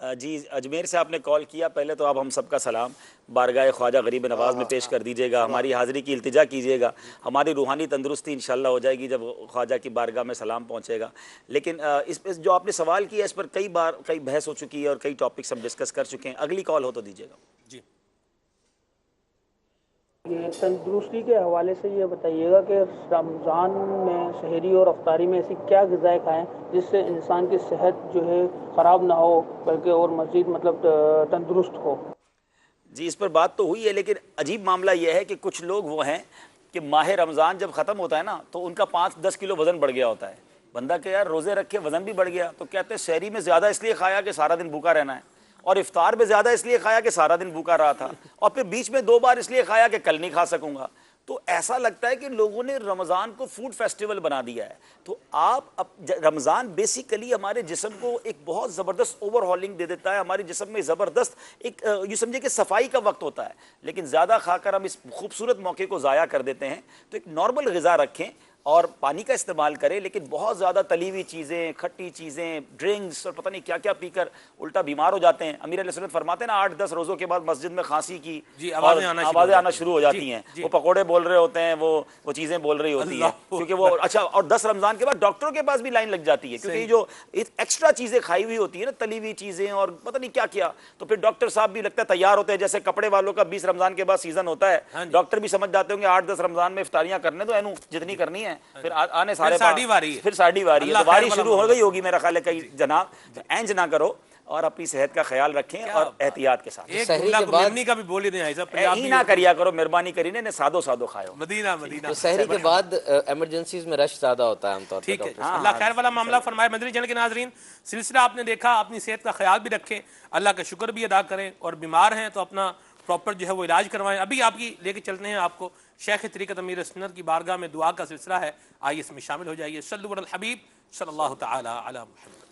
جی اجمیر سے آپ نے کال کیا, پہلے تو آپ ہم سب کا سلام بارگاہ خواجہ غریب نواز میں پیش کر دیجیے گا, ہماری حاضری کی التجا کیجیے گا. ہماری روحانی تندرستی انشاءاللہ ہو جائے گی جب خواجہ کی بارگاہ میں سلام پہنچے گا. لیکن اس پہ جو آپ نے سوال کیا اس پر کئی بار کئی بحث ہو چکی ہے اور کئی ٹاپکس ہم ڈسکس کر چکے ہیں. اگلی کال ہو تو دیجیے گا. جی یہ تندرستی کے حوالے سے یہ بتائیے گا کہ رمضان میں سحری اور افطاری میں ایسی کیا غذائیں کھائیں جس سے انسان کی صحت جو ہے خراب نہ ہو بلکہ اور مزید مطلب تندرست ہو. جی اس پر بات تو ہوئی ہے, لیکن عجیب معاملہ یہ ہے کہ کچھ لوگ وہ ہیں کہ ماہ رمضان جب ختم ہوتا ہے نا تو ان کا 5-10 کلو وزن بڑھ گیا ہوتا ہے. بندہ کہ یار روزے رکھ کے وزن بھی بڑھ گیا, تو کہتے ہیں سحری میں زیادہ اس لیے کھایا کہ سارا دن بھوکا رہنا ہے, اور افطار میں زیادہ اس لیے کھایا کہ سارا دن بھوکا رہا تھا, اور پھر بیچ میں 2 بار اس لیے کھایا کہ کل نہیں کھا سکوں گا. تو ایسا لگتا ہے کہ لوگوں نے رمضان کو فوڈ فیسٹیول بنا دیا ہے. تو آپ رمضان بیسیکلی ہمارے جسم کو ایک بہت زبردست اوور ہالنگ دے دیتا ہے, ہمارے جسم میں زبردست ایک یہ سمجھے کہ صفائی کا وقت ہوتا ہے, لیکن زیادہ کھا کر ہم اس خوبصورت موقع کو ضائع کر دیتے ہیں. تو ایک نارمل غذا رکھیں اور پانی کا استعمال کریں, لیکن بہت زیادہ تلی ہوئی چیزیں, کھٹی چیزیں, ڈرنکس اور پتہ نہیں کیا کیا پی کر الٹا بیمار ہو جاتے ہیں. امیر علیہ سنت فرماتے ہیں نا 8-10 روزوں کے بعد مسجد میں کھانسی کی آوازیں آنا شروع ہو جاتی ہیں. وہ پکوڑے بول رہے ہوتے ہیں, وہ چیزیں بول رہی ہوتی ہیں, کیونکہ وہ اچھا. اور 10 رمضان کے بعد ڈاکٹروں کے پاس بھی لائن لگ جاتی ہے, کیونکہ جو ایکسٹرا چیزیں کھائی ہوئی ہوتی ہیں نا, تلی ہوئی چیزیں اور پتہ نہیں کیا کیا, تو پھر ڈاکٹر صاحب بھی لگتا ہے تیار ہوتے ہیں. جیسے کپڑے والوں کا 20 رمضان کے بعد سیزن ہوتا ہے, ڈاکٹر بھی سمجھ جاتے ہوں گے 8-10 رمضان میں افطاریاں کرنے تو اینو جتنی کرنی ہے, پھر آنے سارے پھر ساڑھی واری ہے, تو واری شروع ہو گئی ہوگی میرا خیال ہے. کئی جناب اینج نہ کرو, اور اپنی صحت کا خیال رکھیں اور احتیاط کے ساتھ. ایک جملہ کو ممنی کا بھی بول ہی دیں ایسا ہی نہ کریا کرو، مہربانی کری نے سادو سادو کھاؤ. مدینہ مدینہ. تو سحری کے بعد ایمرجنسیز میں رش زیادہ ہوتا ہے عام طور پر. ٹھیک ہے، اللہ خیر والا معاملہ فرمائے. مدنی چینل کے ناظرین، سلسلہ آپ نے دیکھا، اپنی صحت کا خیال بھی رکھیں، اللہ کا شکر بھی ادا کریں، اور بیمار ہیں تو اپنا پراپر جو ہے وہ علاج کروائیں. ابھی آپ کی لے کے چلتے ہیں آپ کو شیخ طریقت امیر سنت کی بارگاہ میں دعا کا سلسلہ ہے، آئیے اس میں شامل ہو جائیے. صلوا علی الحبیب صلی اللہ تعالی علی محمد.